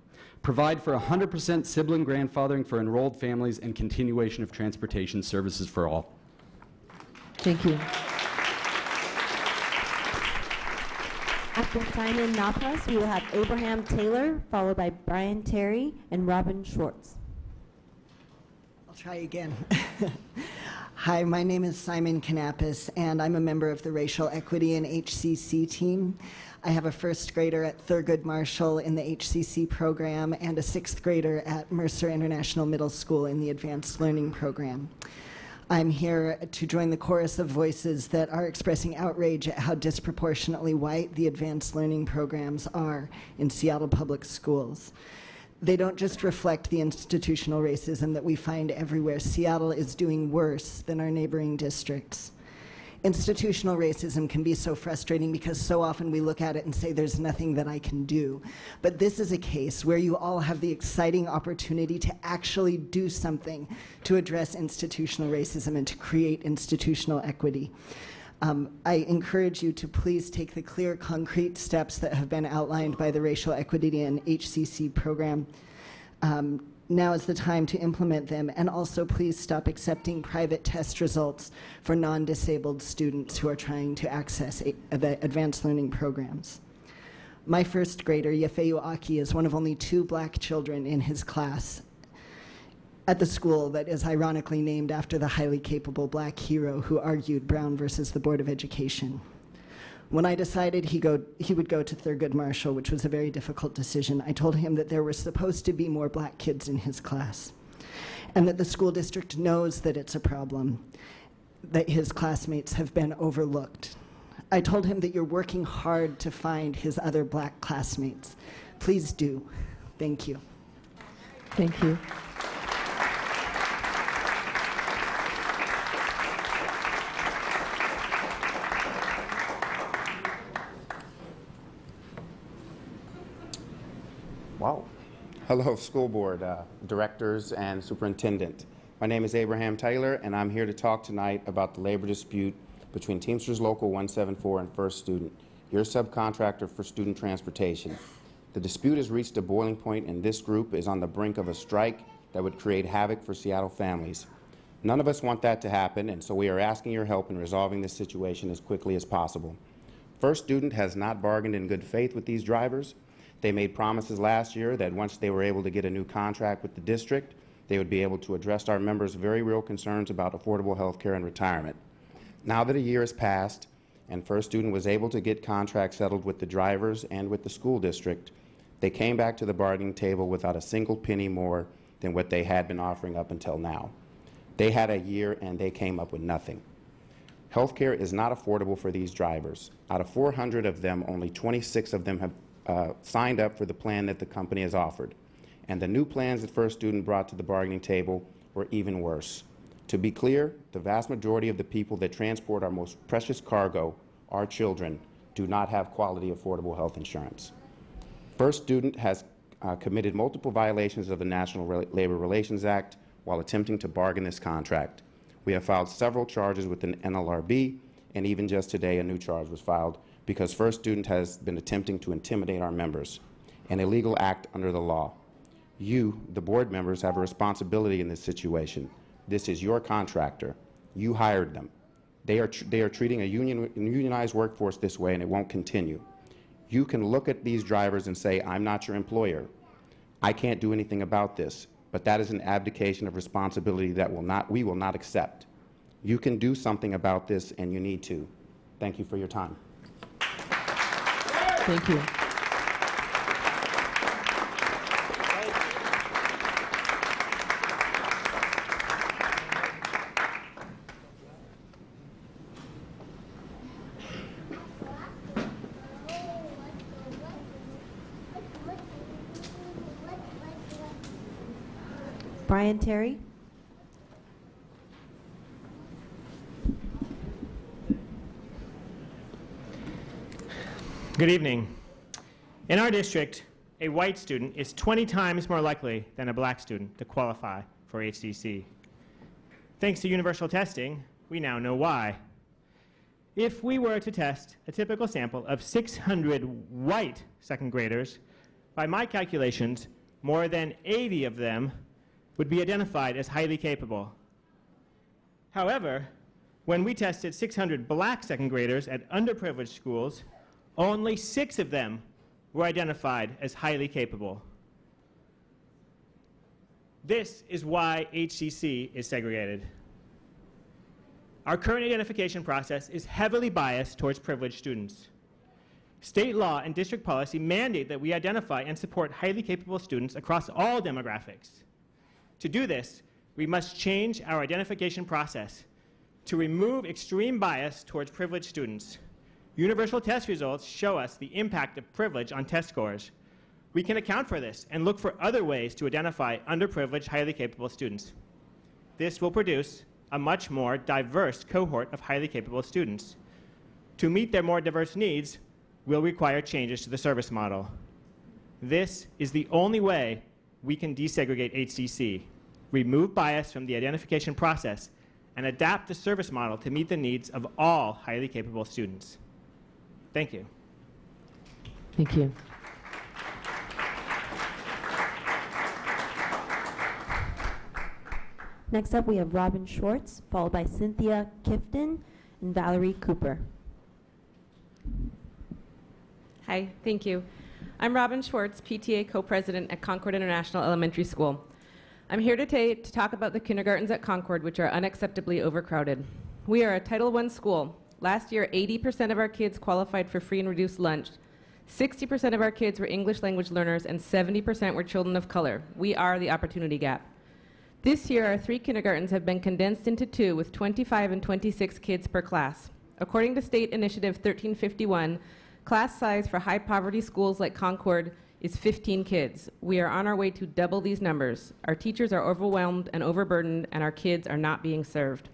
Provide for 100% sibling grandfathering for enrolled families and continuation of transportation services for all. Thank you. After Simon Napas, we will have Abraham Taylor, followed by Brian Terry and Robin Schwartz. I'll try again. Hi, my name is Simon Kanapis, and I'm a member of the Racial Equity and HCC team. I have a first grader at Thurgood Marshall in the HCC program and a 6th grader at Mercer International Middle School in the Advanced Learning program. I'm here to join the chorus of voices that are expressing outrage at how disproportionately white the advanced learning programs are in Seattle Public Schools. They don't just reflect the institutional racism that we find everywhere. Seattle is doing worse than our neighboring districts. Institutional racism can be so frustrating because so often we look at it and say there's nothing that I can do. But this is a case where you all have the exciting opportunity to actually do something to address institutional racism and to create institutional equity. I encourage you to please take the clear, concrete steps that have been outlined by the Racial Equity and HCC program. Now is the time to implement them, and also please stop accepting private test results for non-disabled students who are trying to access the advanced learning programs. My first grader, Yefeyu Aki, is one of only 2 black children in his class at the school that is ironically named after the highly capable black hero who argued Brown versus the Board of Education. When I decided he would go to Thurgood Marshall, which was a very difficult decision, I told him that there were supposed to be more black kids in his class, and that the school district knows that it's a problem, that his classmates have been overlooked. I told him that you're working hard to find his other black classmates. Please do. Thank you. Thank you. Wow. Hello, school board, directors, and superintendent. My name is Abraham Taylor, and I'm here to talk tonight about the labor dispute between Teamsters Local 174 and First Student, your subcontractor for student transportation. The dispute has reached a boiling point, and this group is on the brink of a strike that would create havoc for Seattle families. None of us want that to happen, and so we are asking your help in resolving this situation as quickly as possible. First Student has not bargained in good faith with these drivers. They made promises last year that once they were able to get a new contract with the district, they would be able to address our members' very real concerns about affordable health care and retirement. Now that a year has passed and First Student was able to get contracts settled with the drivers and with the school district, they came back to the bargaining table without a single penny more than what they had been offering up until now. They had a year and they came up with nothing. Health care is not affordable for these drivers. Out of 400 of them, only 26 of them have signed up for the plan that the company has offered. And the new plans that First Student brought to the bargaining table were even worse. To be clear, the vast majority of the people that transport our most precious cargo, our children, do not have quality, affordable health insurance. First Student has committed multiple violations of the National Labor Relations Act while attempting to bargain this contract. We have filed several charges with the NLRB, and even just today a new charge was filed because First Student has been attempting to intimidate our members, an illegal act under the law. You, the board members, have a responsibility in this situation. This is your contractor. You hired them. They are treating a unionized workforce this way, and it won't continue. You can look at these drivers and say, I'm not your employer. I can't do anything about this, but that is an abdication of responsibility that we will not accept. You can do something about this, and you need to. Thank you for your time. Thank you. Brian Terry. Good evening. In our district, a white student is 20 times more likely than a black student to qualify for HCC. Thanks to universal testing, we now know why. If we were to test a typical sample of 600 white second graders, by my calculations, more than 80 of them would be identified as highly capable. However, when we tested 600 black second graders at underprivileged schools, only 6 of them were identified as highly capable. This is why HCC is segregated. Our current identification process is heavily biased towards privileged students. State law and district policy mandate that we identify and support highly capable students across all demographics. To do this, we must change our identification process to remove extreme bias towards privileged students. Universal test results show us the impact of privilege on test scores. We can account for this and look for other ways to identify underprivileged, highly capable students. This will produce a much more diverse cohort of highly capable students. To meet their more diverse needs, will require changes to the service model. This is the only way we can desegregate HCC, remove bias from the identification process, and adapt the service model to meet the needs of all highly capable students. Thank you. Thank you. Next up, we have Robin Schwartz, followed by Cynthia Kifton and Valerie Cooper. Hi, thank you. I'm Robin Schwartz, PTA co-president at Concord International Elementary School. I'm here today to talk about the kindergartens at Concord, which are unacceptably overcrowded. We are a Title I school. Last year, 80% of our kids qualified for free and reduced lunch. 60% of our kids were English language learners, and 70% were children of color. We are the opportunity gap. This year, our 3 kindergartens have been condensed into 2 with 25 and 26 kids per class. According to State Initiative 1351, class size for high poverty schools like Concord is 15 kids. We are on our way to double these numbers. Our teachers are overwhelmed and overburdened, and our kids are not being served.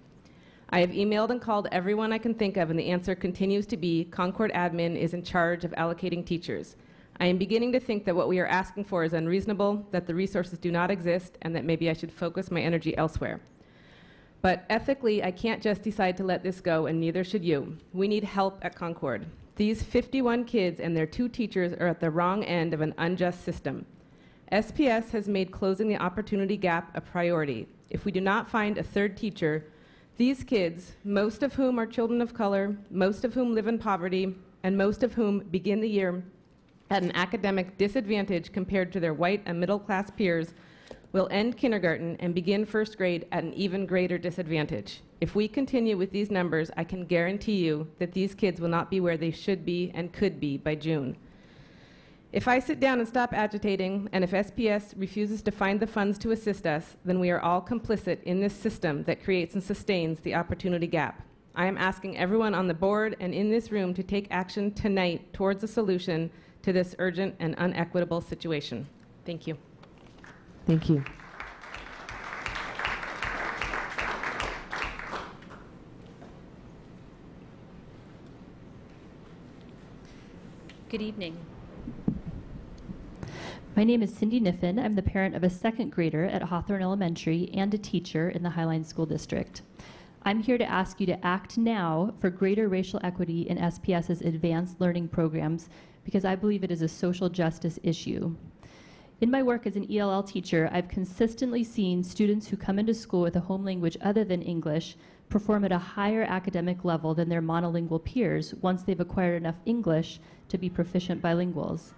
I have emailed and called everyone I can think of, and the answer continues to be Concord admin is in charge of allocating teachers. I am beginning to think that what we are asking for is unreasonable, that the resources do not exist, and that maybe I should focus my energy elsewhere. But ethically, I can't just decide to let this go, and neither should you. We need help at Concord. These 51 kids and their 2 teachers are at the wrong end of an unjust system. SPS has made closing the opportunity gap a priority. If we do not find a 3rd teacher, these kids, most of whom are children of color, most of whom live in poverty, and most of whom begin the year at an academic disadvantage compared to their white and middle-class peers, will end kindergarten and begin 1st grade at an even greater disadvantage. If we continue with these numbers, I can guarantee you that these kids will not be where they should be and could be by June. If I sit down and stop agitating, and if SPS refuses to find the funds to assist us, then we are all complicit in this system that creates and sustains the opportunity gap. I am asking everyone on the board and in this room to take action tonight towards a solution to this urgent and unequitable situation. Thank you. Thank you. Good evening. My name is Cindy Niffen. I'm the parent of a 2nd grader at Hawthorne Elementary and a teacher in the Highline School District. I'm here to ask you to act now for greater racial equity in SPS's advanced learning programs because I believe it is a social justice issue. In my work as an ELL teacher, I've consistently seen students who come into school with a home language other than English perform at a higher academic level than their monolingual peers once they've acquired enough English to be proficient bilinguals.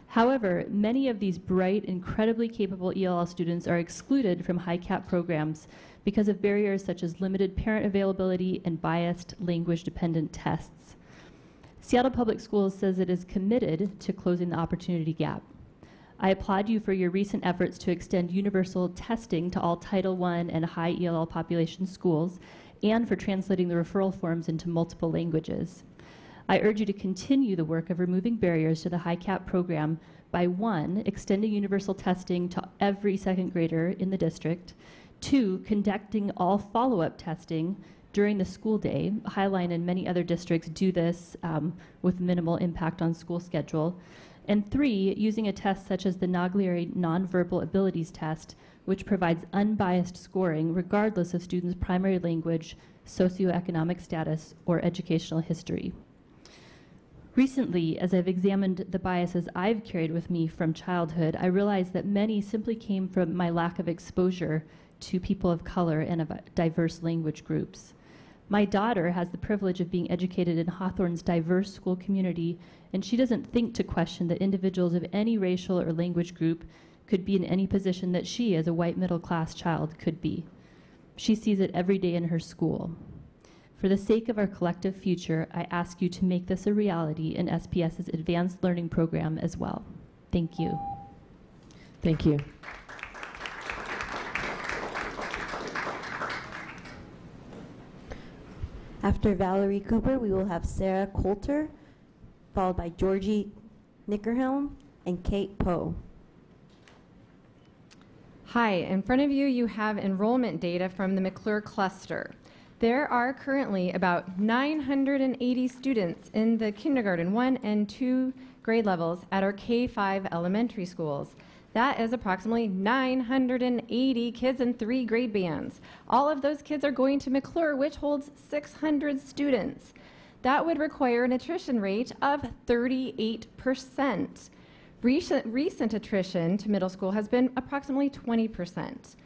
However, many of these bright, incredibly capable ELL students are excluded from high-cap programs because of barriers such as limited parent availability and biased language-dependent tests. Seattle Public Schools says it is committed to closing the opportunity gap. I applaud you for your recent efforts to extend universal testing to all Title I and high ELL population schools and for translating the referral forms into multiple languages. I urge you to continue the work of removing barriers to the high-cap program by 1, extending universal testing to every 2nd grader in the district, 2, conducting all follow-up testing during the school day. Highline and many other districts do this with minimal impact on school schedule. And 3, using a test such as the Naglieri Nonverbal Abilities Test, which provides unbiased scoring regardless of students' primary language, socioeconomic status, or educational history. Recently, as I've examined the biases I've carried with me from childhood, I realized that many simply came from my lack of exposure to people of color and of diverse language groups. My daughter has the privilege of being educated in Hawthorne's diverse school community, and she doesn't think to question that individuals of any racial or language group could be in any position that she, as a white middle-class child, could be. She sees it every day in her school. For the sake of our collective future, I ask you to make this a reality in SPS's advanced learning program as well. Thank you. Thank you. After Valerie Cooper, we will have Sarah Coulter, followed by Georgie Nickerhelm and Kate Poe. Hi, in front of you, you have enrollment data from the McClure cluster. There are currently about 980 students in the kindergarten 1 and 2 grade levels at our K-5 elementary schools. That is approximately 980 kids in 3 grade bands. All of those kids are going to McClure, which holds 600 students. That would require an attrition rate of 38%. Recent attrition to middle school has been approximately 20%.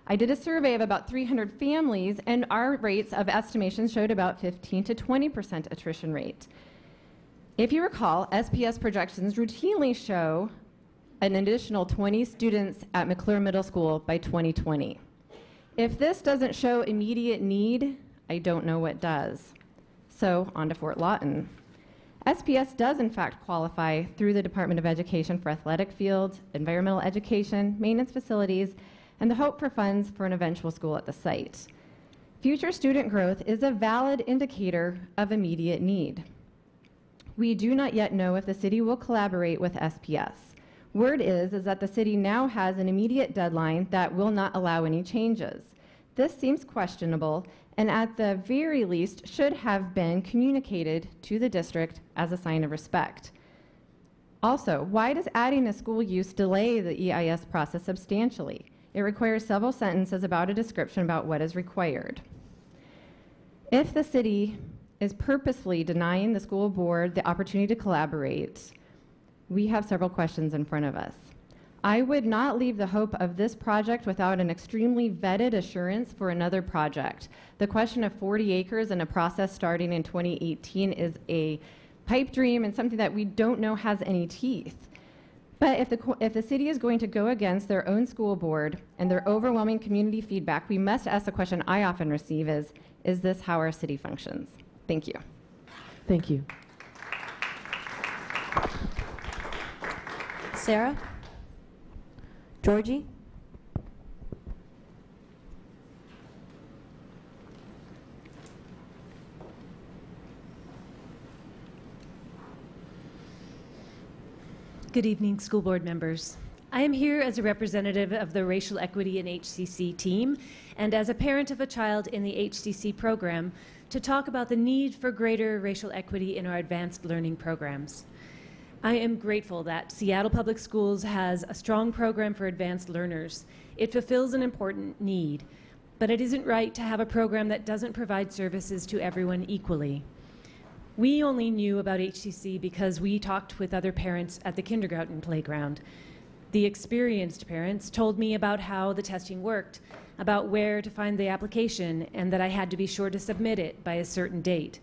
I did a survey of about 300 families, and our rates of estimation showed about 15 to 20% attrition rate. If you recall, SPS projections routinely show an additional 20 students at McClure Middle School by 2020. If this doesn't show immediate need, I don't know what does. So on to Fort Lawton. SPS does in fact qualify through the Department of Education for athletic fields, environmental education, maintenance facilities, and the hope for funds for an eventual school at the site. Future student growth is a valid indicator of immediate need. We do not yet know if the city will collaborate with SPS. Word is that the city now has an immediate deadline that will not allow any changes. This seems questionable, and at the very least should have been communicated to the district as a sign of respect. Also, why does adding a school use delay the EIS process substantially? It requires several sentences about a description about what is required. If the city is purposely denying the school board the opportunity to collaborate, we have several questions in front of us. I would not leave the hope of this project without an extremely vetted assurance for another project. The question of 40 acres and a process starting in 2018 is a pipe dream and something that we don't know has any teeth. But if the city is going to go against their own school board and their overwhelming community feedback, we must ask the question I often receive is this how our city functions? Thank you. Thank you. Sarah? Georgie? Good evening, school board members. I am here as a representative of the Racial Equity and HCC team and as a parent of a child in the HCC program to talk about the need for greater racial equity in our advanced learning programs. I am grateful that Seattle Public Schools has a strong program for advanced learners. It fulfills an important need, but it isn't right to have a program that doesn't provide services to everyone equally. We only knew about HCC because we talked with other parents at the kindergarten playground. The experienced parents told me about how the testing worked, about where to find the application, and that I had to be sure to submit it by a certain date.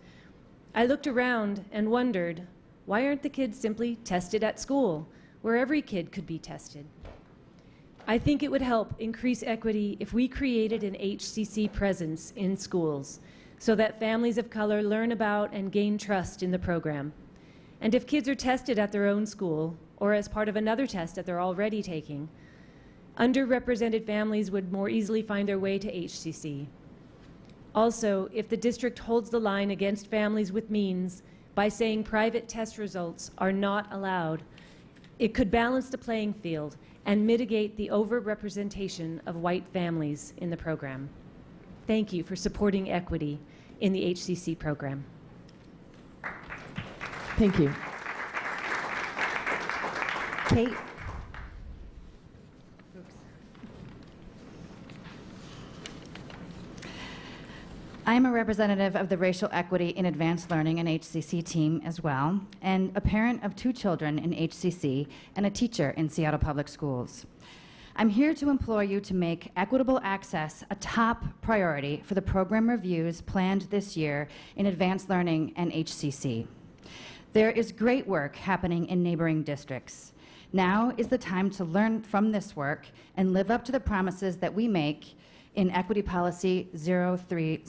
I looked around and wondered, why aren't the kids simply tested at school, where every kid could be tested? I think it would help increase equity if we created an HCC presence in schools so that families of color learn about and gain trust in the program. And if kids are tested at their own school or as part of another test that they're already taking, underrepresented families would more easily find their way to HCC. Also, if the district holds the line against families with means by saying private test results are not allowed, it could balance the playing field and mitigate the overrepresentation of white families in the program. Thank you for supporting equity in the HCC program. Thank you. Kate? I'm a representative of the Racial Equity in Advanced Learning and HCC team as well, and a parent of 2 children in HCC and a teacher in Seattle Public Schools. I'm here to implore you to make equitable access a top priority for the program reviews planned this year in Advanced Learning and HCC. There is great work happening in neighboring districts. Now is the time to learn from this work and live up to the promises that we make in Equity Policy 0030.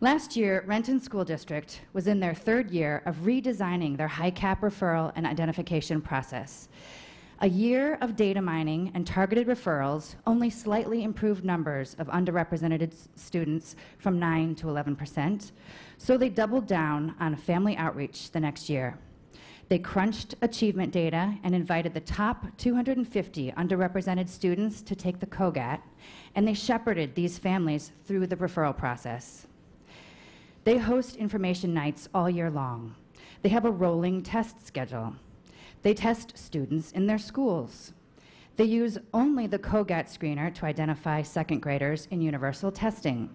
Last year, Renton School District was in their 3rd year of redesigning their high cap referral and identification process. A year of data mining and targeted referrals only slightly improved numbers of underrepresented students from 9 to 11%, so they doubled down on family outreach the next year. They crunched achievement data and invited the top 250 underrepresented students to take the COGAT, and they shepherded these families through the referral process. They host information nights all year long. They have a rolling test schedule. They test students in their schools. They use only the COGAT screener to identify 2nd graders in universal testing.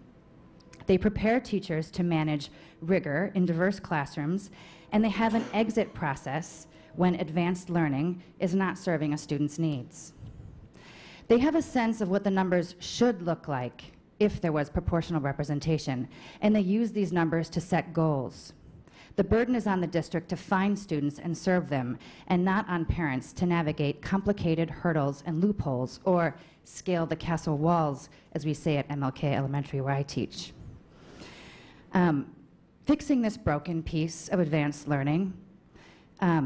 They prepare teachers to manage rigor in diverse classrooms, and they have an exit process when advanced learning is not serving a student's needs. They have a sense of what the numbers should look like if there was proportional representation, and they use these numbers to set goals. The burden is on the district to find students and serve them, and not on parents to navigate complicated hurdles and loopholes or scale the castle walls, as we say at MLK Elementary where I teach. Fixing this broken piece of advanced learning,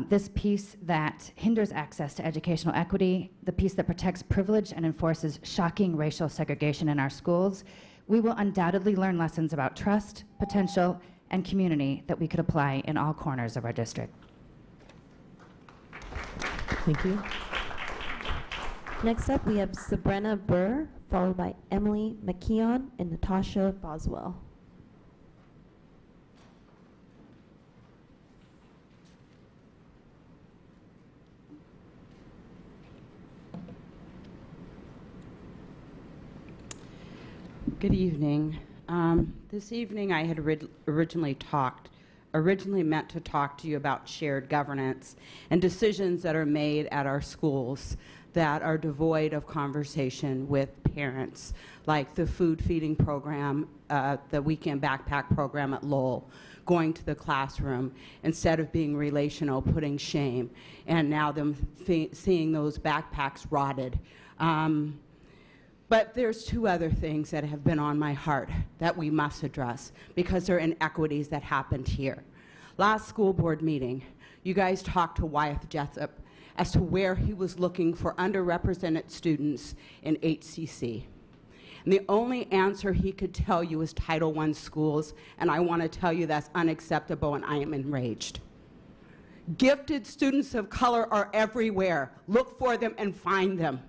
this piece that hinders access to educational equity, the piece that protects privilege and enforces shocking racial segregation in our schools, we will undoubtedly learn lessons about trust, potential, and community that we could apply in all corners of our district. Thank you. Next up, we have Sabrina Burr, followed by Emily McKeon and Natasha Boswell. Good evening. This evening I had originally meant to talk to you about shared governance and decisions that are made at our schools that are devoid of conversation with parents, like the food feeding program, the weekend backpack program at Lowell, going to the classroom instead of being relational, putting shame, and now them seeing those backpacks rotted. But there's two other things that have been on my heart that we must address because there are inequities that happened here. Last school board meeting, you guys talked to Wyeth Jessup as to where he was looking for underrepresented students in HCC. And the only answer he could tell you is Title I schools, and I want to tell you that's unacceptable, and I am enraged. Gifted students of color are everywhere. Look for them and find them.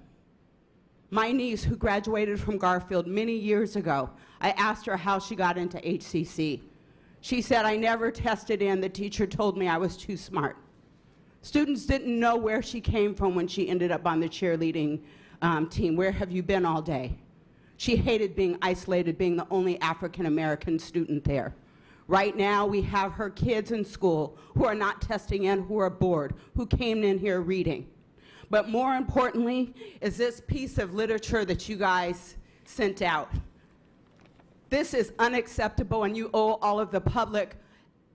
My niece, who graduated from Garfield many years ago, I asked her how she got into HCC. She said, I never tested in. The teacher told me I was too smart. Students didn't know where she came from when she ended up on the cheerleading team. Where have you been all day? She hated being isolated, being the only African-American student there. Right now, we have her kids in school who are not testing in, who are bored, who came in here reading. But more importantly is this piece of literature that you guys sent out. This is unacceptable, and you owe all of the public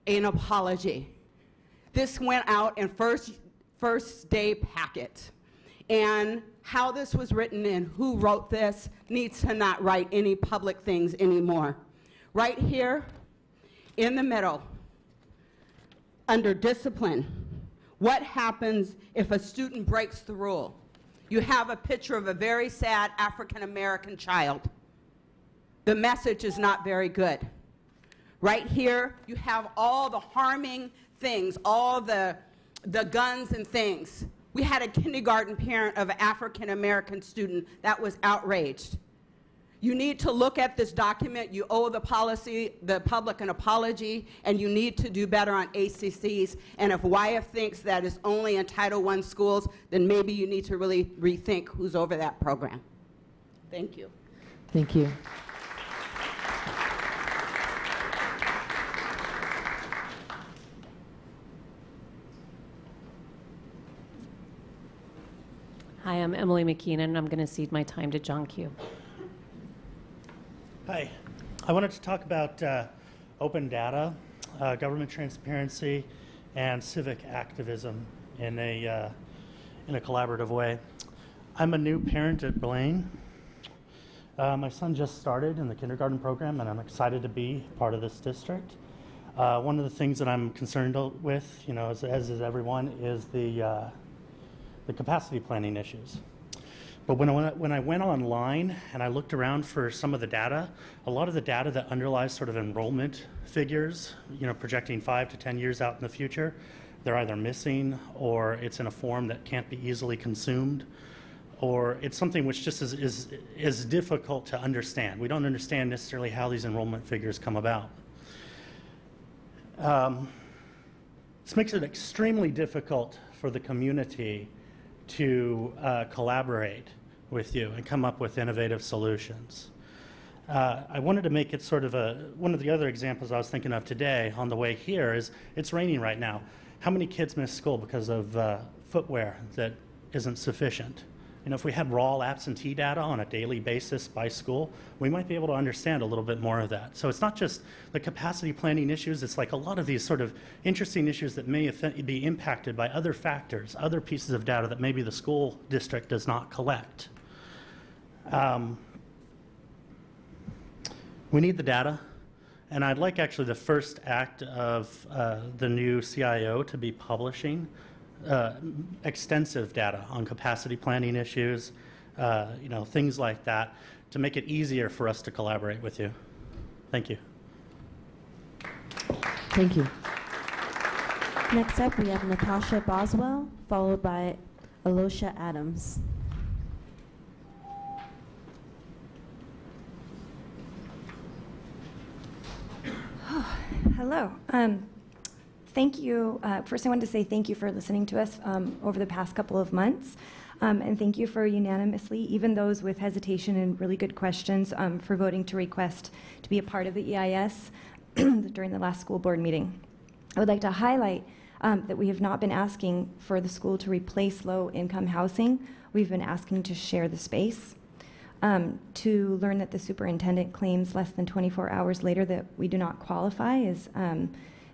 an apology. This went out in first day packet. And how this was written and who wrote this needs to not write any public things anymore. Right here in the middle, under discipline, what happens if a student breaks the rule? You have a picture of a very sad African-American child. The message is not very good. Right here, you have all the harming things, all the guns and things. We had a kindergarten parent of an African-American student that was outraged. You need to look at this document. You owe the public an apology, and you need to do better on ACCs. And if Wyeth thinks that is only in Title I schools, then maybe you need to really rethink who's over that program. Thank you. Thank you. Hi, I'm Emily McKeenan, and I'm going to cede my time to John Q. Hi. I wanted to talk about open data, government transparency, and civic activism in a collaborative way. I'm a new parent at Blaine. My son just started in the kindergarten program, and I'm excited to be part of this district. One of the things that I'm concerned with, as is everyone, is the capacity planning issues. But when I went online and I looked around for some of the data, a lot of the data that underlies sort of enrollment figures, projecting 5 to 10 years out in the future, they're either missing, or it's in a form that can't be easily consumed, or it's something which just is difficult to understand. We don't understand necessarily how these enrollment figures come about. This makes it extremely difficult for the community to collaborate with you and come up with innovative solutions. I wanted to make it sort of one of the other examples I was thinking of today on the way here is it's raining right now. How many kids miss school because of footwear that isn't sufficient? If we had raw absentee data on a daily basis by school, we might be able to understand a little bit more of that. So it's not just the capacity planning issues, it's like a lot of these sort of interesting issues that may be impacted by other factors, other pieces of data that maybe the school district does not collect. We need the data, and I'd like actually the first act of the new CIO to be publishing extensive data on capacity planning issues, things like that, to make it easier for us to collaborate with you. Thank you. Thank you. Next up, we have Natasha Boswell, followed by Alosha Adams. Hello. Thank you. First, I wanted to say thank you for listening to us over the past couple of months. And thank you for unanimously, even those with hesitation and really good questions, for voting to request to be a part of the EIS during the last school board meeting. I would like to highlight that we have not been asking for the school to replace low-income housing. We've been asking to share the space. To learn that the superintendent claims less than 24 hours later that we do not qualify is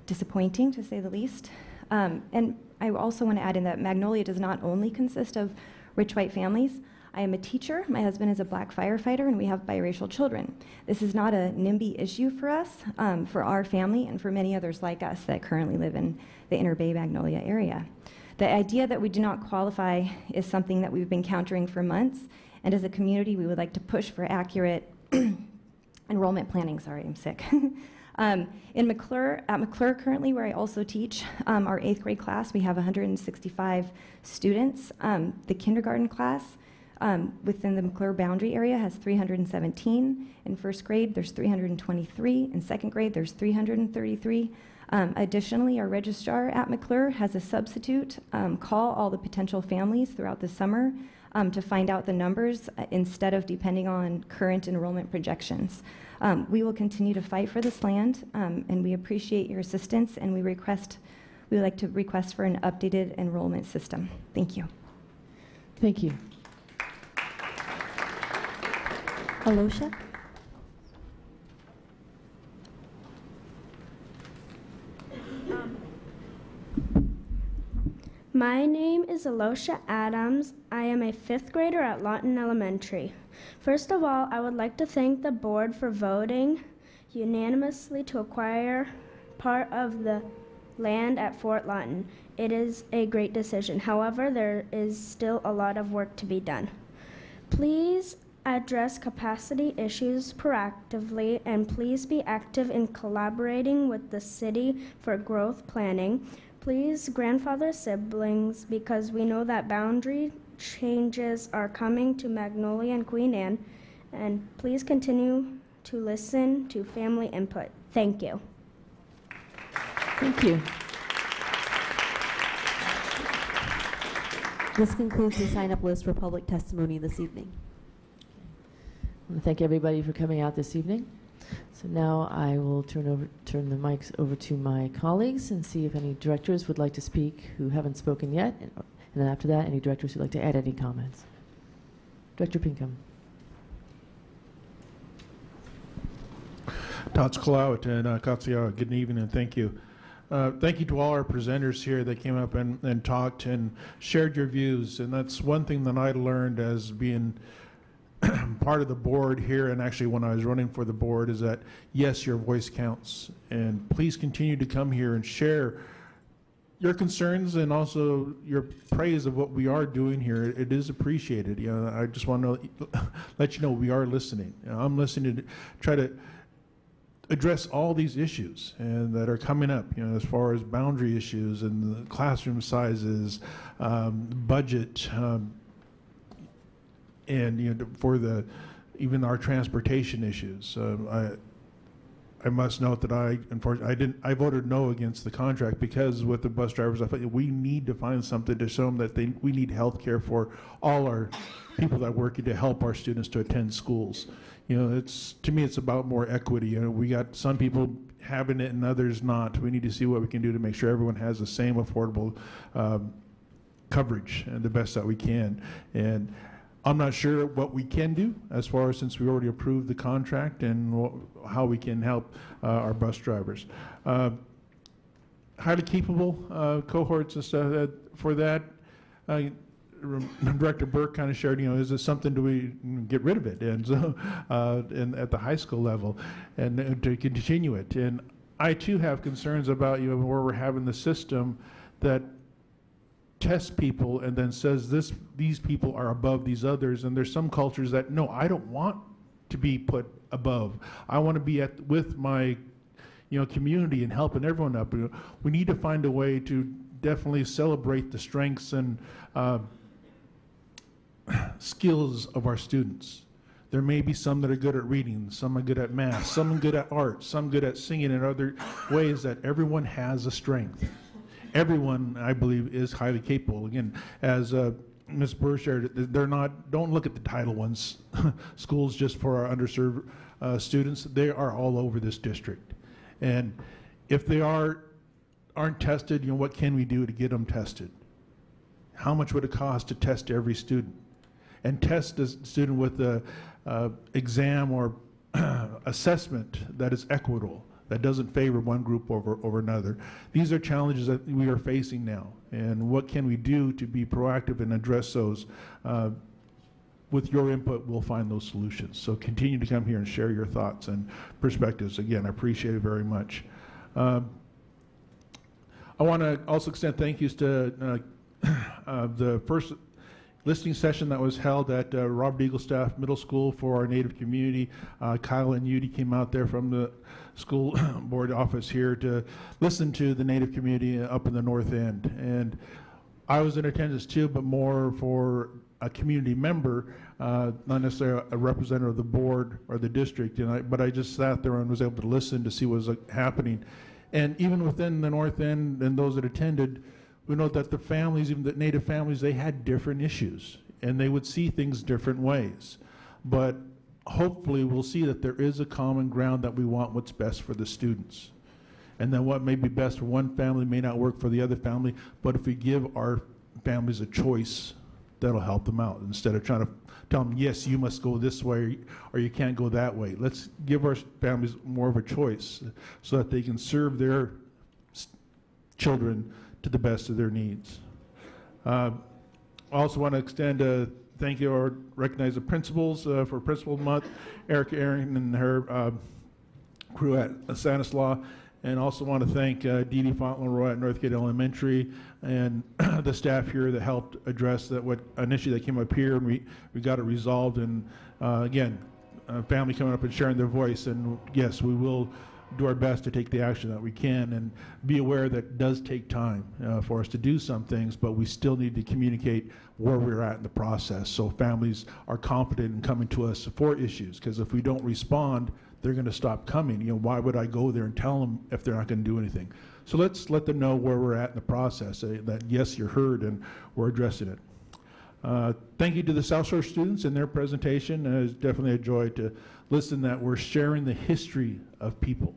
disappointing, to say the least. And I also want to add in that Magnolia does not only consist of rich white families. I am a teacher, my husband is a black firefighter, and we have biracial children. This is not a NIMBY issue for us, for our family, and for many others like us that currently live in the Inner Bay Magnolia area. The idea that we do not qualify is something that we've been countering for months, and as a community, we would like to push for accurate enrollment planning. Sorry, I'm sick. At McClure currently, where I also teach, our 8th grade class, we have 165 students. The kindergarten class within the McClure boundary area has 317. In 1st grade, there's 323. In 2nd grade, there's 333. Additionally, our registrar at McClure has a substitute call all the potential families throughout the summer to find out the numbers instead of depending on current enrollment projections. We will continue to fight for this land, and we appreciate your assistance, and we would like to request for an updated enrollment system. Thank you. Thank you. Alosha? My name is Alosha Adams. I am a 5th grader at Lawton Elementary. First of all, I would like to thank the board for voting unanimously to acquire part of the land at Fort Lawton. It is a great decision. However, there is still a lot of work to be done. Please address capacity issues proactively, and please be active in collaborating with the city for growth planning. Please grandfather siblings, because we know that boundary changes are coming to Magnolia and Queen Anne, and please continue to listen to family input. Thank you. Thank you. This concludes the sign-up list for public testimony this evening. I want to thank everybody for coming out this evening. So now I will turn the mics over to my colleagues and see if any directors would like to speak who haven't spoken yet. And then after that, any directors who'd like to add any comments. Director Pinkham. Tots Kalawit and Katsiawa, good evening and thank you. Thank you to all our presenters here that came up and talked and shared your views. And that's one thing that I learned as being part of the board here, and actually when I was running for the board, is that yes, your voice counts, and please continue to come here and share your concerns and also your praise of what we are doing here. It is appreciated. You know, I just want to let you know we are listening. You know, I'm listening to try to address all these issues and that are coming up, you know, as far as boundary issues and the classroom sizes, budget, and you know, for even our transportation issues. I must note that unfortunately I voted no against the contract because with the bus drivers, I thought we need to find something to show them that we need health care for all our people that work to help our students to attend schools. You know, to me it's about more equity. You know, we got some people having it and others not. We need to see what we can do to make sure everyone has the same affordable coverage and the best that we can. And I'm not sure what we can do as far as, since we already approved the contract, and how we can help our bus drivers. Highly capable cohorts and stuff for that. Director Burke kind of shared, you know, is this something, do we get rid of it? And so, and at the high school level, and to continue it. And I too have concerns about, you know, where we're having the system that tests people and then says these people are above these others, and there's some cultures that no, I don't want to be put above. I want to be with my, you know, community and helping everyone up. We need to find a way to definitely celebrate the strengths and skills of our students. There may be some that are good at reading, some are good at math, some are good at art, some good at singing, and other ways that everyone has a strength. Everyone, I believe, is highly capable. Again, as Ms. Burr shared, they're not, don't look at the Title I schools just for our underserved students. They are all over this district. And if they aren't tested, what can we do to get them tested? How much would it cost to test every student? And test a student with a exam or assessment that is equitable, that doesn't favor one group over another. These are challenges that we are facing now. And what can we do to be proactive and address those? With your input, we'll find those solutions. So continue to come here and share your thoughts and perspectives. Again, I appreciate it very much. I want to also extend thank yous to the first listening session that was held at Robert Eaglestaff Middle School for our Native community. Kyle and Yudi came out there from the school board office here to listen to the Native community up in the North End. And I was in attendance too, but more for a community member, not necessarily a representative of the board or the district. But I just sat there and was able to listen to see what was happening. And even within the North End and those that attended, we know that the families, even the Native families, they had different issues and they would see things different ways. But hopefully we'll see that there is a common ground that we want what's best for the students. And then what may be best for one family may not work for the other family, but if we give our families a choice, that'll help them out instead of trying to tell them, yes, you must go this way or you can't go that way. Let's give our families more of a choice so that they can serve their children to the best of their needs. I also want to extend a thank you or recognize the principals for Principal Month, Erica Aaron and her crew at Stanislaus, and also want to thank Dee Dee Fauntleroy at Northgate Elementary and the staff here that helped address an issue that came up here, and we got it resolved. And again, family coming up and sharing their voice, and yes, we will do our best to take the action that we can, and be aware that it does take time for us to do some things, but we still need to communicate where we're at in the process so families are confident in coming to us for issues, because if we don't respond, they're going to stop coming. Why would I go there and tell them if they're not going to do anything? So let's let them know where we're at in the process, that yes, you're heard and we're addressing it. Thank you to the South Shore students in their presentation. It was definitely a joy to listen that we're sharing the history of people.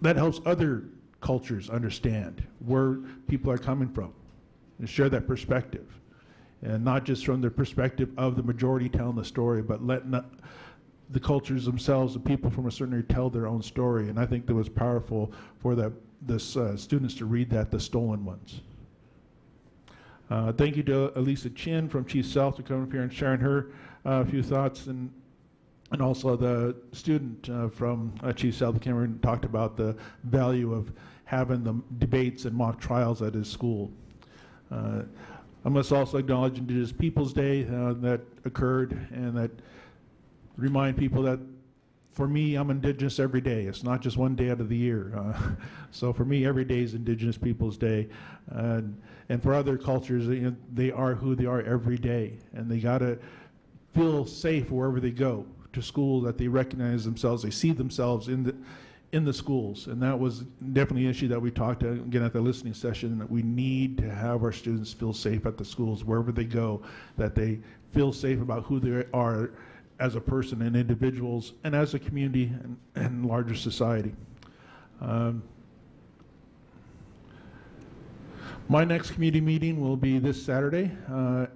That helps other cultures understand where people are coming from and share that perspective. And not just from the perspective of the majority telling the story, but letting the cultures themselves, the people from a certain area, tell their own story. And I think that was powerful for the students to read that, the stolen ones. Thank you to Elisa Chin from Chief South for coming up here and sharing her few thoughts, and also the student from Chief South that came over and talked about the value of having the debates and mock trials at his school. I must also acknowledge Indigenous Peoples Day that occurred, and that remind people that for me, I'm Indigenous every day. It's not just one day out of the year. So for me, every day is Indigenous Peoples Day. And for other cultures, they are who they are every day. And they got to feel safe wherever they go, to school, that they recognize themselves, they see themselves in the schools. And that was definitely an issue that we talked again at the listening session, that we need to have our students feel safe at the schools wherever they go, that they feel safe about who they are as a person and individuals, and as a community and larger society. My next community meeting will be this Saturday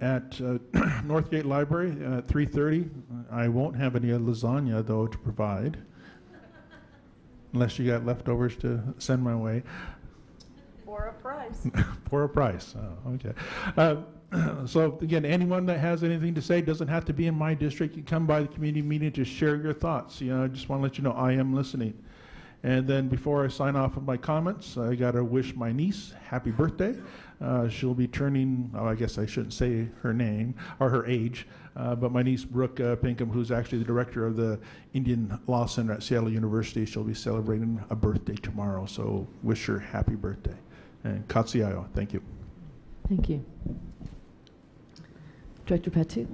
at Northgate Library at 3:30. I won't have any lasagna, though, to provide, unless you got leftovers to send my way. For a price. For a price. Oh, okay. So again, anyone that has anything to say, doesn't have to be in my district. You come by the community meeting to share your thoughts. I just want to let you know I am listening. And then before I sign off with my comments, I got to wish my niece happy birthday. She'll be turning, I guess I shouldn't say her name or her age, but my niece Brooke Pinkham, who's actually the director of the Indian Law Center at Seattle University, she'll be celebrating a birthday tomorrow. So wish her happy birthday. And Katsiayo, thank you. Thank you. Director Patu.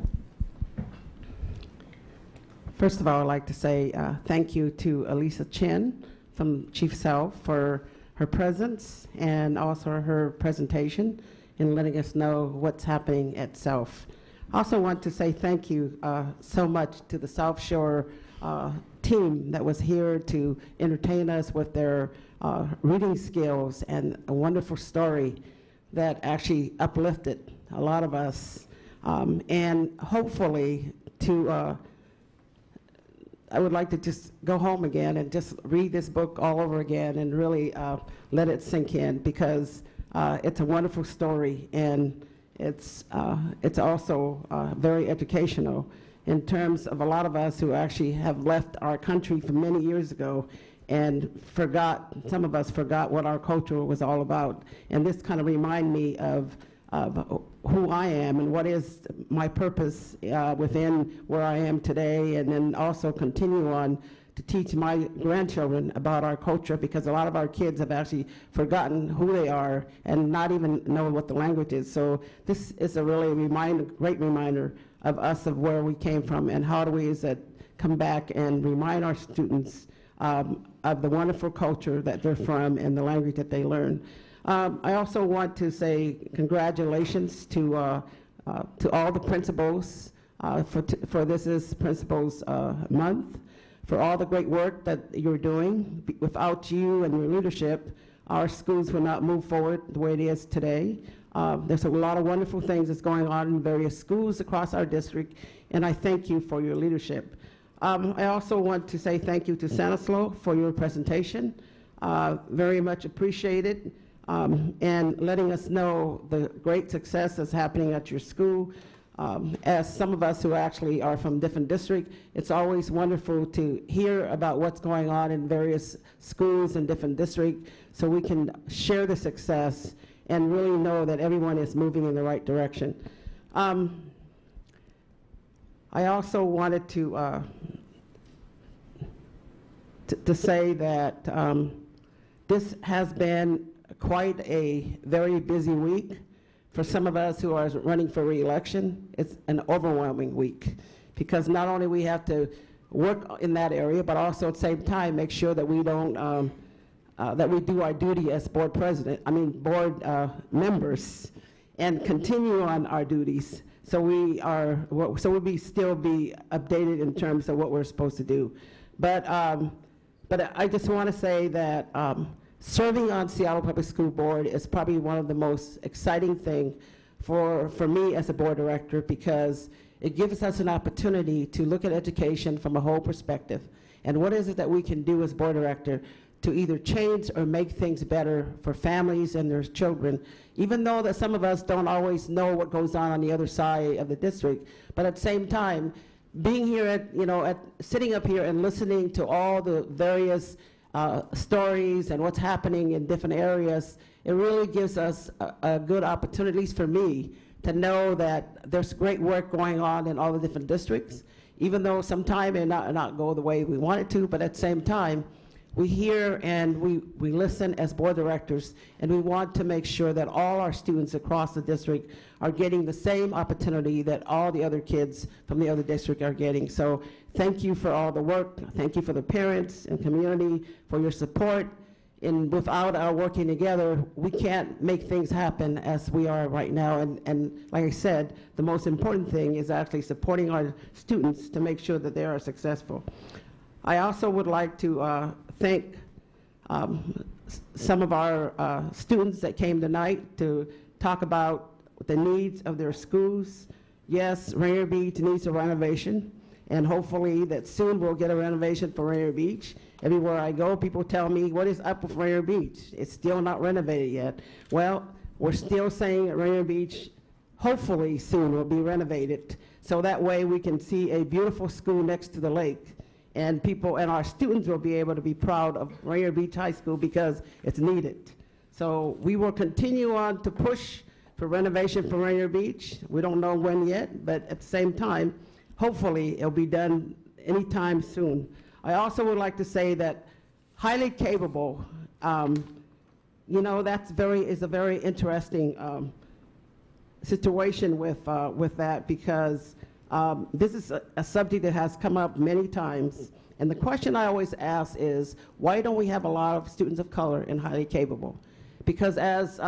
First of all, I'd like to say thank you to Elisa Chin from Chief Sealth for her presence and also her presentation and letting us know what's happening at South. I also want to say thank you so much to the South Shore team that was here to entertain us with their reading skills and a wonderful story that actually uplifted a lot of us. And hopefully I would like to just go home again and just read this book all over again and really let it sink in, because it's a wonderful story, and it's also very educational in terms of a lot of us who actually have left our country from many years ago and some of us forgot what our culture was all about. And this kind of remind me of who I am and what is my purpose within where I am today, and then also continue on to teach my grandchildren about our culture, because a lot of our kids have actually forgotten who they are and not even know what the language is. So this is a really great reminder of us, of where we came from, and how do we come back and remind our students of the wonderful culture that they're from and the language that they learn. I also want to say congratulations to all the principals for this is Principals Month, for all the great work that you're doing. Without you and your leadership, our schools will not move forward the way it is today. There's a lot of wonderful things that's going on in various schools across our district, and I thank you for your leadership. I also want to say thank you to Stanislaw for your presentation. Very much appreciated. And letting us know the great success that's happening at your school. As some of us who actually are from different districts, it's always wonderful to hear about what's going on in various schools in different districts, so we can share the success and really know that everyone is moving in the right direction. I also wanted to say that this has been quite a very busy week. For some of us who are running for re-election, it's an overwhelming week, because not only we have to work in that area, but also at the same time make sure that we don't that we do our duty as board members and continue on our duties, so we still be updated in terms of what we're supposed to do. But I just want to say that serving on Seattle Public School Board is probably one of the most exciting things for me as a board director, because it gives us an opportunity to look at education from a whole perspective. And what is it that we can do as board director to either change or make things better for families and their children, even though that some of us don't always know what goes on the other side of the district. But at the same time, being here sitting up here and listening to all the various stories and what's happening in different areas, it really gives us a good opportunities for me to know that there's great work going on in all the different districts, even though sometimes it not go the way we want it to, but at the same time, we hear and we listen as board directors, and we want to make sure that all our students across the district are getting the same opportunity that all the other kids from the other district are getting. So thank you for all the work. Thank you for the parents and community for your support. And without our working together, we can't make things happen as we are right now. And like I said, the most important thing is actually supporting our students to make sure that they are successful. I also would like to thank some of our students that came tonight to talk about the needs of their schools. Yes, Rainier Beach needs a renovation, and hopefully that soon we'll get a renovation for Rainier Beach. Everywhere I go, people tell me, what is up with Rainier Beach? It's still not renovated yet. Well, we're still saying that Rainier Beach hopefully soon will be renovated, so that way we can see a beautiful school next to the lake, and people and our students will be able to be proud of Rainier Beach High School because it's needed. So we will continue on to push for renovation for Rainier Beach. We don't know when yet, but at the same time, hopefully it'll be done anytime soon. I also would like to say that highly capable, that's is a very interesting situation with that, because This is a subject that has come up many times, and the question I always ask is, why don't we have a lot of students of color and highly capable? Because as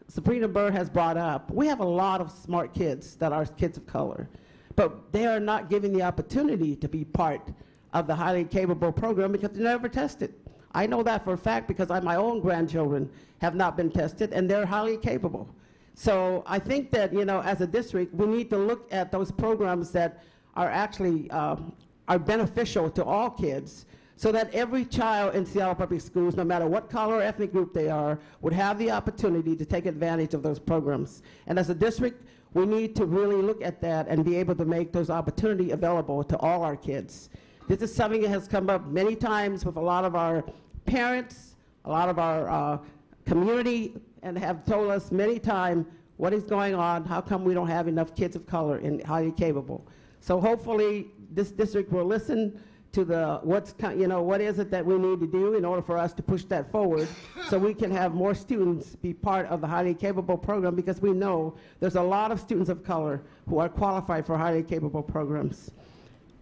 Sabrina Burr has brought up, we have a lot of smart kids that are kids of color, but they are not given the opportunity to be part of the highly capable program because they're never tested. I know that for a fact because my own grandchildren have not been tested, and they're highly capable. So I think that, you know, as a district, we need to look at those programs that are actually are beneficial to all kids, so that every child in Seattle Public Schools, no matter what color or ethnic group they are, would have the opportunity to take advantage of those programs. And as a district, we need to really look at that and be able to make those opportunities available to all our kids. This is something that has come up many times with a lot of our parents, a lot of our community, and have told us many times what is going on, how come we don't have enough kids of color and highly capable. So hopefully this district will listen to what is it that we need to do in order for us to push that forward so we can have more students be part of the highly capable program, because we know there's a lot of students of color who are qualified for highly capable programs.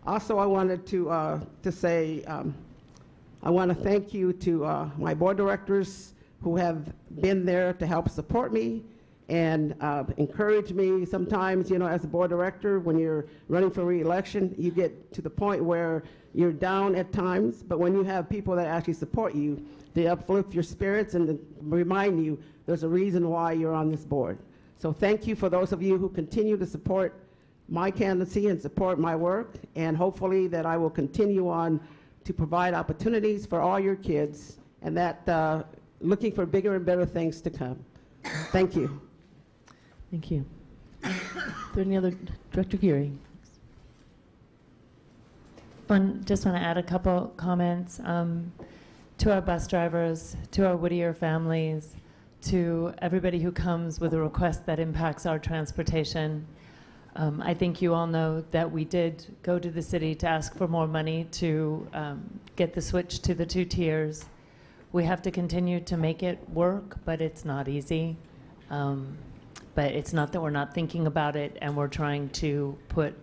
Also, I wanted to say I want to thank you to my board directors who have been there to help support me and encourage me. Sometimes, you know, as a board director, when you're running for re-election, you get to the point where you're down at times, but when you have people that actually support you, they uplift your spirits and remind you there's a reason why you're on this board. So thank you for those of you who continue to support my candidacy and support my work, and hopefully that I will continue on to provide opportunities for all your kids, and that looking for bigger and better things to come. Thank you. Thank you. Is there any other? Director Geary. Just want to add a couple comments to our bus drivers, to our Whittier families, to everybody who comes with a request that impacts our transportation. I think you all know that we did go to the city to ask for more money to get the switch to the 2 tiers. We have to continue to make it work, but it's not easy. But it's not that we're not thinking about it, and we're trying to put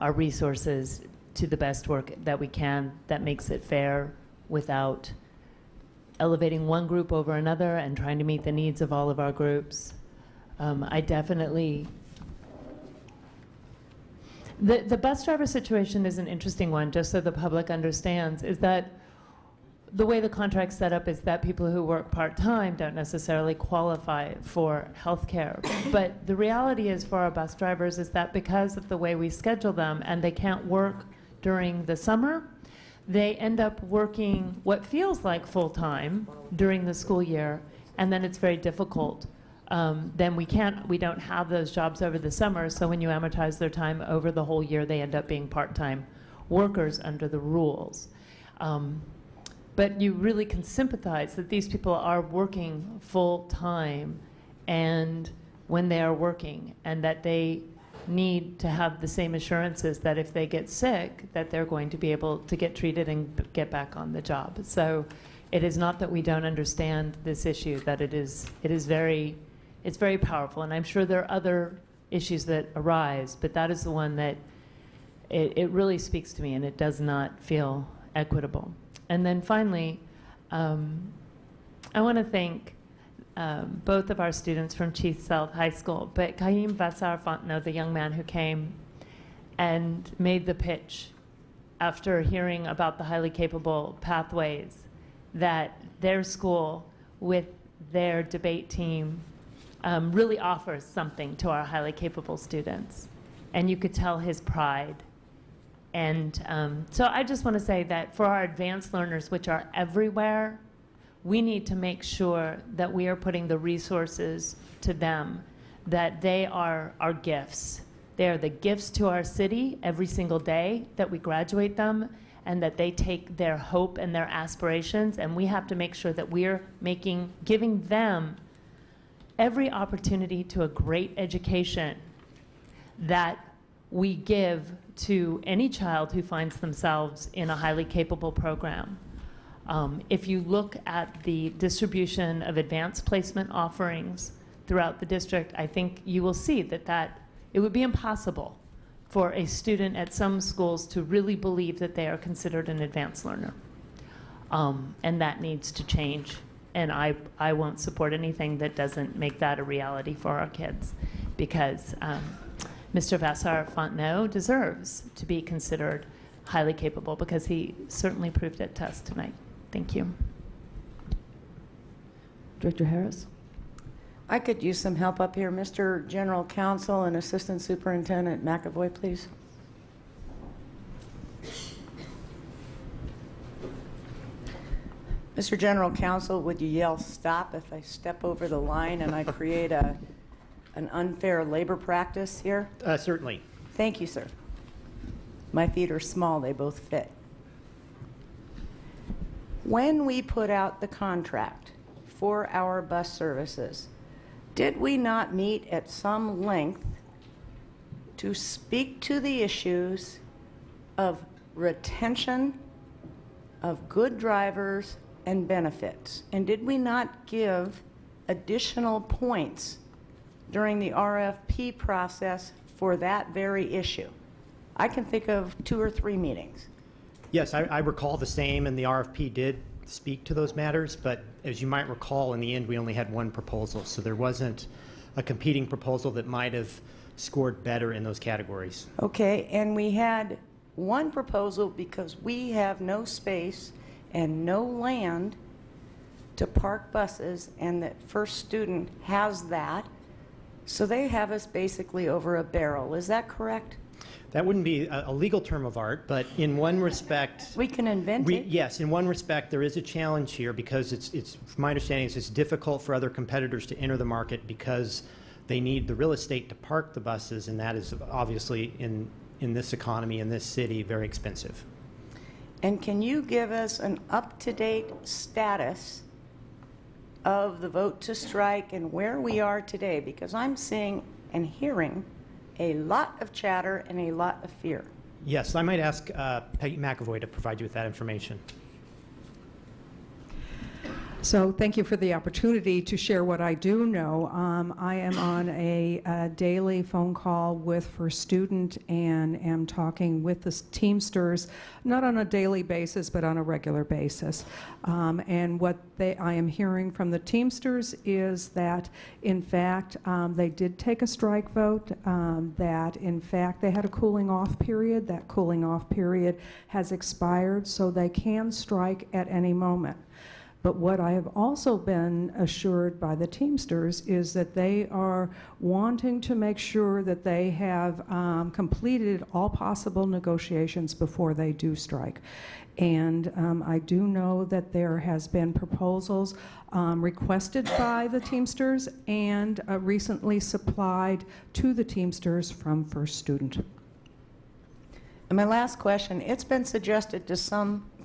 our resources to the best work that we can that makes it fair without elevating one group over another and trying to meet the needs of all of our groups. I definitely... The bus driver situation is an interesting one, just so the public understands, is that the way the contract's set up is that people who work part-time don't necessarily qualify for health care. But the reality is for our bus drivers is that because of the way we schedule them and they can't work during the summer, they end up working what feels like full-time during the school year, and then it's very difficult. Then we don't have those jobs over the summer, so when you amortize their time over the whole year, they end up being part-time workers under the rules. But you really can sympathize that these people are working full-time and when they are working, and that they need to have the same assurances that if they get sick, that they're going to be able to get treated and get back on the job. So it is not that we don't understand this issue, that it's very powerful, and I'm sure there are other issues that arise, but that is the one that it really speaks to me, and it does not feel equitable. And then finally, I want to thank both of our students from Chief Sealth High School, but Kaim Vassar Fontenot, the young man who came and made the pitch after hearing about the highly capable pathways, that their school with their debate team really offers something to our highly capable students. And you could tell his pride. And so I just want to say that for our advanced learners, which are everywhere, we need to make sure that we are putting the resources to them, that they are our gifts. They are the gifts to our city every single day that we graduate them, and that they take their hope and their aspirations, and we have to make sure that we're giving them every opportunity to a great education that we give to any child who finds themselves in a highly capable program. If you look at the distribution of advanced placement offerings throughout the district, I think you will see that it would be impossible for a student at some schools to really believe that they are considered an advanced learner. And that needs to change. And I won't support anything that doesn't make that a reality for our kids, because Mr. Vassar-Fontenot deserves to be considered highly capable, because he certainly proved it to us tonight. Thank you. Director Harris? I could use some help up here. Mr. General Counsel and Assistant Superintendent McAvoy, please. Mr. General Counsel, would you yell stop if I step over the line and I create an unfair labor practice here? Certainly. Thank you, sir. My feet are small, they both fit. When we put out the contract for our bus services, did we not meet at some length to speak to the issues of retention of good drivers and benefits? And did we not give additional points during the RFP process for that very issue? I can think of 2 or 3 meetings. Yes, I recall the same, and the RFP did speak to those matters, but as you might recall, in the end, we only had one proposal, so there wasn't a competing proposal that might have scored better in those categories. Okay, and we had one proposal because we have no space and no land to park buses, and that First Student has that, so they have us basically over a barrel. Is that correct? That wouldn't be a legal term of art, but in one respect... We can invent it. Yes, in one respect, there is a challenge here, because from my understanding, it's difficult for other competitors to enter the market because they need the real estate to park the buses, and that is obviously, in this economy, in this city, very expensive. And can you give us an up-to-date status of the vote to strike and where we are today? Because I'm seeing and hearing a lot of chatter and a lot of fear. Yes, I might ask Peggy McAvoy to provide you with that information. So thank you for the opportunity to share what I do know. I am on a daily phone call with First Student and am talking with the Teamsters, not on a daily basis, but on a regular basis. And what I am hearing from the Teamsters is that, in fact, they did take a strike vote, that, in fact, they had a cooling off period. That cooling off period has expired, so they can strike at any moment. But what I have also been assured by the Teamsters is that they are wanting to make sure that they have completed all possible negotiations before they do strike. And I do know that there has been proposals requested by the Teamsters and recently supplied to the Teamsters from First Student. And my last question, it's been suggested to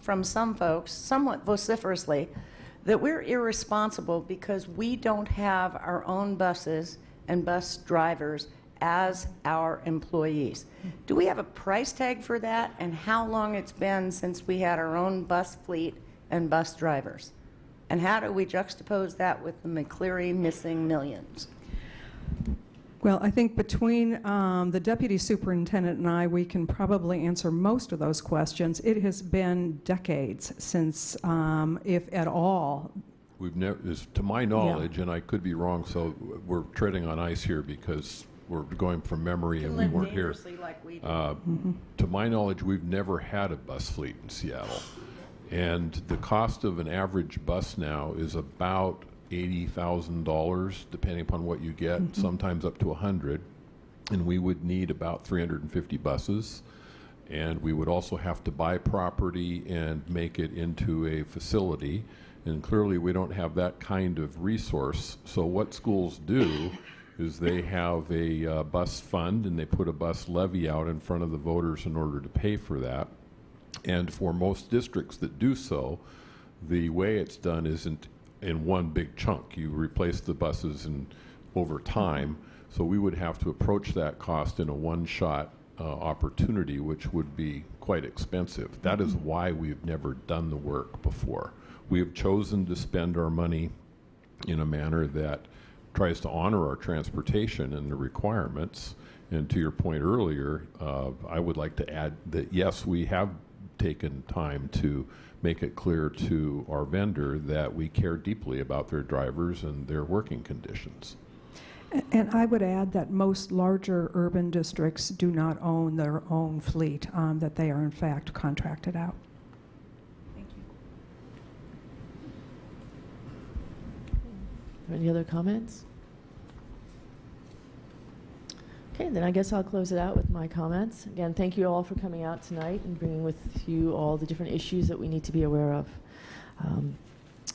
from some folks, somewhat vociferously, that we're irresponsible because we don't have our own buses and bus drivers as our employees. Do we have a price tag for that, and how long it's been since we had our own bus fleet and bus drivers? And how do we juxtapose that with the McCleary missing millions? Well, I think between the Deputy Superintendent and I, we can probably answer most of those questions. It has been decades since, if at all. We've never, to my knowledge, and I could be wrong, so we're treading on ice here because we're going from memory and we weren't here. Like we To my knowledge, we've never had a bus fleet in Seattle. And the cost of an average bus now is about $80,000, depending upon what you get, sometimes up to 100. And we would need about 350 buses. And we would also have to buy property and make it into a facility. And clearly we don't have that kind of resource. So what schools do is they have a bus fund, and they put a bus levy out in front of the voters in order to pay for that. And for most districts that do so, the way it's done isn't in one big chunk. You replace the buses over time. So we would have to approach that cost in a one-shot opportunity, which would be quite expensive. That is why we've never done the work before. We have chosen to spend our money in a manner that tries to honor our transportation and the requirements, And to your point earlier, I would like to add that yes, we have taken time to make it clear to our vendor that we care deeply about their drivers and their working conditions. And I would add that most larger urban districts do not own their own fleet, that they are in fact contracted out. Thank you. Any other comments? Okay, then I guess I'll close it out with my comments. Again, thank you all for coming out tonight and bringing with you all the different issues that we need to be aware of.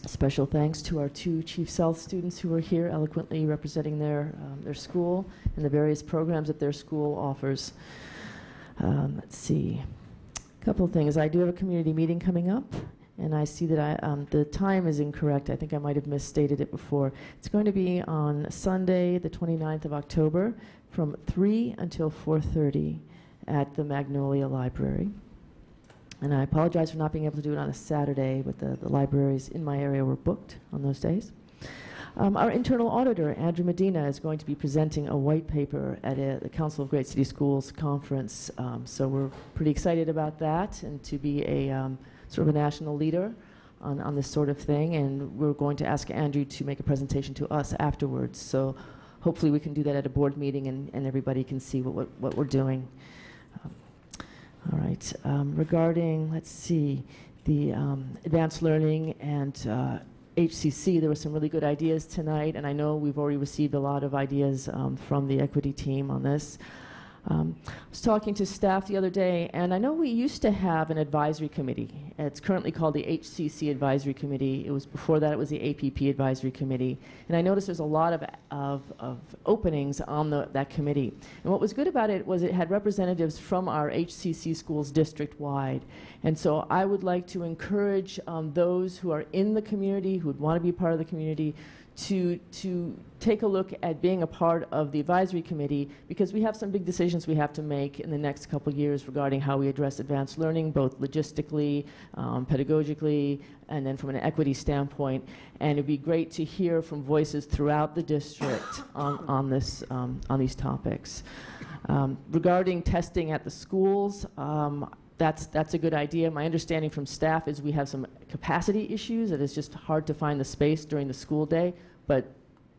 Special thanks to our 2 Chief Sealth students who are here eloquently representing their school and the various programs that their school offers. Let's see, a couple of things. I do have a community meeting coming up, and I see that the time is incorrect. I think I might have misstated it before. It's going to be on Sunday, the 29th of October, from 3 until 4:30 at the Magnolia Library. And I apologize for not being able to do it on a Saturday, but the libraries in my area were booked on those days. Our internal auditor, Andrew Medina, is going to be presenting a white paper at the Council of Great City Schools conference. So we're pretty excited about that, and to be a sort of a national leader on this sort of thing. And we're going to ask Andrew to make a presentation to us afterwards. So hopefully we can do that at a board meeting, and everybody can see what we're doing. All right, regarding, let's see, the advanced learning and HCC, there were some really good ideas tonight, and I know we've already received a lot of ideas from the equity team on this. I was talking to staff the other day, and I know we used to have an advisory committee. It's currently called the HCC Advisory Committee. It was before that, it was the APP Advisory Committee. And I noticed there's a lot of openings on that committee. And what was good about it was it had representatives from our HCC schools district-wide. And so I would like to encourage those who are in the community, who would want to be part of the community, to take a look at being a part of the advisory committee, because we have some big decisions we have to make in the next couple of years regarding how we address advanced learning, both logistically, pedagogically, and then from an equity standpoint. And it'd be great to hear from voices throughout the district on these topics. Regarding testing at the schools, that's a good idea. My understanding from staff is we have some capacity issues, that it's just hard to find the space during the school day, but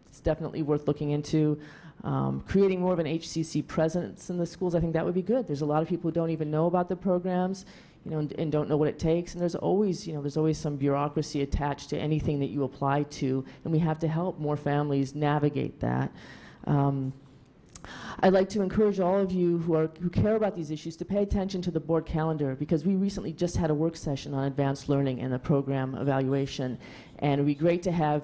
it's definitely worth looking into. Creating more of an HCC presence in the schools, I think that would be good. There's a lot of people who don't even know about the programs, and don't know what it takes, and there's always some bureaucracy attached to anything that you apply to, and we have to help more families navigate that. I'd like to encourage all of you who care about these issues to pay attention to the board calendar, because we recently just had a work session on advanced learning and the program evaluation, and it would be great to have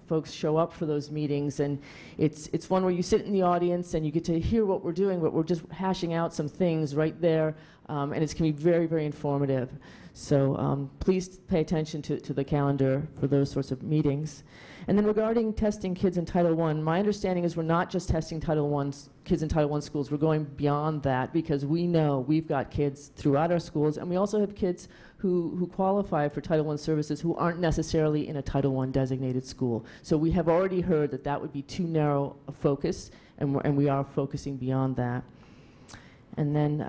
folks show up for those meetings. And it's one where you sit in the audience and you get to hear what we're doing, but we're just hashing out some things right there, and it's going to be very, very informative. So please pay attention to the calendar for those sorts of meetings. And then regarding testing kids in Title I, my understanding is we're not just testing kids in Title I schools. We're going beyond that, because we know we've got kids throughout our schools, and we also have kids who qualify for Title I services who aren't necessarily in a Title I designated school. So we have already heard that would be too narrow a focus, and we are focusing beyond that. And then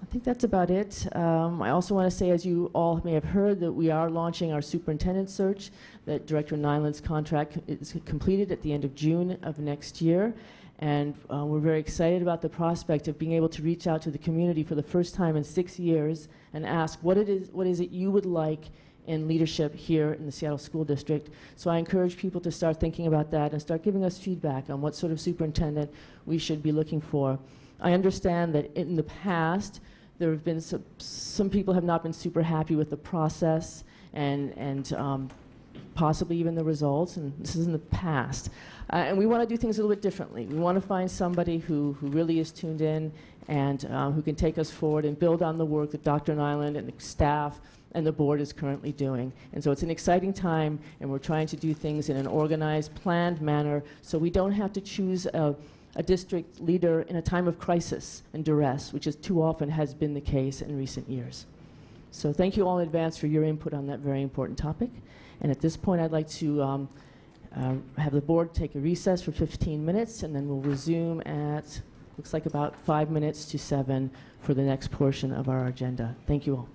I think that's about it. I also want to say, as you all may have heard, that we are launching our superintendent search, that Director Nyland's contract is completed at the end of June of next year. And we're very excited about the prospect of being able to reach out to the community for the first time in 6 years and ask what is it you would like in leadership here in the Seattle School District. So I encourage people to start thinking about that and start giving us feedback on what sort of superintendent we should be looking for. I understand that in the past, there have been some people have not been super happy with the process and possibly even the results, and this is in the past. And we want to do things a little bit differently. We want to find somebody who really is tuned in and who can take us forward and build on the work that Dr. Nyland and the staff and the board is currently doing. And so it's an exciting time, and we're trying to do things in an organized, planned manner, so we don't have to choose a district leader in a time of crisis and duress, which is too often has been the case in recent years. So thank you all in advance for your input on that very important topic. And at this point, I'd like to have the board take a recess for 15 minutes, and then we'll resume at, looks like about 5 minutes to 7 for the next portion of our agenda. Thank you all.